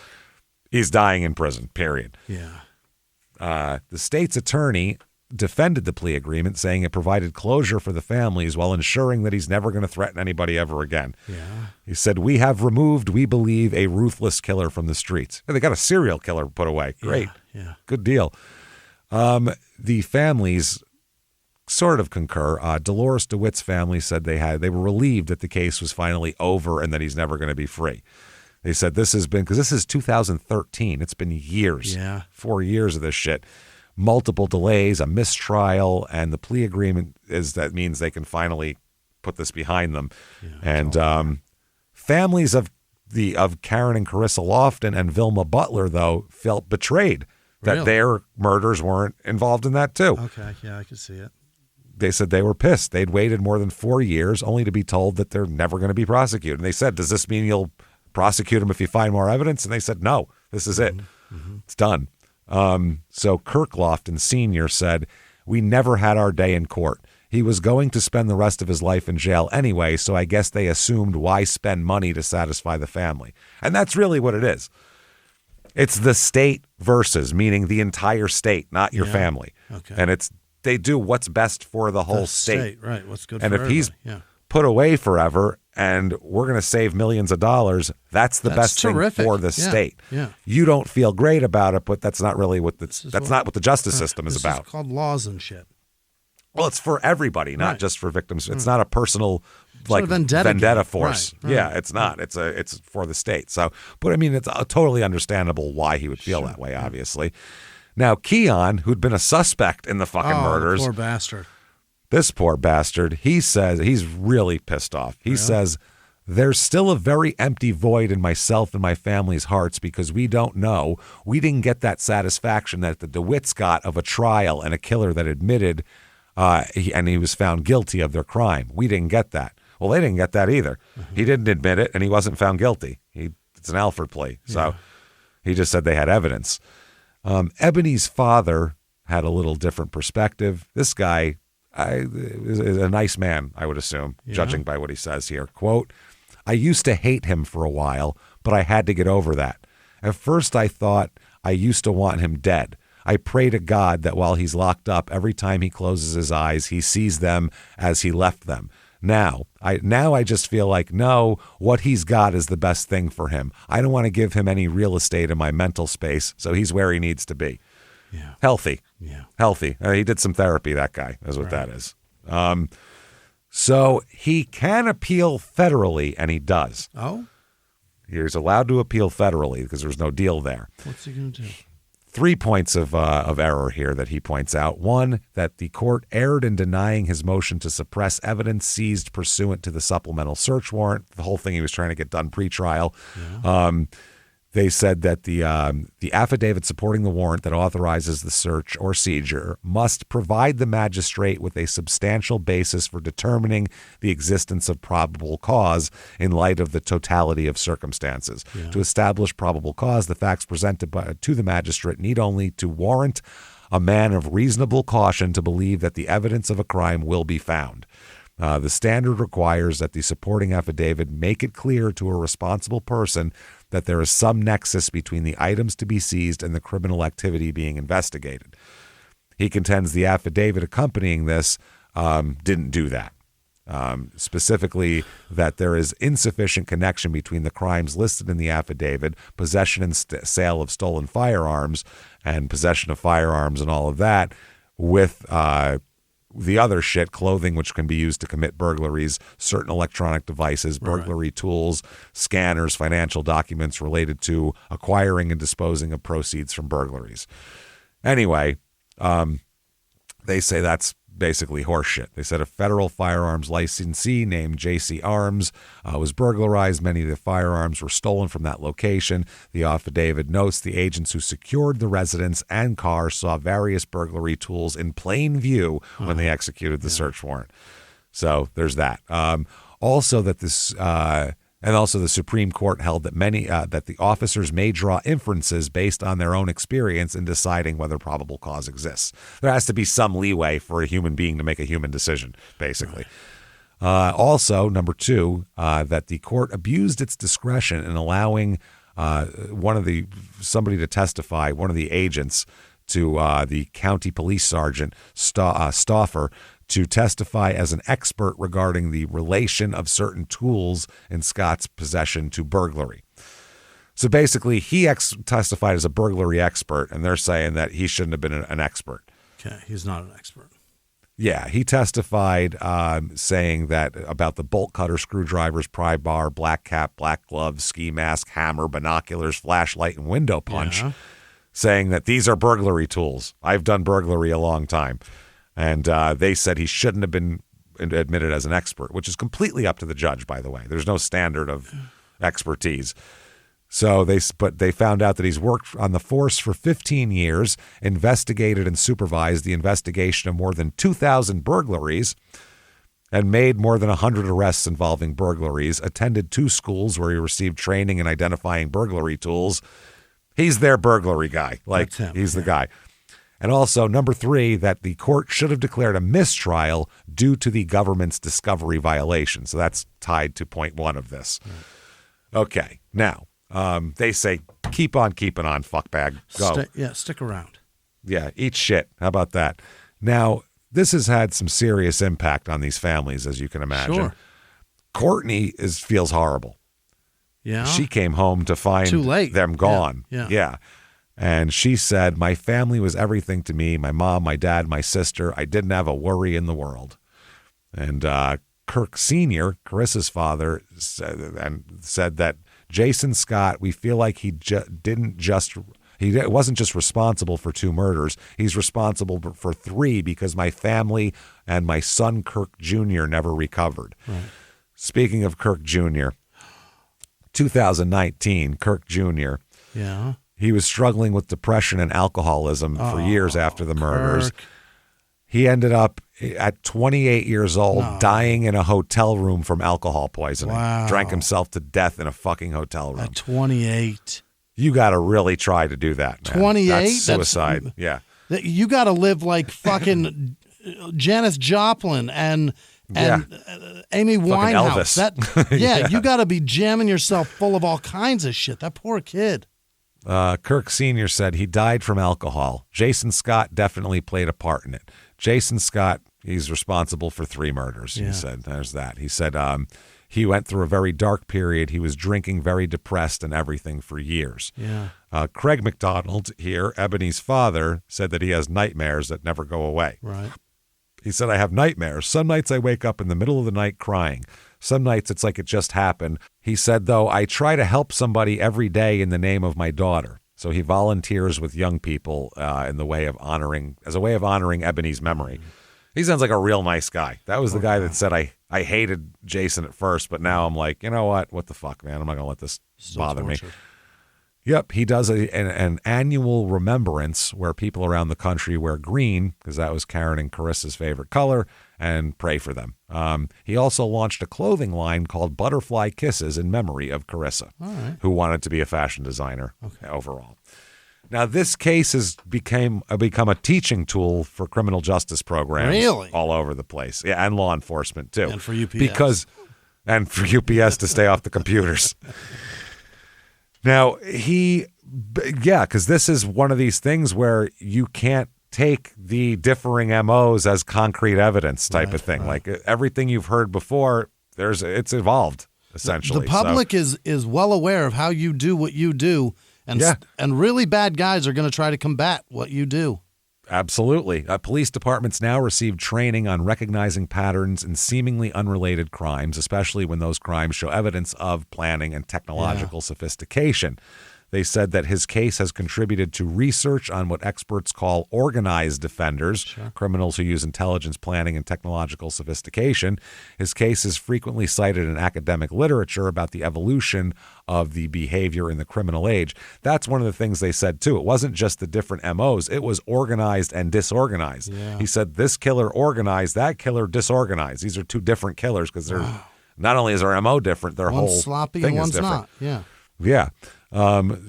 [SPEAKER 1] He's dying in prison, period.
[SPEAKER 2] Yeah.
[SPEAKER 1] The state's attorney defended the plea agreement, saying it provided closure for the families while ensuring that he's never going to threaten anybody ever again.
[SPEAKER 2] Yeah.
[SPEAKER 1] He said, we have removed, we believe, a ruthless killer from the streets. They got a serial killer put away. Great.
[SPEAKER 2] Yeah.
[SPEAKER 1] Good deal. The families sort of concur. Dolores DeWitt's family said they were relieved that the case was finally over and that he's never going to be free. They said this is 2013. It's been years.
[SPEAKER 2] Yeah.
[SPEAKER 1] 4 years of this shit. Multiple delays, a mistrial, and the plea agreement means they can finally put this behind them. Yeah, and families of Karen and Carissa Loftton and Vilma Butler, though, felt betrayed that their murders weren't involved in that too.
[SPEAKER 2] Okay, yeah, I can see it.
[SPEAKER 1] They said they were pissed. They'd waited more than 4 years only to be told that they're never going to be prosecuted. And they said, does this mean you'll prosecute them if you find more evidence? And they said, no, this is it. Mm-hmm. It's done. So Kirk Loftton Sr. said, we never had our day in court. He was going to spend the rest of his life in jail anyway, so I guess they assumed why spend money to satisfy the family. And that's really what it is. It's the state versus, meaning the entire state, not your family. Okay. And they do what's best for the whole state.
[SPEAKER 2] Right, what's good
[SPEAKER 1] and
[SPEAKER 2] for everybody.
[SPEAKER 1] He's put away forever and we're going to save millions of dollars, that's best
[SPEAKER 2] terrific.
[SPEAKER 1] Thing for the state.
[SPEAKER 2] Yeah.
[SPEAKER 1] You don't feel great about it, but that's not really what not what the justice system is about.
[SPEAKER 2] It's called laws and shit.
[SPEAKER 1] Well, it's for everybody, not just for victims. It's not a personal vendetta force.
[SPEAKER 2] Right.
[SPEAKER 1] Yeah, it's not. It's for the state. So, but I mean, it's totally understandable why he would feel that way, obviously. Now, Keon, who'd been a suspect in the fucking murders.
[SPEAKER 2] Poor bastard.
[SPEAKER 1] This poor bastard, he says he's really pissed off. He says, there's still a very empty void in myself and my family's hearts because we don't know. We didn't get that satisfaction that the DeWitts got of a trial and a killer that admitted and he was found guilty of their crime. We didn't get that. Well, they didn't get that either. Mm-hmm. He didn't admit it and he wasn't found guilty. It's an Alford plea. So he just said they had evidence. Ebony's father had a little different perspective. This guy is a nice man, I would assume, judging by what he says here. Quote, I used to hate him for a while, but I had to get over that. At first I thought I used to want him dead. I pray to God that while he's locked up, every time he closes his eyes, he sees them as he left them. Now I just feel like, no, what he's got is the best thing for him. I don't want to give him any real estate in my mental space, so he's where he needs to be.
[SPEAKER 2] Yeah.
[SPEAKER 1] Healthy.
[SPEAKER 2] Yeah.
[SPEAKER 1] Healthy. He did some therapy, that guy, is what that is. So he can appeal federally, and he does.
[SPEAKER 2] Oh?
[SPEAKER 1] He's allowed to appeal federally because there's no deal there.
[SPEAKER 2] What's he going to do?
[SPEAKER 1] 3 points of error here that he points out. One, that the court erred in denying his motion to suppress evidence seized pursuant to the supplemental search warrant. The whole thing he was trying to get done pretrial. Yeah. They said that the affidavit supporting the warrant that authorizes the search or seizure must provide the magistrate with a substantial basis for determining the existence of probable cause in light of the totality of circumstances. Yeah. To establish probable cause, the facts presented to the magistrate need only to warrant a man of reasonable caution to believe that the evidence of a crime will be found. The standard requires that the supporting affidavit make it clear to a responsible person that there is some nexus between the items to be seized and the criminal activity being investigated. He contends the affidavit accompanying this didn't do that. Specifically, that there is insufficient connection between the crimes listed in the affidavit, possession and sale of stolen firearms, and possession of firearms and all of that, with the other shit, clothing which can be used to commit burglaries, certain electronic devices, burglary tools, scanners, financial documents related to acquiring and disposing of proceeds from burglaries. Anyway, they say that's basically horseshit. They said a federal firearms licensee named J.C. Arms was burglarized. Many of the firearms were stolen from that location. The affidavit notes the agents who secured the residence and car saw various burglary tools in plain view when they executed the search warrant. So there's that. Also that this... And also the Supreme Court held that that the officers may draw inferences based on their own experience in deciding whether probable cause exists. There has to be some leeway for a human being to make a human decision, basically. Also, number two, that the court abused its discretion in allowing somebody to testify, one of the agents, to the county police sergeant, Stauffer, to testify as an expert regarding the relation of certain tools in Scott's possession to burglary. So basically, he testified as a burglary expert, and they're saying that he shouldn't have been an expert.
[SPEAKER 2] Okay, he's not an expert.
[SPEAKER 1] Yeah, he testified saying that about the bolt cutter, screwdrivers, pry bar, black cap, black gloves, ski mask, hammer, binoculars, flashlight, and window punch, saying that these are burglary tools. I've done burglary a long time. And they said he shouldn't have been admitted as an expert, which is completely up to the judge, by the way. There's no standard of expertise. So they found out that he's worked on the force for 15 years, investigated and supervised the investigation of more than 2,000 burglaries, and made more than 100 arrests involving burglaries, attended 2 schools where he received training in identifying burglary tools. He's their burglary guy. He's the guy. And also, number 3, that the court should have declared a mistrial due to the government's discovery violation. So that's tied to point 1 of this. Okay. Now, they say, keep on keeping on, fuckbag. Go.
[SPEAKER 2] Stick around.
[SPEAKER 1] Yeah, eat shit. How about that? Now, this has had some serious impact on these families, as you can imagine. Sure. Courtney feels horrible.
[SPEAKER 2] Yeah.
[SPEAKER 1] She came home to find them gone. Yeah. And she said, my family was everything to me. My mom, my dad, my sister. I didn't have a worry in the world. And Kirk Sr., Carissa's father, said that Jason Scott, we feel like he wasn't just responsible for 2 murders. He's responsible for 3 because my family and my son Kirk Jr. never recovered. Right. Speaking of Kirk Jr., 2019, Kirk Jr., he was struggling with depression and alcoholism for years after the murders.
[SPEAKER 2] Kirk.
[SPEAKER 1] He ended up at 28 years old dying in a hotel room from alcohol poisoning.
[SPEAKER 2] Wow.
[SPEAKER 1] Drank himself to death in a fucking hotel room.
[SPEAKER 2] At 28.
[SPEAKER 1] You got to really try to do that, man.
[SPEAKER 2] 28?
[SPEAKER 1] That's suicide.
[SPEAKER 2] You got to live like fucking Janis Joplin and Amy Winehouse.
[SPEAKER 1] Elvis.
[SPEAKER 2] You got to be jamming yourself full of all kinds of shit. That poor kid.
[SPEAKER 1] Kirk Sr. said he died from alcohol. Jason Scott definitely played a part in it. Jason Scott, he's responsible for 3 murders, he said. There's that. He said he went through a very dark period. He was drinking, very depressed and everything for years.
[SPEAKER 2] Yeah.
[SPEAKER 1] Craig McDonald here, Ebony's father, said that he has nightmares that never go away.
[SPEAKER 2] Right.
[SPEAKER 1] He said, I have nightmares. Some nights I wake up in the middle of the night crying. Some nights it's like it just happened. He said, though, I try to help somebody every day in the name of my daughter. So he volunteers with young people as a way of honoring Ebony's memory. He sounds like a real nice guy. That was the guy that said, I hated Jason at first, but now I'm like, you know what? What the fuck, man? I'm not going to let this bother me. Yep, he does an annual remembrance where people around the country wear green, because that was Karen and Carissa's favorite color, and pray for them. He also launched a clothing line called Butterfly Kisses in memory of Carissa, who wanted to be a fashion designer overall. Now, this case has become a teaching tool for criminal justice programs all over the place. Yeah, and law enforcement, too.
[SPEAKER 2] And for UPS.
[SPEAKER 1] And for UPS to stay off the computers. Now, because this is one of these things where you can't take the differing MOs as concrete evidence type of thing. Right. Like everything you've heard before, it's evolved, essentially.
[SPEAKER 2] The public is well aware of how you do what you do, and really bad guys are going to try to combat what you do.
[SPEAKER 1] Absolutely. Police departments now receive training on recognizing patterns in seemingly unrelated crimes, especially when those crimes show evidence of planning and technological sophistication. They said that his case has contributed to research on what experts call organized offenders, criminals who use intelligence, planning, and technological sophistication. His case is frequently cited in academic literature about the evolution of the behavior in the criminal age. That's one of the things they said, too. It wasn't just the different MOs. It was organized and disorganized. Yeah. He said this killer organized, that killer disorganized. These are two different killers because they're not only is their MO different, their
[SPEAKER 2] one's
[SPEAKER 1] whole
[SPEAKER 2] sloppy
[SPEAKER 1] thing
[SPEAKER 2] and one's
[SPEAKER 1] is different.
[SPEAKER 2] Not.
[SPEAKER 1] Yeah.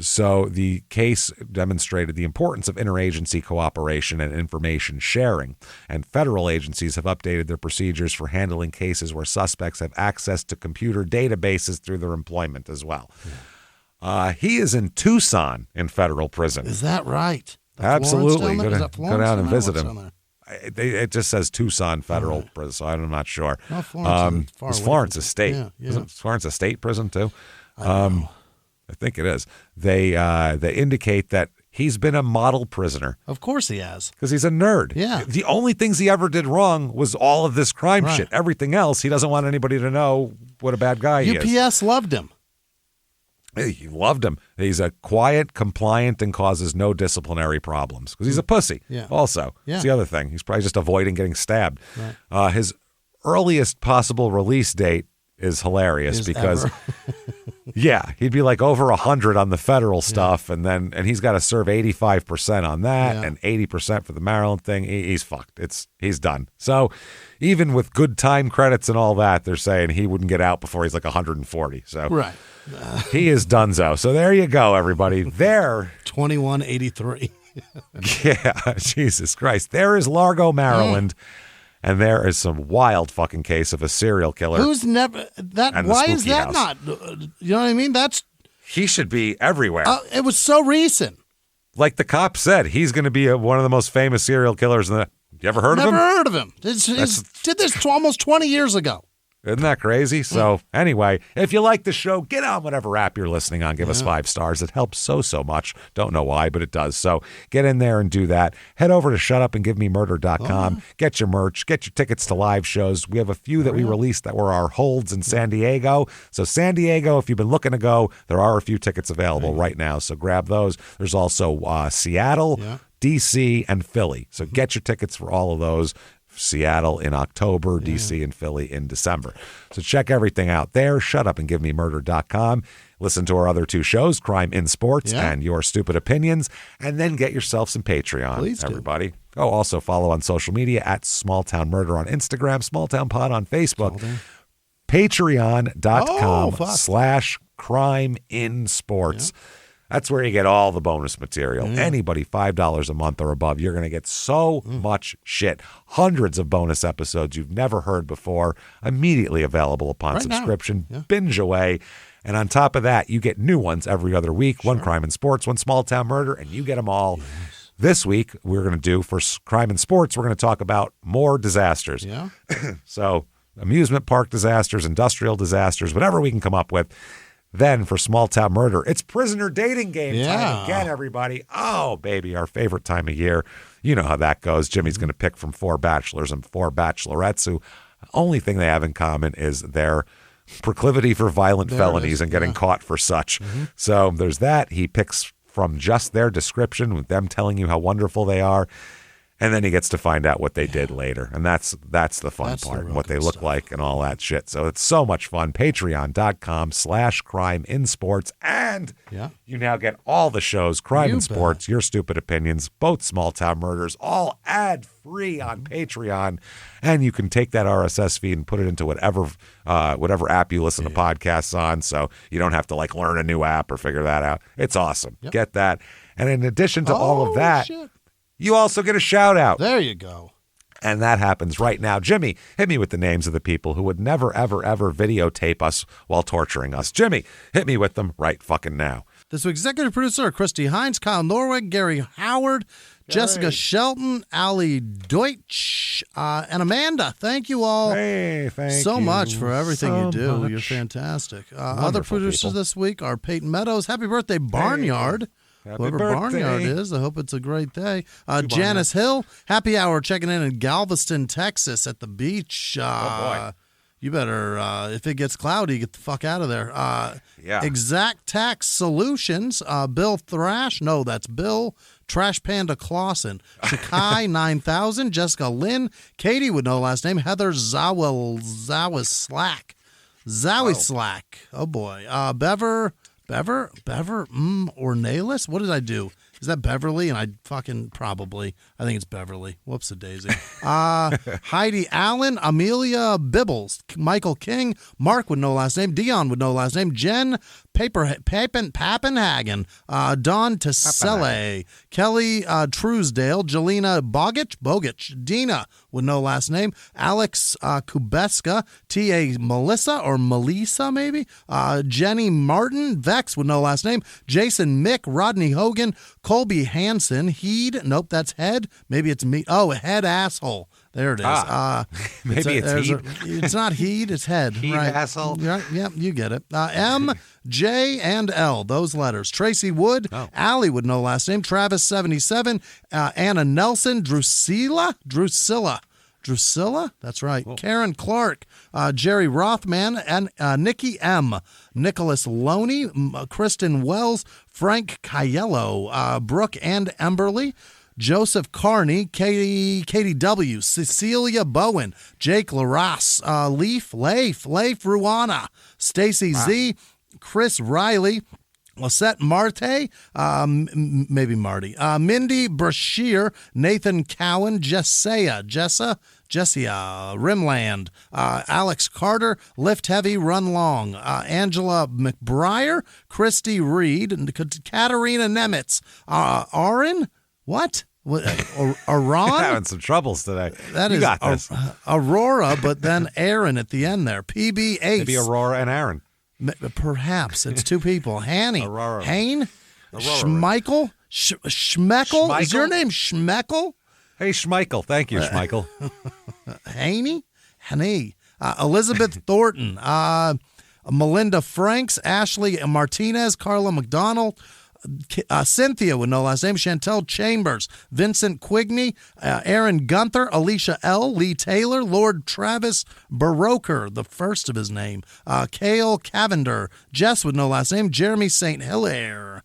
[SPEAKER 1] So the case demonstrated the importance of interagency cooperation and information sharing, and federal agencies have updated their procedures for handling cases where suspects have access to computer databases through their employment as well. He is in Tucson in federal prison.
[SPEAKER 2] Is that right?
[SPEAKER 1] Absolutely. Go down and visit him. It just says Tucson federal prison, so I'm not sure.
[SPEAKER 2] No, Florence
[SPEAKER 1] is state.
[SPEAKER 2] Yeah.
[SPEAKER 1] Isn't Florence a state prison too? I think it is. They indicate that he's been a model prisoner.
[SPEAKER 2] Of course he has.
[SPEAKER 1] Because he's a nerd.
[SPEAKER 2] Yeah.
[SPEAKER 1] The only things he ever did wrong was all of this crime shit. Everything else, he doesn't want anybody to know what a bad guy he is.
[SPEAKER 2] UPS loved him.
[SPEAKER 1] He loved him. He's a quiet, compliant, and causes no disciplinary problems. Because he's a pussy.
[SPEAKER 2] Yeah.
[SPEAKER 1] Also.
[SPEAKER 2] Yeah.
[SPEAKER 1] It's the other thing. He's probably just avoiding getting stabbed.
[SPEAKER 2] Right.
[SPEAKER 1] His earliest possible release date is hilarious because he'd be like over 100 on the federal stuff, and he's got to serve 85% on that and 80% for the Maryland thing. He's fucked. He's done. So even with good time credits and all that, they're saying he wouldn't get out before he's like 140. So he is donezo. So there you go, everybody. There
[SPEAKER 2] 2183.
[SPEAKER 1] Yeah, Jesus Christ. There is Largo, Maryland. And there is some wild fucking case of a serial killer.
[SPEAKER 2] Who's never that? Why is that not? You know what I mean?
[SPEAKER 1] He should be everywhere.
[SPEAKER 2] It was so recent.
[SPEAKER 1] Like the cop said, he's going to be one of the most famous serial killers. You ever heard of him?
[SPEAKER 2] Never heard of him. Did this almost 20 years ago.
[SPEAKER 1] Isn't that crazy? So anyway, if you like the show, get on whatever app you're listening on. Give us 5 stars. It helps so much. Don't know why, but it does. So get in there and do that. Head over to shutupandgivememurder.com. Get your merch. Get your tickets to live shows. We have a few that we released that were our holds in San Diego. So San Diego, if you've been looking to go, there are a few tickets available right now. So grab those. There's also Seattle, DC, and Philly. So get your tickets for all of those. Seattle in October, DC and Philly in December. So check everything out there. Shutupandgivememurder.com. Listen to our other 2 shows, Crime in Sports and Your Stupid Opinions, and then get yourself some Patreon,
[SPEAKER 2] Please
[SPEAKER 1] everybody. Oh, also follow on social media at Small Town Murder on Instagram, Small Town Pod on Facebook, Patreon.com/Crime in Sports. That's where you get all the bonus material. Anybody $5 a month or above, you're going to get so much shit. Hundreds of bonus episodes you've never heard before, immediately available upon subscription. Binge away. And on top of that, you get new ones every other week. One Crime in Sports, one Small Town Murder, and you get them all. This week, we're going to do, for Crime in Sports, we're going to talk about more disasters. So amusement park disasters, industrial disasters, whatever we can come up with. Then for Small Town Murder, it's prisoner dating game time again, everybody. Oh, baby, our favorite time of year. You know how that goes. Jimmy's going to pick from 4 bachelors and 4 bachelorettes who only thing they have in common is their proclivity for violent felonies and getting caught for such. So there's that. He picks from just their description with them telling you how wonderful they are. And then he gets to find out what they did later. And that's the fun part, and what they look like and all that shit. So it's so much fun. Patreon.com/Crime in Sports. And you now get all the shows, Crime in Sports, Your Stupid Opinions, both Small Town Murders, all ad-free on Patreon. And you can take that RSS feed and put it into whatever app you listen to podcasts on. So you don't have to learn a new app or figure that out. It's awesome. Get that. And in addition to all of that, you also get a shout out.
[SPEAKER 2] There you go.
[SPEAKER 1] And that happens right now. Jimmy, hit me with the names of the people who would never, ever, ever videotape us while torturing us. Jimmy, hit me with them right fucking now.
[SPEAKER 2] This week's executive producer are Christy Hines, Kyle Norweg, Gary Howard, Jessica Shelton, Allie Deutsch, and Amanda. Thank you all so much for everything you do. You're fantastic. Other producers this week are Peyton Meadows. Happy birthday, Barnyard. Whoever Barnyard is, I hope it's a great day. Janice Hill, happy hour checking in Galveston, Texas at the beach.
[SPEAKER 1] Oh, boy.
[SPEAKER 2] You better, if it gets cloudy, get the fuck out of there. Exact Tax Solutions, Bill Thrash. No, that's Bill Trash Panda Clausen. Shakai 9000, Jessica Lynn. Katie with no last name. Heather Zawi Slack. Oh, boy. Bever, Ornelas? What did I do? Is that Beverly? And I think it's Beverly. Whoops-a-daisy. Heidi Allen, Amelia Bibbles, Michael King, Mark with no last name, Dion with no last name, Jen Pappenhagen, Don Tasele, Kelly Truesdale, Jelena Bogich, Dina with no last name, Alex Kubeska, T.A. Melissa maybe, Jenny Martin, Vex with no last name, Jason Mick, Rodney Hogan, Colby Hansen, Heed, nope, that's Head, maybe it's me, Head Asshole. There it is.
[SPEAKER 1] Maybe it's Heed.
[SPEAKER 2] It's not Heed, it's Head.
[SPEAKER 1] Heed,
[SPEAKER 2] right.
[SPEAKER 1] asshole.
[SPEAKER 2] Yeah, you get it. M, J, and L, those letters. Tracy Wood, Allie with no last name, Travis 77, Anna Nelson, Drusilla? That's right. Cool. Karen Clark, Jerry Rothman, and Nikki M., Nicholas Loney, Kristen Wells, Frank Caiello, Brooke and Emberly, Joseph Carney, Katie W., Cecilia Bowen, Jake Laras, Leaf Ruana, Stacy Z., Chris Riley, Lisette Marte, maybe Marty, Mindy Brashear, Nathan Cowan, Jessa, Rimland, Alex Carter, Lift Heavy, Run Long, Angela McBriar, Christy Reed, Katarina Nemitz, Aaron, what? Aron?
[SPEAKER 1] Having some troubles today.
[SPEAKER 2] That is
[SPEAKER 1] got this.
[SPEAKER 2] Aurora, but then Aaron at the end there. PB Ace.
[SPEAKER 1] Maybe Aurora and Aaron.
[SPEAKER 2] Perhaps. It's two people. Hanny.
[SPEAKER 1] Aurora.
[SPEAKER 2] Hane? Schmeichel? Schmeckel? Is your name Schmeckel?
[SPEAKER 1] Hey, Schmeichel. Thank you, Schmeichel.
[SPEAKER 2] Haney? Elizabeth Thornton. Melinda Franks. Ashley Martinez. Carla McDonald. Cynthia with no last name, Chantel Chambers, Vincent Quigney, Aaron Gunther, Alicia L., Lee Taylor, Lord Travis Baroker, the first of his name, Cale Cavender, Jess with no last name, Jeremy St. Hillary,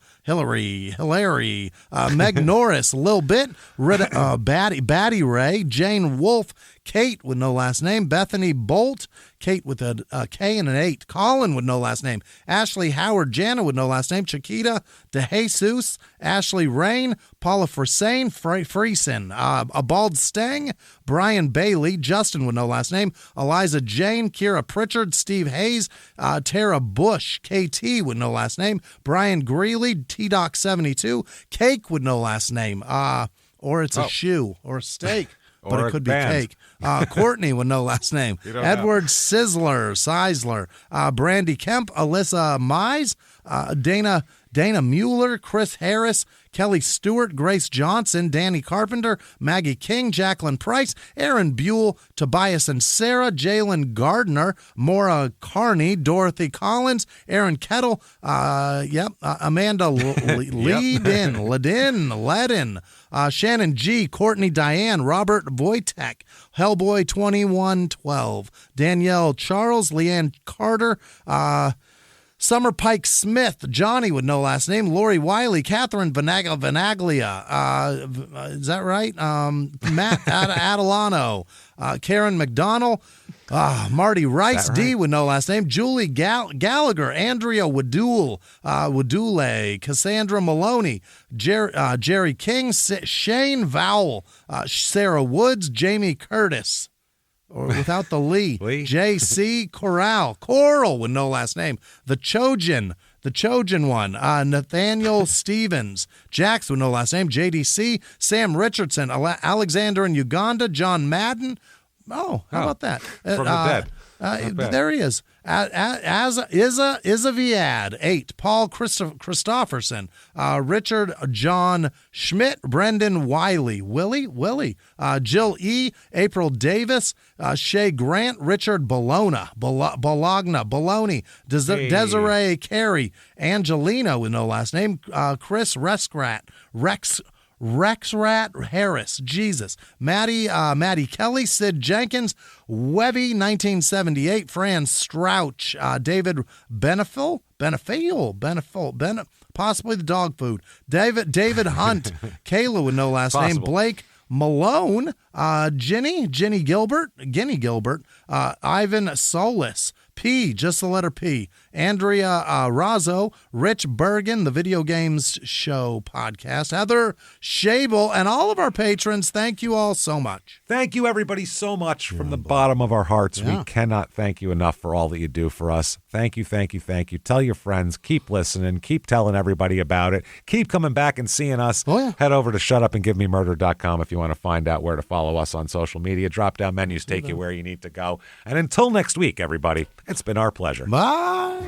[SPEAKER 2] Meg Norris, Lil Bit, Batty Ray, Jane Wolf, Kate with no last name, Bethany Bolt, Kate with a K and an 8, Colin with no last name, Ashley Howard, Jana with no last name, Chiquita DeJesus, Ashley Rain, Paula Frisane, Friesen, a Bald Stang, Brian Bailey, Justin with no last name, Eliza Jane, Kira Pritchard, Steve Hayes, Tara Bush, KT with no last name, Brian Greeley, T-Doc72, Cake with no last name, or it's a shoe, or a steak. But it could be cake. Courtney with no last name. Edward Sizzler, Brandy Kemp, Alyssa Mize, Dana Mueller, Chris Harris, Kelly Stewart, Grace Johnson, Danny Carpenter, Maggie King, Jacqueline Price, Aaron Buell, Tobias and Sarah, Jalen Gardner, Maura Carney, Dorothy Collins, Aaron Kettle, Amanda Ledin, Shannon G, Courtney Diane, Robert Voitek, Hellboy 2112, Danielle Charles, Leanne Carter, Summer Pike Smith, Johnny with no last name, Lori Wiley, Catherine Vanaglia, is that right? Matt Adelano, Karen McDonald, Marty Rice, right? D with no last name, Julie Gallagher, Andrea Wadule, Cassandra Maloney, Jerry King, Shane Vowell, Sarah Woods, Jamie Curtis. Or without the Lee. J.C. Coral with no last name. The Trojan one. Nathaniel Stevens. Jax with no last name. JDC. Sam Richardson. Alexander in Uganda. John Madden. Oh, how about that?
[SPEAKER 1] From the dead.
[SPEAKER 2] There he is. As is a Viad. 8. Paul Christofferson. Richard John Schmidt. Brendan Willie. Jill E. April Davis. Shay Grant. Richard Bologna. Desiree Carey. Angelino with no last name. Chris Rexrat Harris, Jesus, Maddie Kelly, Sid Jenkins, Webby, 1978, Fran Strouch, David Benefil, possibly the dog food, David Hunt, Kayla with no last name, Blake Malone, Guinea Gilbert, Ivan Solis, P, just the letter P, Andrea Razzo, Rich Bergen, the Video Games Show podcast, Heather Shable, and all of our patrons. Thank you all so much.
[SPEAKER 1] Thank you, everybody, so much from the bottom of our hearts. Yeah. We cannot thank you enough for all that you do for us. Thank you. Tell your friends. Keep listening. Keep telling everybody about it. Keep coming back and seeing us.
[SPEAKER 2] Oh, yeah.
[SPEAKER 1] Head over to shutupandgivememurder.com if you want to find out where to follow us on social media. Drop-down menus take you where you need to go. And until next week, everybody, it's been our pleasure.
[SPEAKER 2] Bye.